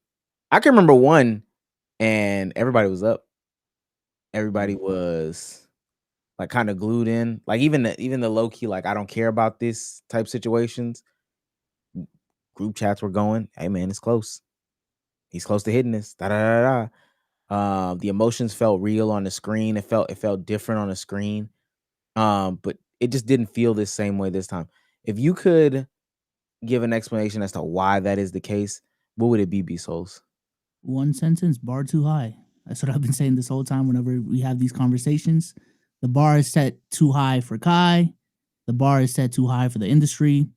and everybody was up. Everybody was like kind of glued in, like even the low key, like I don't care about this type situations. Group chats were going, hey man, it's close. He's close to hitting this. Da da da da. The emotions felt real on the screen. It felt different on the screen. But it just didn't feel the same way this time. If you could give an explanation as to why that is the case, what would it be, B-Souls? 1 sentence, bar too high. That's what I've been saying this whole time whenever we have these conversations. The bar is set too high for Kai. The bar is set too high for the industry.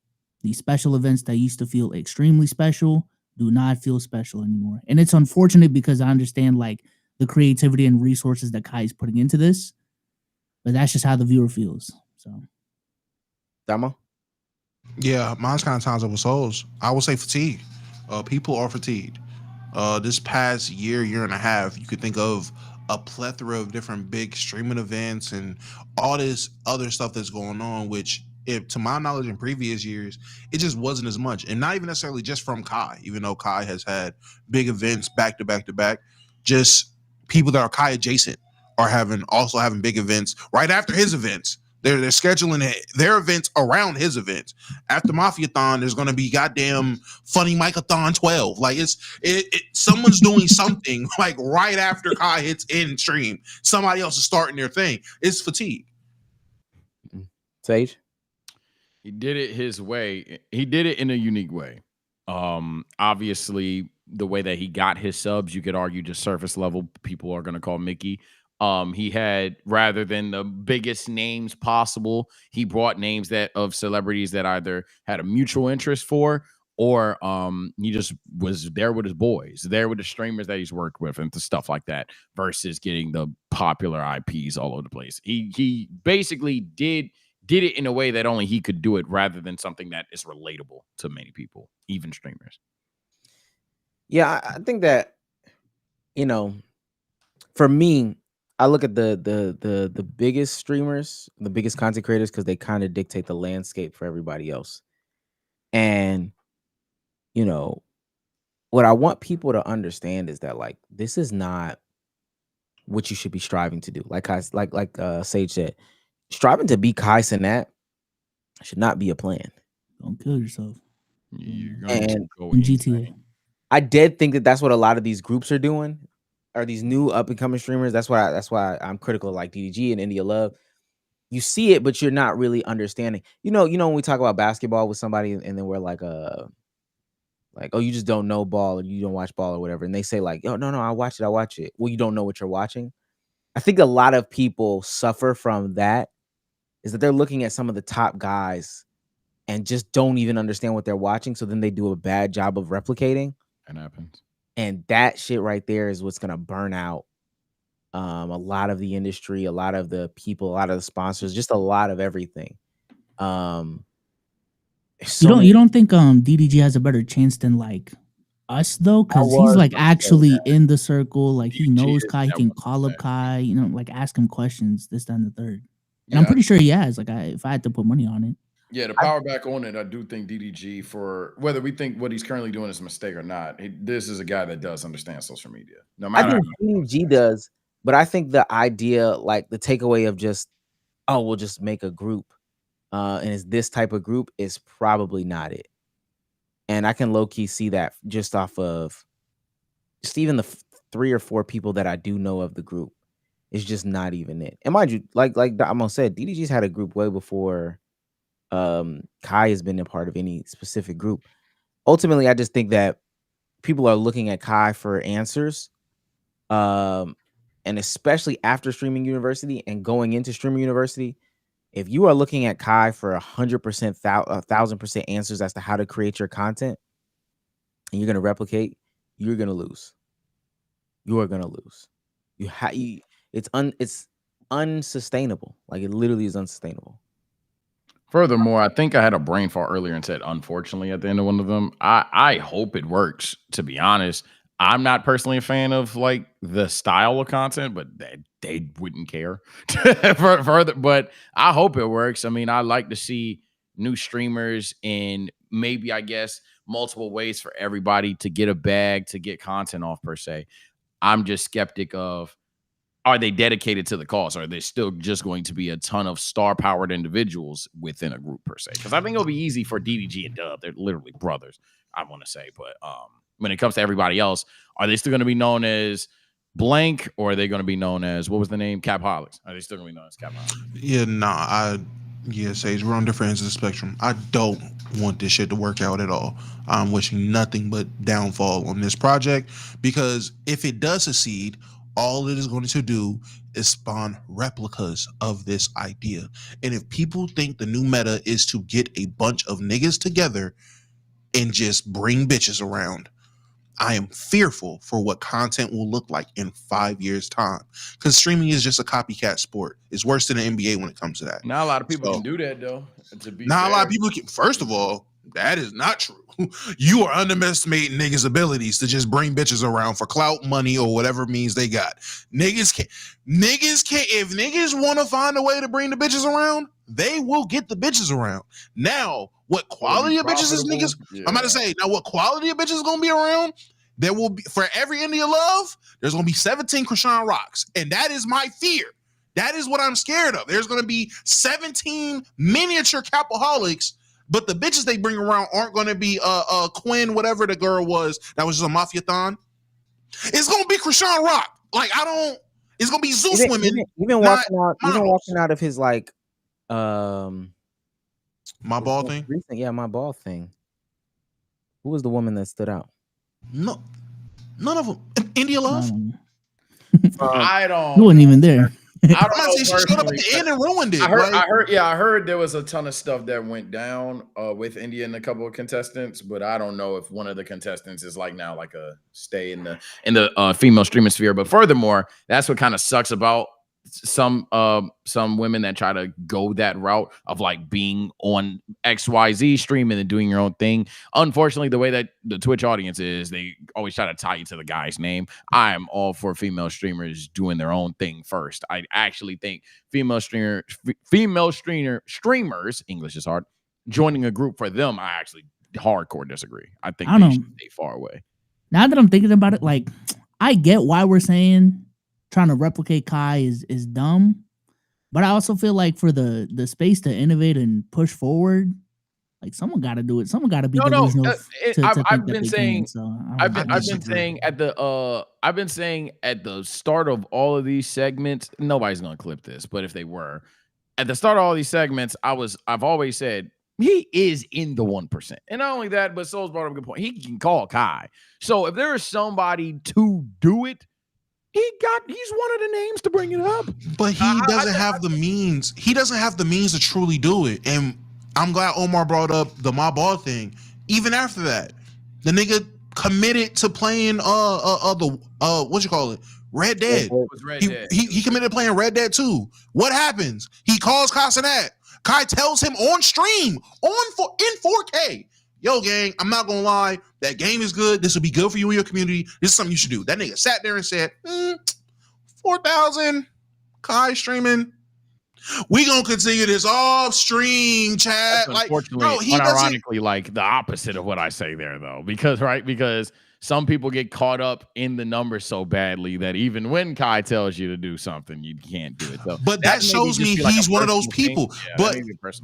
These special events that used to feel extremely special do not feel special anymore. And it's unfortunate because I understand like the creativity and resources that Kai is putting into this, but that's just how the viewer feels. So, Damo? Yeah, mine's kind of times up with Souls. I will say fatigue. People are fatigued. This past year and a half, you could think of a plethora of different big streaming events and all this other stuff that's going on, which, if to my knowledge in previous years, it just wasn't as much. And not even necessarily just from Kai, even though Kai has had big events back to back to back. Just people that are Kai adjacent are also having big events right after his events. They're scheduling their events around his events. After Mafiathon, there's going to be goddamn Funny Mike-a-thon 12. Like someone's doing something like right after Kai hits in stream. Somebody else is starting their thing. It's fatigue. Sage? He did it his way. He did it in a unique way. Obviously, the way that he got his subs, you could argue just surface level people are going to call Mickey. He had, rather than the biggest names possible, he brought names of celebrities that either had a mutual interest for, or he just was there with his boys, there with the streamers that he's worked with and stuff like that, versus getting the popular IPs all over the place. He basically did it in a way that only he could do it, rather than something that is relatable to many people, even streamers. Yeah, I think that, for me, I look at the biggest streamers, the biggest content creators, because they kind of dictate the landscape for everybody else. And, what I want people to understand is that, like, this is not what you should be striving to do. Like Sage said, striving to be Kai Cenat should not be a plan. Don't kill yourself. And GTA. I did think that that's what a lot of these groups are doing, are these new up and coming streamers. That's why I'm critical of like DDG and India Love. You see it, but you're not really understanding. When we talk about basketball with somebody, and then we're like, oh, you just don't know ball, or you don't watch ball, or whatever, and they say like, oh, no, I watch it. Well, you don't know what you're watching. I think a lot of people suffer from that, is that they're looking at some of the top guys and just don't even understand what they're watching. So then they do a bad job of replicating. That happens. And that shit right there is what's going to burn out a lot of the industry, a lot of the people, a lot of the sponsors, just a lot of everything. You don't think DDG has a better chance than like us though? Because he's like actually in the circle, like he knows Kai, he can call up Kai, like ask him questions, this, that, and the third. And I'm pretty sure he has. Like if I had to put money on it. Yeah, the power back on it, I do think DDG, for whether we think what he's currently doing is a mistake or not, this is a guy that does understand social media. No matter, I think DDG does, but I think the idea, like the takeaway of just, we'll just make a group, and it's this type of group, is probably not it. And I can low key see that just off of just even the 3 or 4 people that I do know of the group. It's just not even it. And mind you, like Damo said, DDG's had a group way before Kai has been a part of any specific group. Ultimately, I just think that people are looking at Kai for answers. And especially after streaming university and going into streaming university, if you are looking at Kai for 100%, 1,000% answers as to how to create your content, and you're going to replicate, you're going to lose. You are going to lose. It's unsustainable. Like, it literally is unsustainable. Furthermore, I think I had a brain fart earlier and said, unfortunately, at the end of one of them. I hope it works, to be honest. I'm not personally a fan of like the style of content, but they wouldn't care further. But I hope it works. I mean, I like to see new streamers in maybe, I guess, multiple ways for everybody to get a bag, to get content off per se. I'm just skeptic of, are they dedicated to the cause? Or are they still just going to be a ton of star-powered individuals within a group per se? Because I think it'll be easy for DDG and Dub. They're literally brothers, I want to say. But when it comes to everybody else, are they still going to be known as blank, or are they going to be known as, what was the name? Capaholics. Are they still going to be known as Capaholics? Yeah, Sage, we're on different ends of the spectrum. I don't want this shit to work out at all. I'm wishing nothing but downfall on this project, because if it does succeed, all it is going to do is spawn replicas of this idea. And if people think the new meta is to get a bunch of niggas together and just bring bitches around, I am fearful for what content will look like in 5 years' time. Because streaming is just a copycat sport. It's worse than the NBA when it comes to that. Not a lot of people can do that, though. Not a lot of people can. First of all, that is not true. You are underestimating niggas' abilities to just bring bitches around for clout, money, or whatever means they got. Niggas can't. If niggas want to find a way to bring the bitches around, they will get the bitches around. Now, what quality of bitches is niggas? Yeah. I'm about to say, now what quality of bitches is going to be around? There will be, for every India love, there's going to be 17 Krishan Rocks. And that is my fear. That is what I'm scared of. There's going to be 17 miniature Capaholics, but the bitches they bring around aren't going to be Quinn, whatever the girl was that was just a Mafiathon. It's going to be Krishan Rock. Like, it's going to be Zeus women. Even walking out of his, like, my ball thing? Recent, yeah, my ball thing. Who was the woman that stood out? No, none of them. India Love? I don't. You wasn't even there. I don't know. She showed up at the end and ruined it. I heard there was a ton of stuff that went down with India and a couple of contestants, but I don't know if one of the contestants is like now like a stay in the female streaming sphere. But furthermore, that's what kind of sucks about some women that try to go that route of like being on XYZ streaming and doing your own thing. Unfortunately, the way that the Twitch audience is, they always try to tie you to the guy's name. I am all for female streamers doing their own thing first. I actually think female streamers, English is hard, joining a group for them, I actually hardcore disagree. I think they should stay far away. Now that I'm thinking about it, like, I get why we're saying trying to replicate Kai is dumb, but I also feel like for the space to innovate and push forward, like someone got to do it. Someone got to be delusional. I've been saying at the start of all of these segments, nobody's gonna clip this, but if they were at the start of all these segments, I've always said he is in the 1%, and not only that, but Souls brought up a good point. He can call Kai. So if there is somebody to do it, he's one of the names to bring it up. But he doesn't have the means. He doesn't have the means to truly do it. And I'm glad Omar brought up the My Ball thing. Even after that, the nigga committed to playing what you call it? Red Dead. He committed to playing Red Dead 2. What happens? He calls Kai Cenat. Kai tells him on stream, in 4K. Yo, gang, I'm not gonna lie. That game is good. This will be good for you and your community. This is something you should do. That nigga sat there and said, 4,000 Kai streaming. We gonna continue this off stream, chat. Like, unironically, like the opposite of what I say there, though, because some people get caught up in the numbers so badly that even when Kai tells you to do something, you can't do it. So but that shows me he's one of those people. Yeah,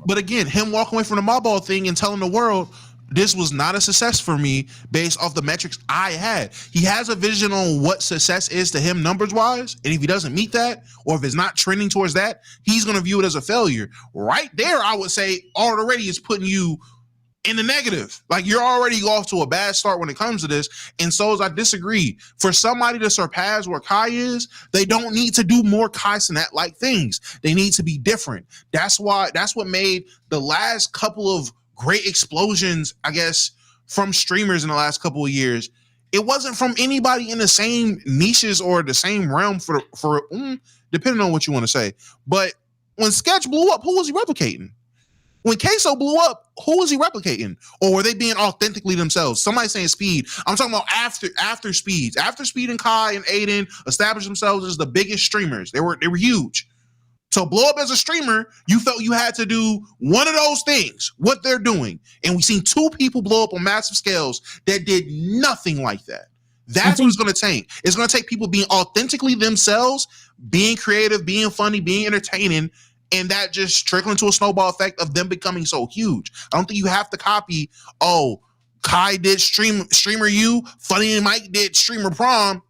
but again, him walking away from the My Ball thing and telling the world, this was not a success for me based off the metrics I had. He has a vision on what success is to him numbers wise. And if he doesn't meet that, or if it's not trending towards that, he's going to view it as a failure. Right there, I would say already is putting you in the negative. Like, you're already off to a bad start when it comes to this. And so as I disagree, for somebody to surpass where Kai is, they don't need to do more Kai Cenat like things. They need to be different. That's what made the last couple of great explosions, I guess, from streamers in the last couple of years. It wasn't from anybody in the same niches or the same realm for depending on what you want to say. But when Sketch blew up, who was he replicating? When Queso blew up, who was he replicating? Or were they being authentically themselves? Somebody saying Speed. I'm talking about after Speeds. After Speed and Kai and Aiden established themselves as the biggest streamers. They were huge. To blow up as a streamer, you felt you had to do one of those things, what they're doing. And we've seen two people blow up on massive scales that did nothing like that. That's what it's going to take. It's going to take people being authentically themselves, being creative, being funny, being entertaining, and that just trickling to a snowball effect of them becoming so huge. I don't think you have to copy, Kai did Streamer U, Funny and Mike did Streamer Prom,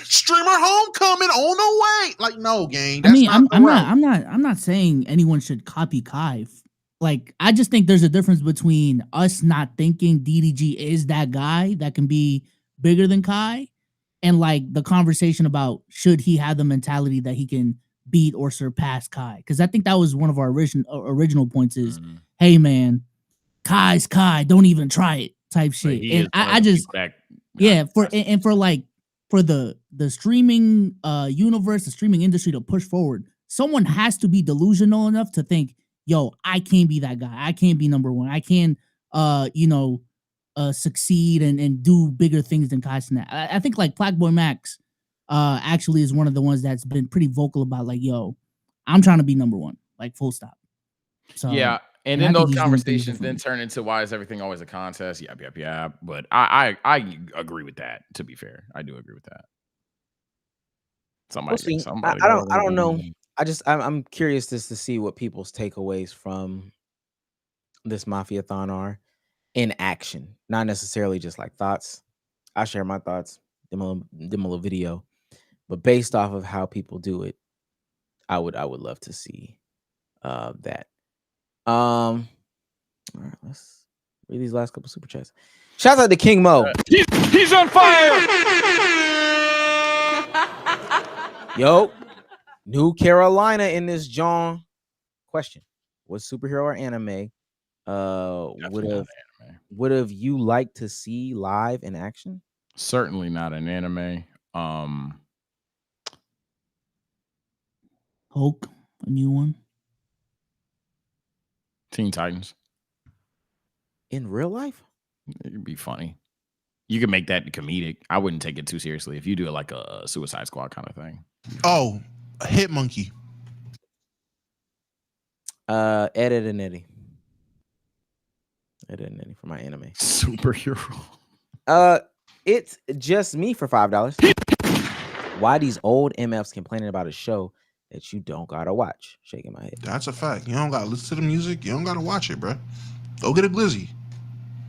Streamer Homecoming on the way. Like, no, gang. That's I'm not saying anyone should copy Kai. Like, I just think there's a difference between us not thinking DDG is that guy that can be bigger than Kai, and like the conversation about should he have the mentality that he can beat or surpass Kai. Because I think that was one of our original points is, hey man, Kai's Kai, don't even try it type shit. And I just for the streaming universe, the streaming industry to push forward, someone has to be delusional enough to think, yo, I can't be that guy. I can't be number one. I can succeed and do bigger things than Kai Cenat. I think like Blackboy Max actually is one of the ones that's been pretty vocal about like, yo, I'm trying to be number one, like full stop. So yeah, and then those conversations then turn into why is everything always a contest? Yep. But I agree with that. To be fair, I do agree with that. Somebody I don't know. I'm curious just to see what people's takeaways from this Mafiathon are in action, not necessarily just like thoughts. I share my thoughts, them a little video. But based off of how people do it, I would love to see that. All right, let's read these last couple super chats. Shout out to King Mo. He's on fire. Yo, New Carolina in this John. Question: what superhero or anime would have you liked to see live in action? Certainly not an anime. Hulk, a new one. Teen Titans. In real life? It'd be funny. You can make that comedic. I wouldn't take it too seriously if you do it like a Suicide Squad kind of thing. Oh, a Hit Monkey. Ed and Eddie. Ed and Eddie for my anime. Superhero. It's just me for $5. Why these old MFs complaining about a show that you don't gotta watch? Shaking my head. That's a fact. You don't gotta listen to the music. You don't gotta watch it, bro. Go get a glizzy.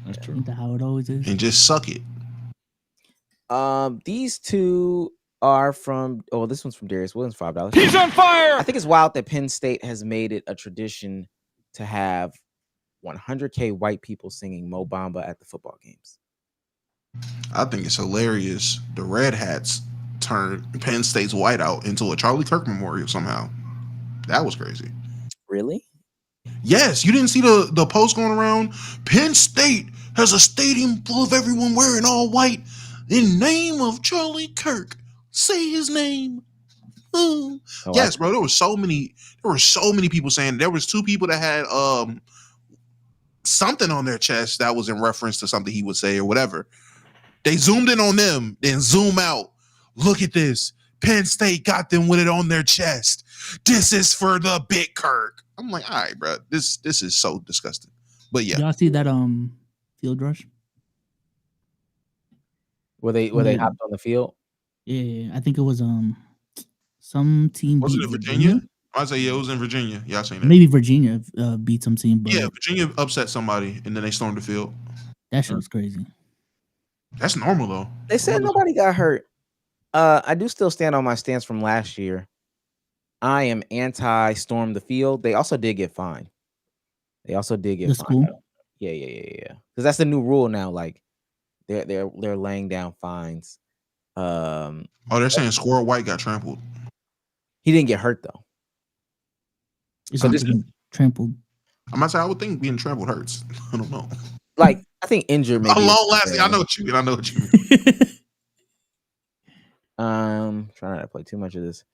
That's true. Ain't that how it always is? And just suck it. These two are from. Oh, this one's from Darius Williams. $5. He's on fire. I think it's wild that Penn State has made it a tradition to have 100K white people singing Mo Bamba at the football games. I think it's hilarious. The Red Hats turned Penn State's whiteout into a Charlie Kirk memorial somehow. That was crazy. Really? Yes, you didn't see the post going around. Penn State has a stadium full of everyone wearing all white in name of Charlie Kirk. Say his name. Yes, bro. There were so many people saying. There was two people that had something on their chest that was in reference to something he would say or whatever. They zoomed in on them, then zoom out. Look at this. Penn State got them with it on their chest. This is for the big Kirk. I'm like, all right, bro. This is so disgusting. But yeah. Y'all see that field rush? Were they hopped on the field? Yeah, I think it was some team. Was it in Virginia? I say yeah, it was in Virginia. Yeah, I seen it. Maybe Virginia beat some team, but Yeah, Virginia upset somebody and then they stormed the field. that shit was crazy. That's normal though. They said nobody got hurt. I do still stand on my stance from last year. I am anti-storm the field. They also did get fined. That's cool. Yeah. Because that's the new rule now. Like they're laying down fines. They're saying Squirrel White got trampled. He didn't get hurt though. So this trampled. I'm not saying I would think being trampled hurts. I don't know. Like I think injured maybe. A long lasting. I know what you mean. Trying not to play too much of this.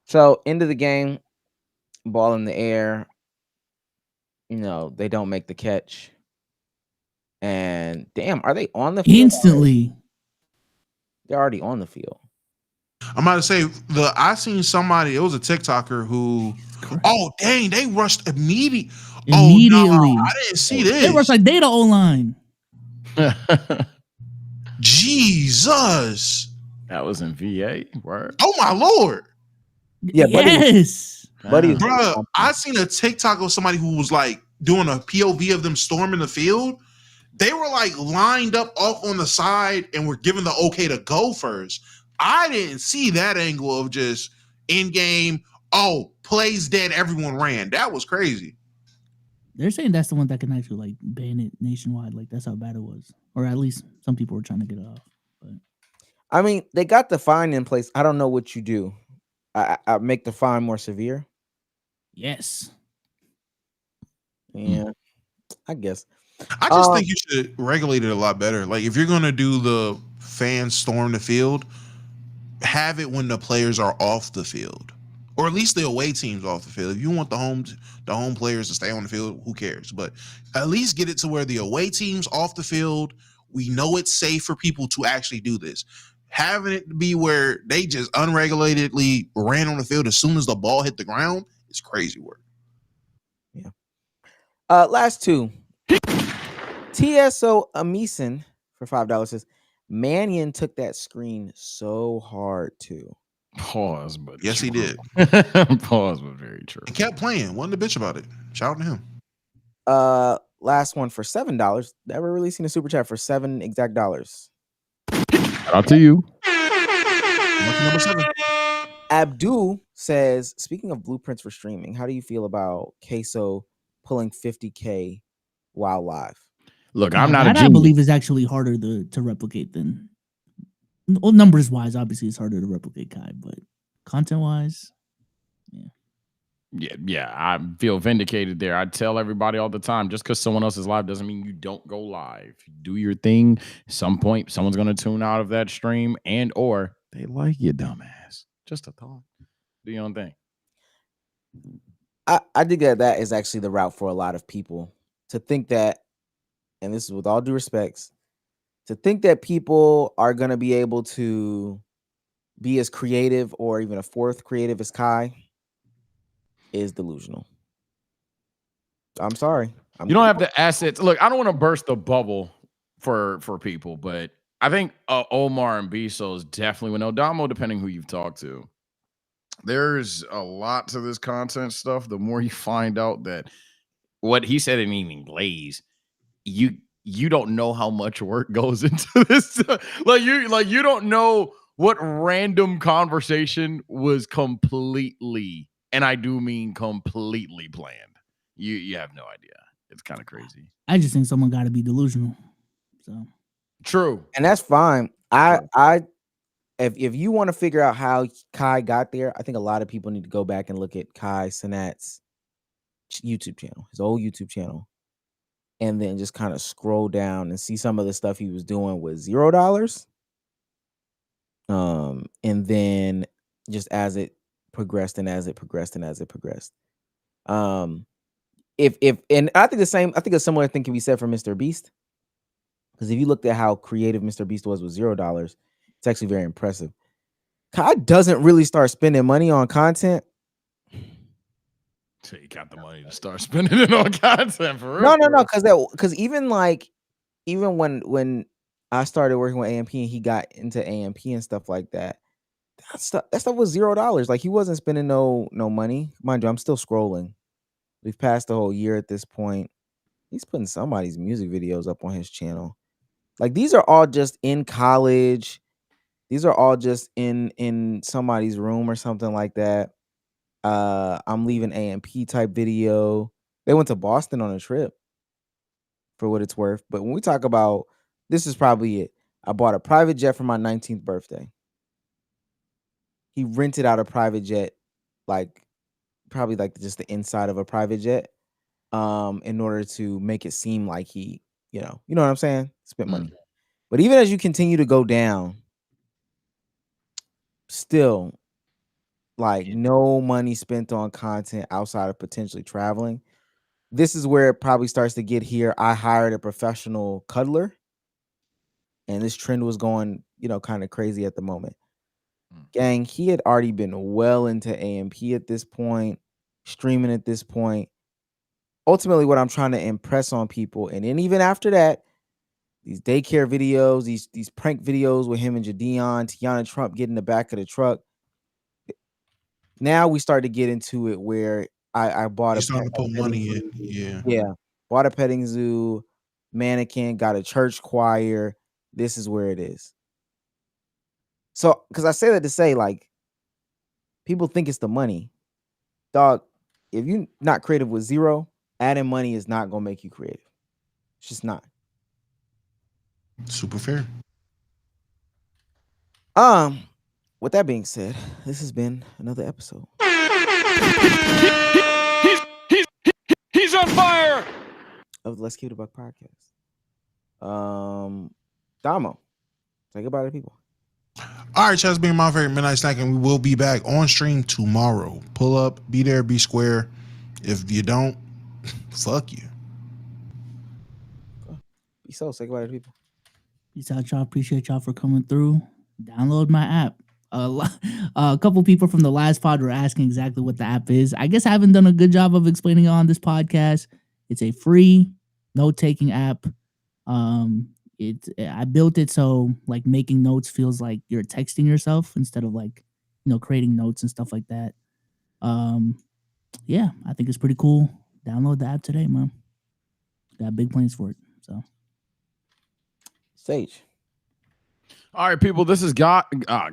So end of the game, ball in the air. You know, they don't make the catch. And damn, are they on the field? Instantly. They're already on the field. I'm about to say I seen somebody, it was a TikToker who dang, they rushed immediately. Oh no, I didn't see this. They rushed like they the O-line. Jesus. That was in VA. Word. Oh my Lord. Yeah, yes. Buddy. Bro, I seen a TikTok of somebody who was like doing a POV of them storming the field. They were like lined up off on the side and were given the okay to go first. I didn't see that angle of just in game. Oh, plays dead. Everyone ran. That was crazy. They're saying that's the one that can actually like ban it nationwide. Like that's how bad it was, or at least some people were trying to get it off. But I mean, they got the fine in place. I don't know what you do. I make the fine more severe. Yes. Yeah, I guess. I just think you should regulate it a lot better. Like if you're gonna do the fans storm the field, have it when the players are off the field, or at least the away teams off the field. If you want the home players to stay on the field, who cares? But at least get it to where the away teams off the field. We know it's safe for people to actually do this. Having it be where they just unregulatedly ran on the field as soon as the ball hit the ground is crazy work. Yeah. Last two. TSO Amison for $5 says Mannion took that screen so hard too. Pause, but yes, he did. Pause, but very true. He kept playing. Wasn't a bitch about it. Shout out to him. Last one for $7. Never releasing a super chat for $7 exact dollars. Shout out to you. Number 7. Abdul says, speaking of blueprints for streaming, how do you feel about Queso pulling 50K while live? Look, I'm not a I genius. believe it's actually harder to replicate than numbers wise. Obviously, it's harder to replicate Kai, but content wise, Yeah, I feel vindicated there. I tell everybody all the time, just because someone else is live doesn't mean you don't go live. Do your thing. At some point, someone's going to tune out of that stream and or they like you, dumbass. Just a thought. Do your own thing. I think that is actually the route for a lot of people to think that, and this is with all due respects, to think that people are going to be able to be as creative or even a fourth creative as Kai is delusional. I'm sorry. You don't have the assets. Look, I don't want to burst the bubble for people, but I think Omar and Biso is definitely, with Odamo, depending who you've talked to, there's a lot to this content stuff. The more you find out that what he said didn't even glaze, you don't know how much work goes into this. You don't know what random conversation was completely, and I do mean completely planned. You have no idea. It's kind of crazy. I just think someone got to be delusional. So true, and that's fine. If you want to figure out how Kai got there, I think a lot of people need to go back and look at Kai Cenat's YouTube channel, his old YouTube channel, and then just kind of scroll down and see some of the stuff he was doing with $0. And then just as it progressed and as it progressed and as it progressed. If and I think a similar thing can be said for Mr. Beast. Because if you looked at how creative Mr. Beast was with $0, it's actually very impressive. Kai doesn't really start spending money on content. So you got the money to start spending it on content for real. No, because even when I started working with AMP and he got into AMP and stuff like that, that stuff was $0. Like he wasn't spending no money. Mind you, I'm still scrolling. We've passed the whole year at this point. He's putting somebody's music videos up on his channel. Like these are all just in college. These are all just in somebody's room or something like that. I'm leaving AMP type video. They went to Boston on a trip for what it's worth. But when we talk about, this is probably it. I bought a private jet for my 19th birthday. He rented out a private jet, probably just the inside of a private jet, in order to make it seem like he, you know what I'm saying? Spent money. But even as you continue to go down, still, no money spent on content outside of potentially traveling. This is where it probably starts to get here. I hired a professional cuddler, and this trend was going, kind of crazy at the moment. Gang, he had already been well into AMP at this point, streaming at this point. Ultimately, what I'm trying to impress on people, and then even after that, these daycare videos, these prank videos with him and Jadeon, Tiana Trump getting in the back of the truck. Now we start to get into it where I bought starting to put money in. Yeah. Bought a petting zoo, mannequin, got a church choir. This is where it is. So, because I say that to say, people think it's the money. Dog, if you're not creative with zero, adding money is not going to make you creative. It's just not. Super fair. With that being said, this has been another episode. He's on fire of the Let's Keep It a Buck podcast. Damo, say goodbye to people. All right, chat's been my favorite midnight snack, and we will be back on stream tomorrow. Pull up, be there, be square. If you don't, fuck you. Be so, say goodbye to people. Peace out, y'all. Appreciate y'all for coming through. Download my app. A couple people from the last pod were asking exactly what the app is. I guess I haven't done a good job of explaining it on this podcast. It's a free note-taking app. I built it so making notes feels like you're texting yourself instead of creating notes and stuff like that. Yeah, I think it's pretty cool. Download the app today, man. Got big plans for it. So, Sage. All right, people, this is Guy. All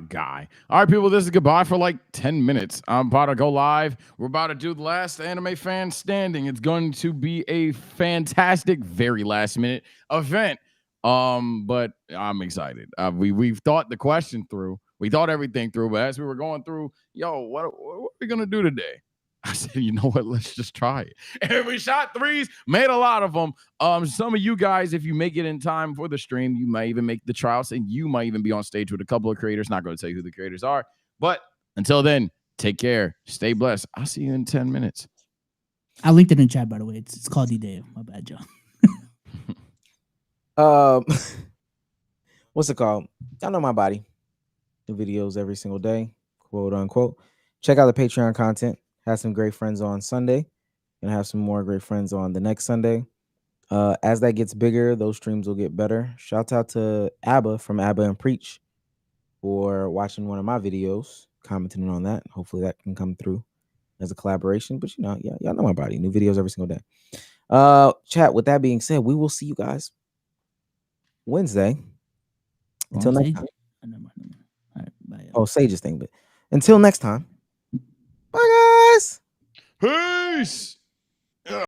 right, people, this is goodbye for 10 minutes. I'm about to go live. We're about to do the last anime fan standing. It's going to be a fantastic, very last minute event. But I'm excited. We've thought the question through. We thought everything through, but as we were going through, what are we gonna do today? I said, you know what? Let's just try it. And we shot threes, made a lot of them. Some of you guys, if you make it in time for the stream, you might even make the trials, and you might even be on stage with a couple of creators. Not going to tell you who the creators are, but until then, take care. Stay blessed. I'll see you in 10 minutes. I linked it in chat, by the way. It's called D-Day. My bad, Joe. What's it called? Y'all know my body. New videos every single day, quote unquote. Check out the Patreon content. Have some great friends on Sunday. Gonna have some more great friends on the next Sunday. As that gets bigger, those streams will get better. Shout out to Abba from Abba and Preach for watching one of my videos, commenting on that. Hopefully that can come through as a collaboration. But y'all know my body. New videos every single day. Chat, with that being said, we will see you guys Wednesday. Until next time. All right, bye. Oh, Sage's thing. But until next time. Bye, guys. Peace.